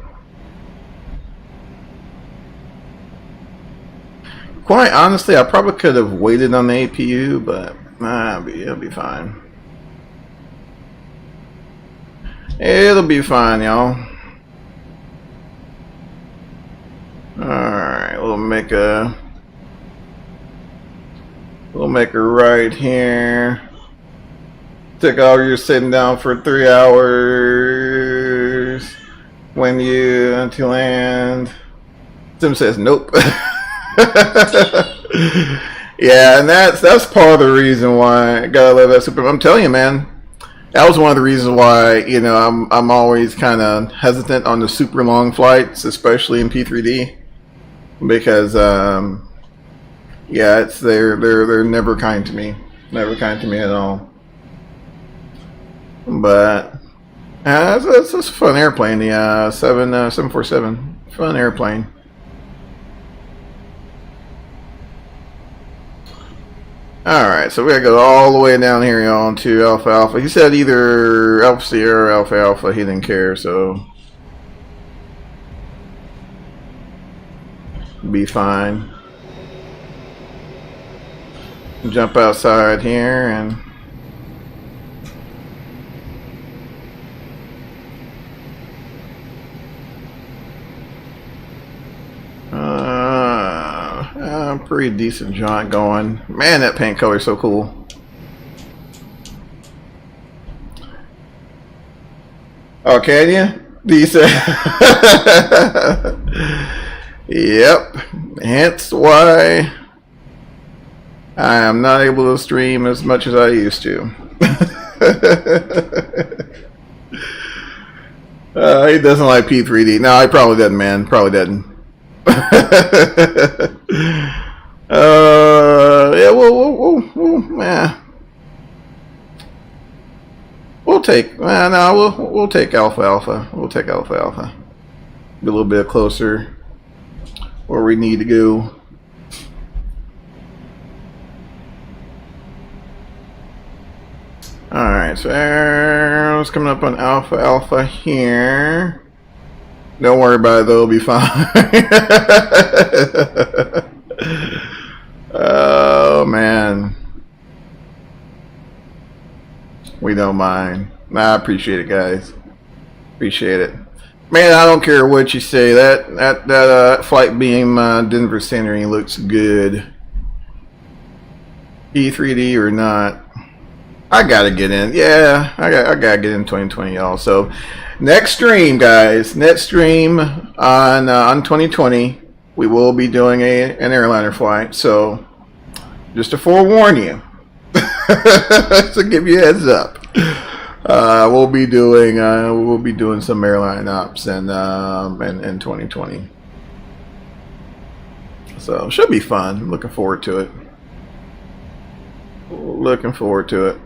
Quite honestly, I probably could have waited on the APU, but it'll be fine. It'll be fine, y'all. Alright, we'll make a right here. Take all you're sitting down for 3 hours when you until land. Sim says nope. Yeah, and that's part of the reason why I gotta love that super. I'm telling you, man, that was one of the reasons why, you know, I'm always kind of hesitant on the super long flights, especially in P3D, because yeah, they're never kind to me, at all. But it's a fun airplane, the 747, fun airplane. Alright, so we gotta go all the way down here, y'all, to Alpha. He said either Alpha Sierra or Alpha. He didn't care, so be fine. Jump outside here and pretty decent jaunt going. Man, that paint color is so cool. Oh, can you? Decent. Yep. Hence why I am not able to stream as much as I used to. He doesn't like P3D. No, he probably doesn't, man. Probably doesn't. Yeah, we'll take. No, we'll take Alpha. We'll take Alpha. Be a little bit closer where we need to go. All right, so arrows coming up on Alpha here. Don't worry about it, though. It'll be fine. Oh man, we don't mind. I appreciate it, guys. Appreciate it, man. I don't care what you say. That flight beam Denver centering looks good. P3D or not. I gotta get in. Yeah, I gotta get in 2020, y'all. So next stream, guys. Next stream on 2020, we will be doing an airliner flight. So just to forewarn you, to give you a heads up, we'll be doing some airline ops in 2020. So should be fun. I'm looking forward to it. Looking forward to it.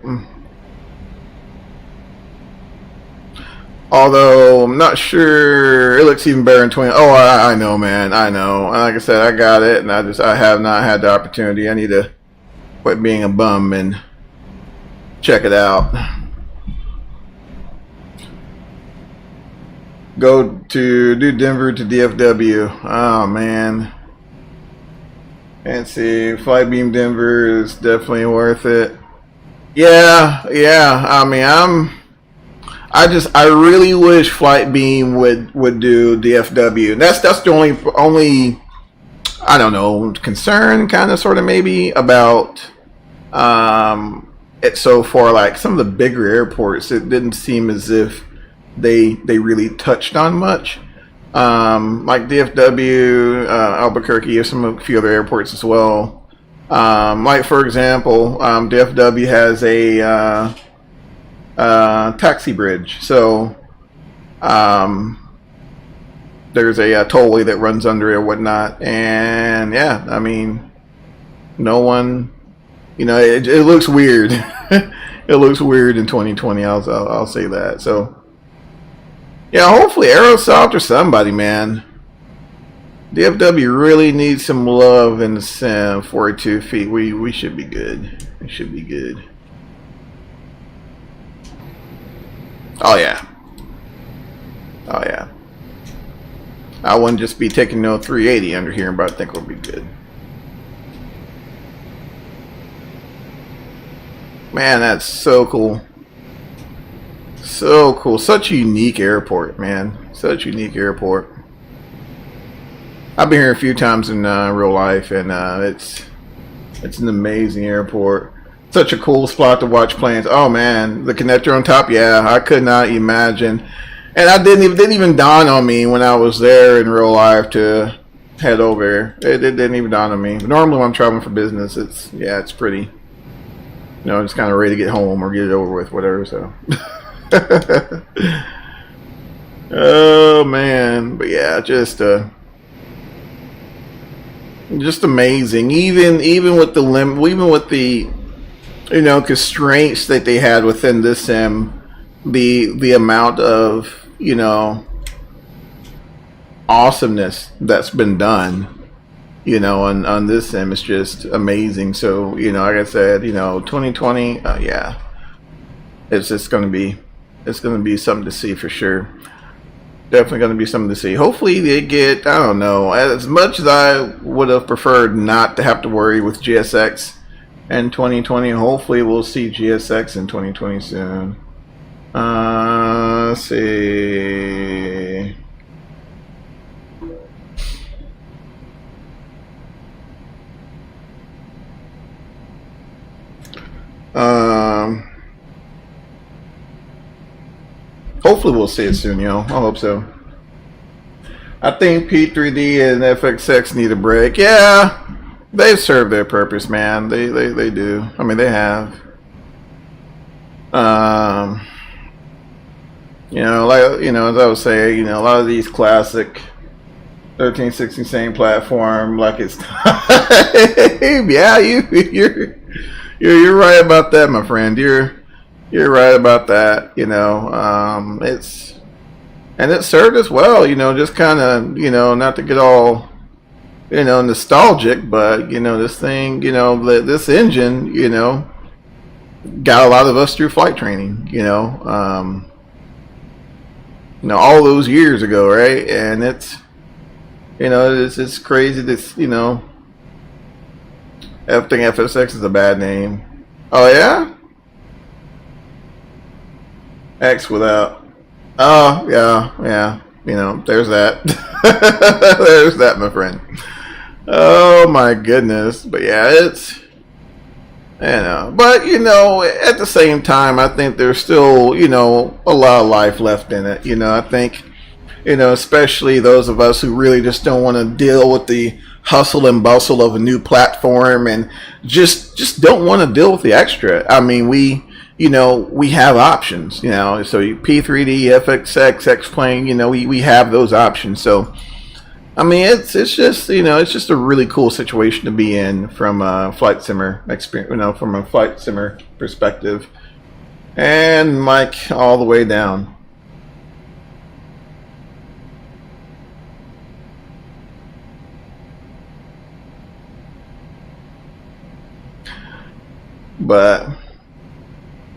Although I'm not sure, it looks even better in 20. Oh, I know, man. I know. Like I said, I got it, and I have not had the opportunity. I need to quit being a bum and check it out. Go to do Denver to DFW. Oh man. And see, Flight Beam Denver is definitely worth it. Yeah. I mean, I really wish Flight Beam would do DFW. That's the only I don't know, concern, kind of, sort of, maybe about it so far. Like some of the bigger airports, it didn't seem as if they really touched on much. Like DFW, Albuquerque, a few other airports as well. Like for example, DFW has a taxi bridge, so there's a tollway that runs under it or whatnot, and yeah, I mean, no one, it looks weird. It looks weird in 2020. I'll say that. So. Yeah, hopefully Aerosoft or somebody, man. DFW really needs some love in the sim. 42 feet. We should be good. We should be good. Oh yeah. Oh yeah. I wouldn't just be taking no 380 under here, but I think we'll be good. Man, that's so cool. So cool. Such a unique airport, man. Such a unique airport. I've been here a few times in real life, and it's an amazing airport. Such a cool spot to watch planes. Oh man, the connector on top. Yeah, I could not imagine. And it didn't even dawn on me when I was there in real life to head over. It didn't even dawn on me. Normally when I'm traveling for business, it's pretty. Just kind of ready to get home or get it over with, whatever. So. Oh man, but yeah, just amazing. Even with the constraints that they had within this sim, the amount of awesomeness that's been done, on this sim is just amazing. So like I said, 2020, yeah, it's just going to be. It's going to be something to see for sure. Definitely going to be something to see. Hopefully they get, I don't know, as much as I would have preferred not to have to worry with GSX in 2020. Hopefully we'll see GSX in 2020 soon. Let's see. Hopefully we'll see it soon, I hope so. I think P3D and FXX need a break. Yeah, they've served their purpose, man. They do. I mean, they have. Like as I was saying, a lot of these classic 13, 16 same platform, like it's time. Yeah, you're right about that, my friend. You're right about that. It served us well. Just kind of, not to get all, nostalgic, but this thing, this engine, got a lot of us through flight training. All those years ago, right? And it's crazy. This, I think FSX is a bad name. Oh yeah. X without. Oh yeah. There's that. There's that, my friend. Oh my goodness. But yeah, But at the same time, I think there's still a lot of life left in it. I think especially those of us who really just don't want to deal with the hustle and bustle of a new platform, and just don't want to deal with the extra. I mean, we have options. So P3Dv5, X-Plane. We have those options. So I mean, it's just it's just a really cool situation to be in from a flight simmer experience, from a flight simmer perspective. And Mike all the way down. But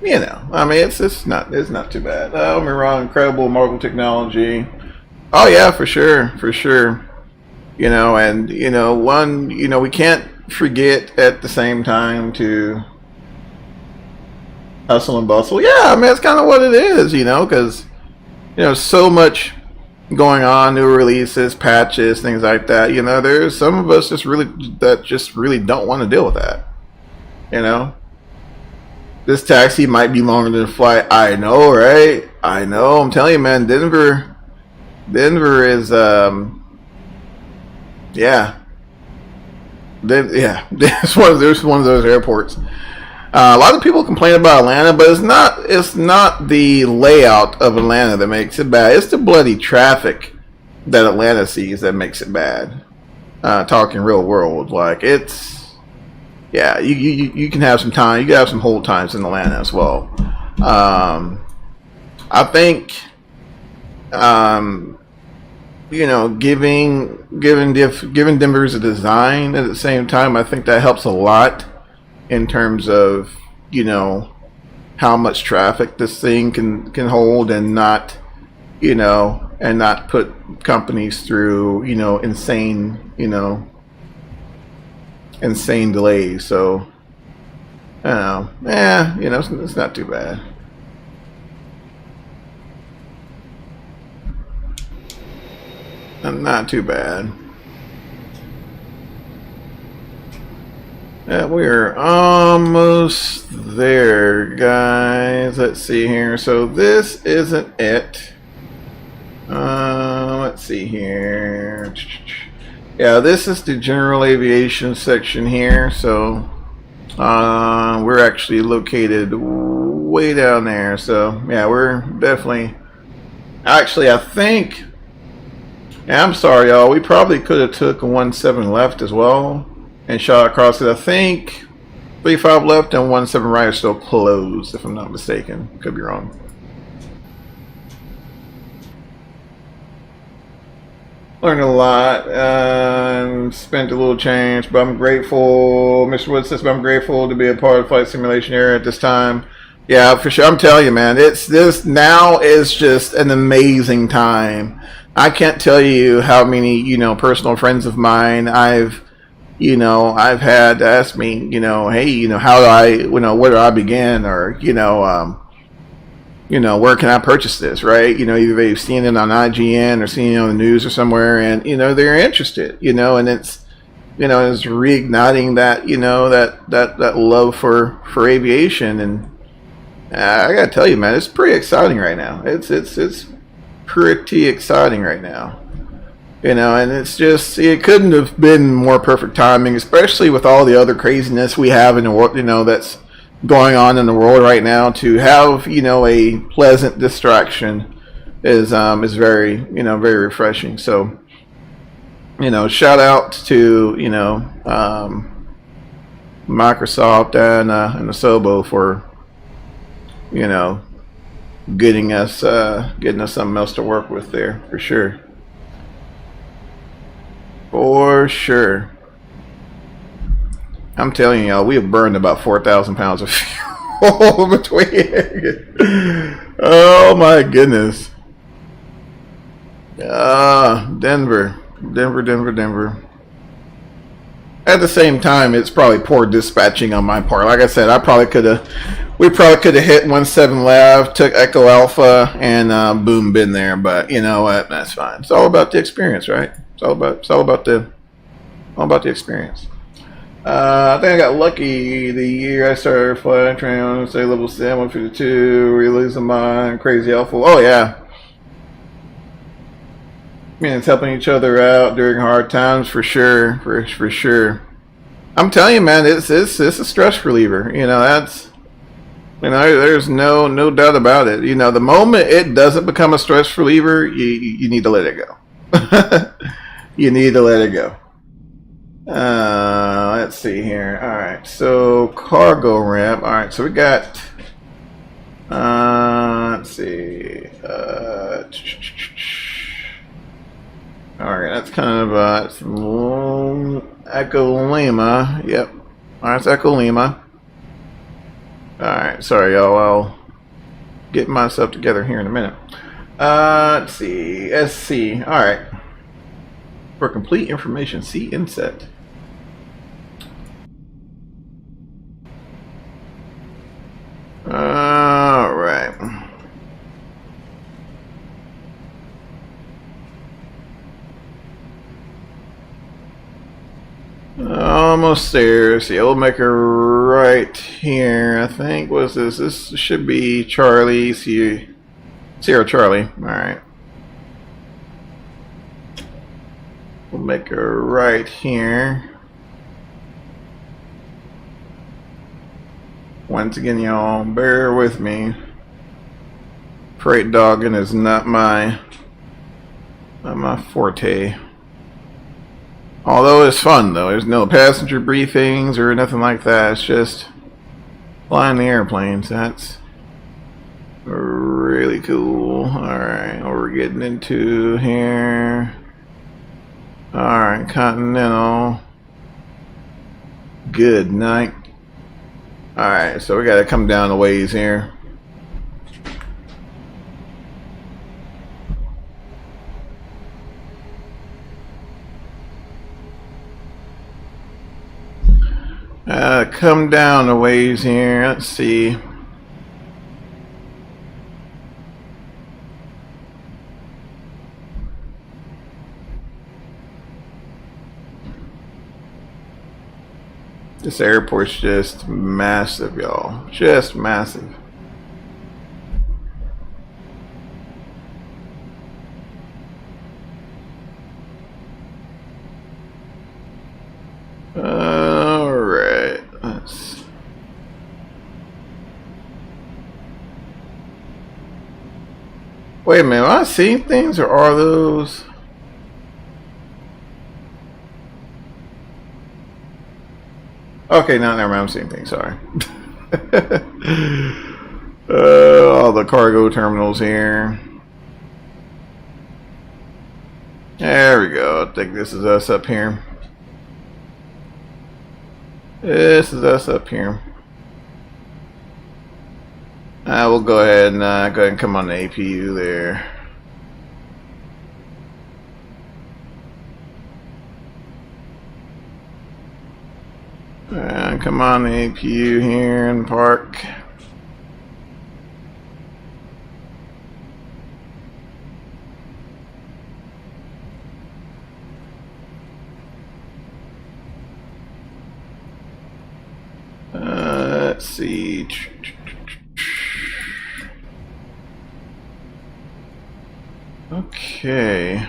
I mean, it's not too bad. We're wrong. Incredible Marvel technology. Oh yeah, for sure. And we can't forget at the same time to hustle and bustle. Yeah, I mean, that's kind of what it is, because so much going on, new releases, patches, things like that. There's some of us just really don't want to deal with that. This taxi might be longer than a flight. I know, right? I know. I'm telling you, man. Denver is It's one of those airports. A lot of people complain about Atlanta, but it's not the layout of Atlanta that makes it bad. It's the bloody traffic that Atlanta sees that makes it bad. Talking real world, like you can have some time. You can have some hold times in Atlanta as well. I think giving Denver's a design at the same time, I think that helps a lot in terms of how much traffic this thing can hold, and not put companies through insane delays. So I don't know, it's not too bad. Not too bad. We're almost there, guys. Let's see here. So this isn't it. Let's see here. Yeah, this is the general aviation section here. So we're actually located way down there. So yeah, we're definitely. Actually, I think. Yeah, I'm sorry, y'all. We probably could have took a 17 left as well and shot across it. I think 35 left and 17 right are still closed, if I'm not mistaken. Could be wrong. Learned a lot. Spent a little change, but I'm grateful. Mr. Wood says, I'm grateful to be a part of flight simulation here at this time. Yeah, for sure. I'm telling you, man. This now is just an amazing time. I can't tell you how many, personal friends of mine I've had ask me, hey, how do I, where do I begin, or, where can I purchase this, right? Either they've seen it on IGN or seen it on the news or somewhere, and, they're interested, and it's, it's reigniting that, that love for aviation. And I gotta tell you, man, it's pretty exciting right now. It's pretty exciting right now, and it's just, it couldn't have been more perfect timing, especially with all the other craziness we have in the world, that's going on in the world right now. To have a pleasant distraction is very very refreshing. So shout out to Microsoft and Asobo for getting us something else to work with there, for sure. I'm telling y'all, we have burned about 4,000 pounds of fuel between. Oh my goodness. Denver. At the same time, it's probably poor dispatching on my part. Like I said, we probably could have hit 17 left, took Echo Alpha, and boom, been there. But you know what? That's fine. It's all about the experience, right? It's all about the experience. I think I got lucky the year I started flying training on, say, level 7, 152, releasing my crazy helpful. Oh, yeah. I mean, it's helping each other out during hard times for sure. For sure. I'm telling you, man, it's a stress reliever. You know, that's, you know, there's no doubt about it. You know, the moment it doesn't become a stress reliever, you need to let it go. You need to let it go. Let's see here. All right, so cargo ramp. All right, so we got. Let's see. All right, that's kind of Echo Lima. Yep. All right, it's Echo Lima. All right, sorry, y'all. I'll get myself together here in a minute. Let's see. SC. All right. For complete information, see inset. All right. Almost there. See, we'll make a right here. I think was this. This should be Charlie. Sierra Charlie. All right. We'll make a right here. Once again, y'all, bear with me. Freight dogging is not my forte. Although it's fun, though. There's no passenger briefings or nothing like that. It's just flying the airplanes. That's really cool. Alright, what we're getting into here. Alright, Continental. Good night. Alright, so we gotta come down a ways here. Come down a ways here. Let's see. This airport's just massive, y'all. Just massive. Alright. Let's... Wait a minute. Am I seeing things, or are those... Okay, no, never mind. I'm seeing things. Sorry. All the cargo terminals here. There we go. I think this is us up here. This is us up here. We'll go ahead and come on the APU there. Come on the APU here and park. Let's see. Okay.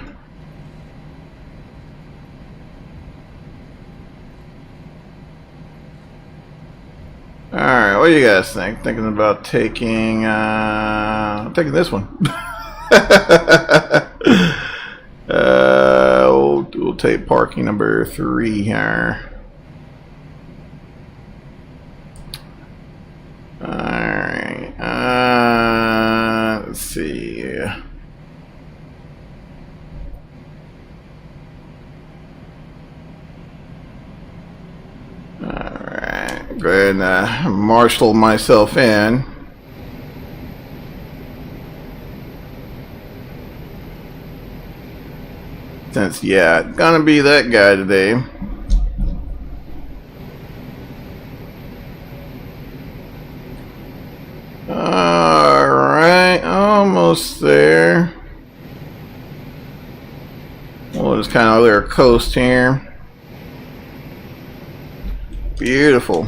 Alright, what do you guys think? Thinking about taking this one. We'll take parking number 3 here. Alright, let's see. Alright, go ahead and marshal myself in. Since, yeah, it's gonna be that guy today. Alright, almost there. We'll just kind of let her coast here. Beautiful.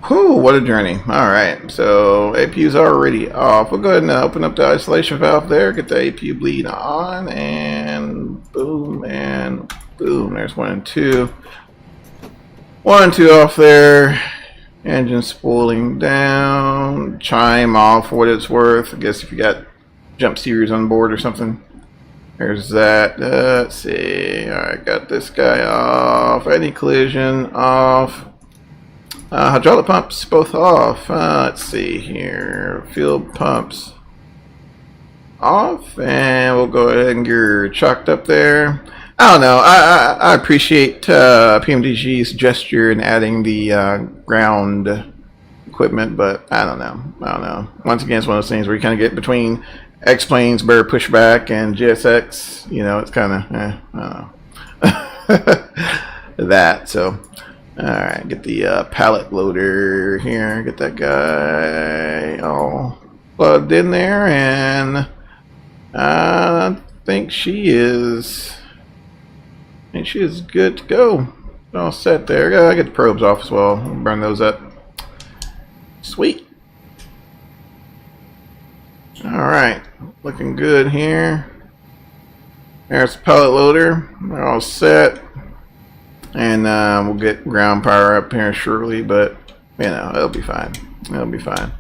Whew, what a journey. Alright, so APU's already off. We'll go ahead and open up the isolation valve there, get the APU bleed on, and boom, and boom. There's 1 and 2. 1 and 2 off there. Engine spooling down. Chime off for what it's worth. I guess if you got jump series on board or something. There's that. Let's see. Alright, got this guy off. Anti-collision off. Hydraulic pumps both off. Let's see here. Fuel pumps off. And we'll go ahead and get her chalked up there. I don't know. I appreciate PMDG's gesture in adding the ground equipment, but I don't know. Once again, it's one of those things where you kind of get between X-Planes, Bear Pushback, and GSX. You know, it's kind of, I don't know. That, so. Alright, get the pallet loader here. Get that guy all plugged in there, and I think she is good to go. All set there. I get the probes off as well. I'll burn those up. Sweet. Alright, looking good here. There's the pallet loader. They're all set. And we'll get ground power up here shortly, but you know, it'll be fine. It'll be fine.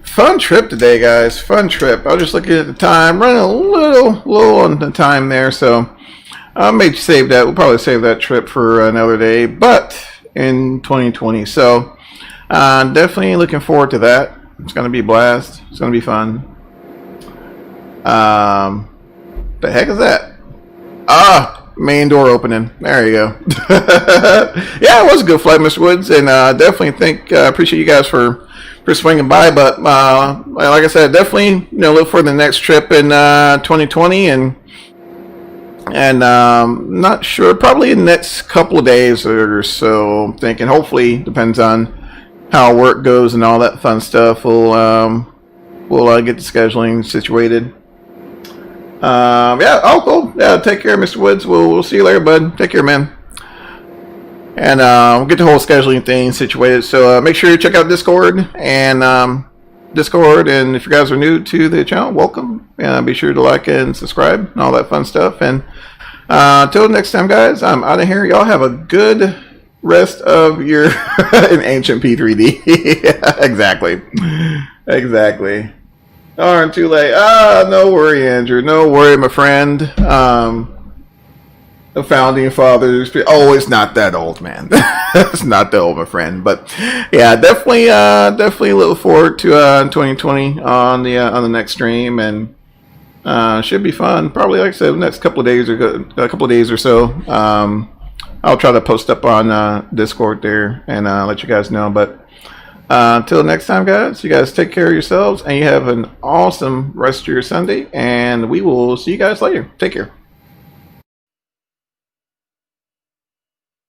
Fun trip today, guys. Fun trip. I was just looking at the time, running a little low on the time there, so I may save that. We'll probably save that trip for another day, but in 2020. So definitely looking forward to that. It's going to be a blast. It's going to be fun. The heck is that? Main door opening. There you go. Yeah, it was a good flight, Mr. Woods, and definitely appreciate you guys for swinging by. But like I said, definitely look for the next trip in 2020, and not sure, probably in the next couple of days or so. I'm thinking, hopefully, depends on how work goes and all that fun stuff. We'll get the scheduling situated. Yeah, cool. Yeah, take care, Mr. Woods. We'll see you later, bud. Take care, man. And we'll get the whole scheduling thing situated. So make sure you check out Discord, and if you guys are new to the channel, welcome. And be sure to like and subscribe and all that fun stuff. And until next time, guys, I'm out of here. Y'all have a good rest of your an ancient P3D. Exactly. Darn, too late. No worry, Andrew. No worry, my friend. The founding fathers. Oh, it's not that old, man. It's not that old, my friend. But yeah, definitely look forward to 2020 on the next stream, and should be fun. Probably, like I said, the next couple of days or so. I'll try to post up on Discord there and let you guys know. But until next time, guys, you guys take care of yourselves, and you have an awesome rest of your Sunday, and we will see you guys later. Take care.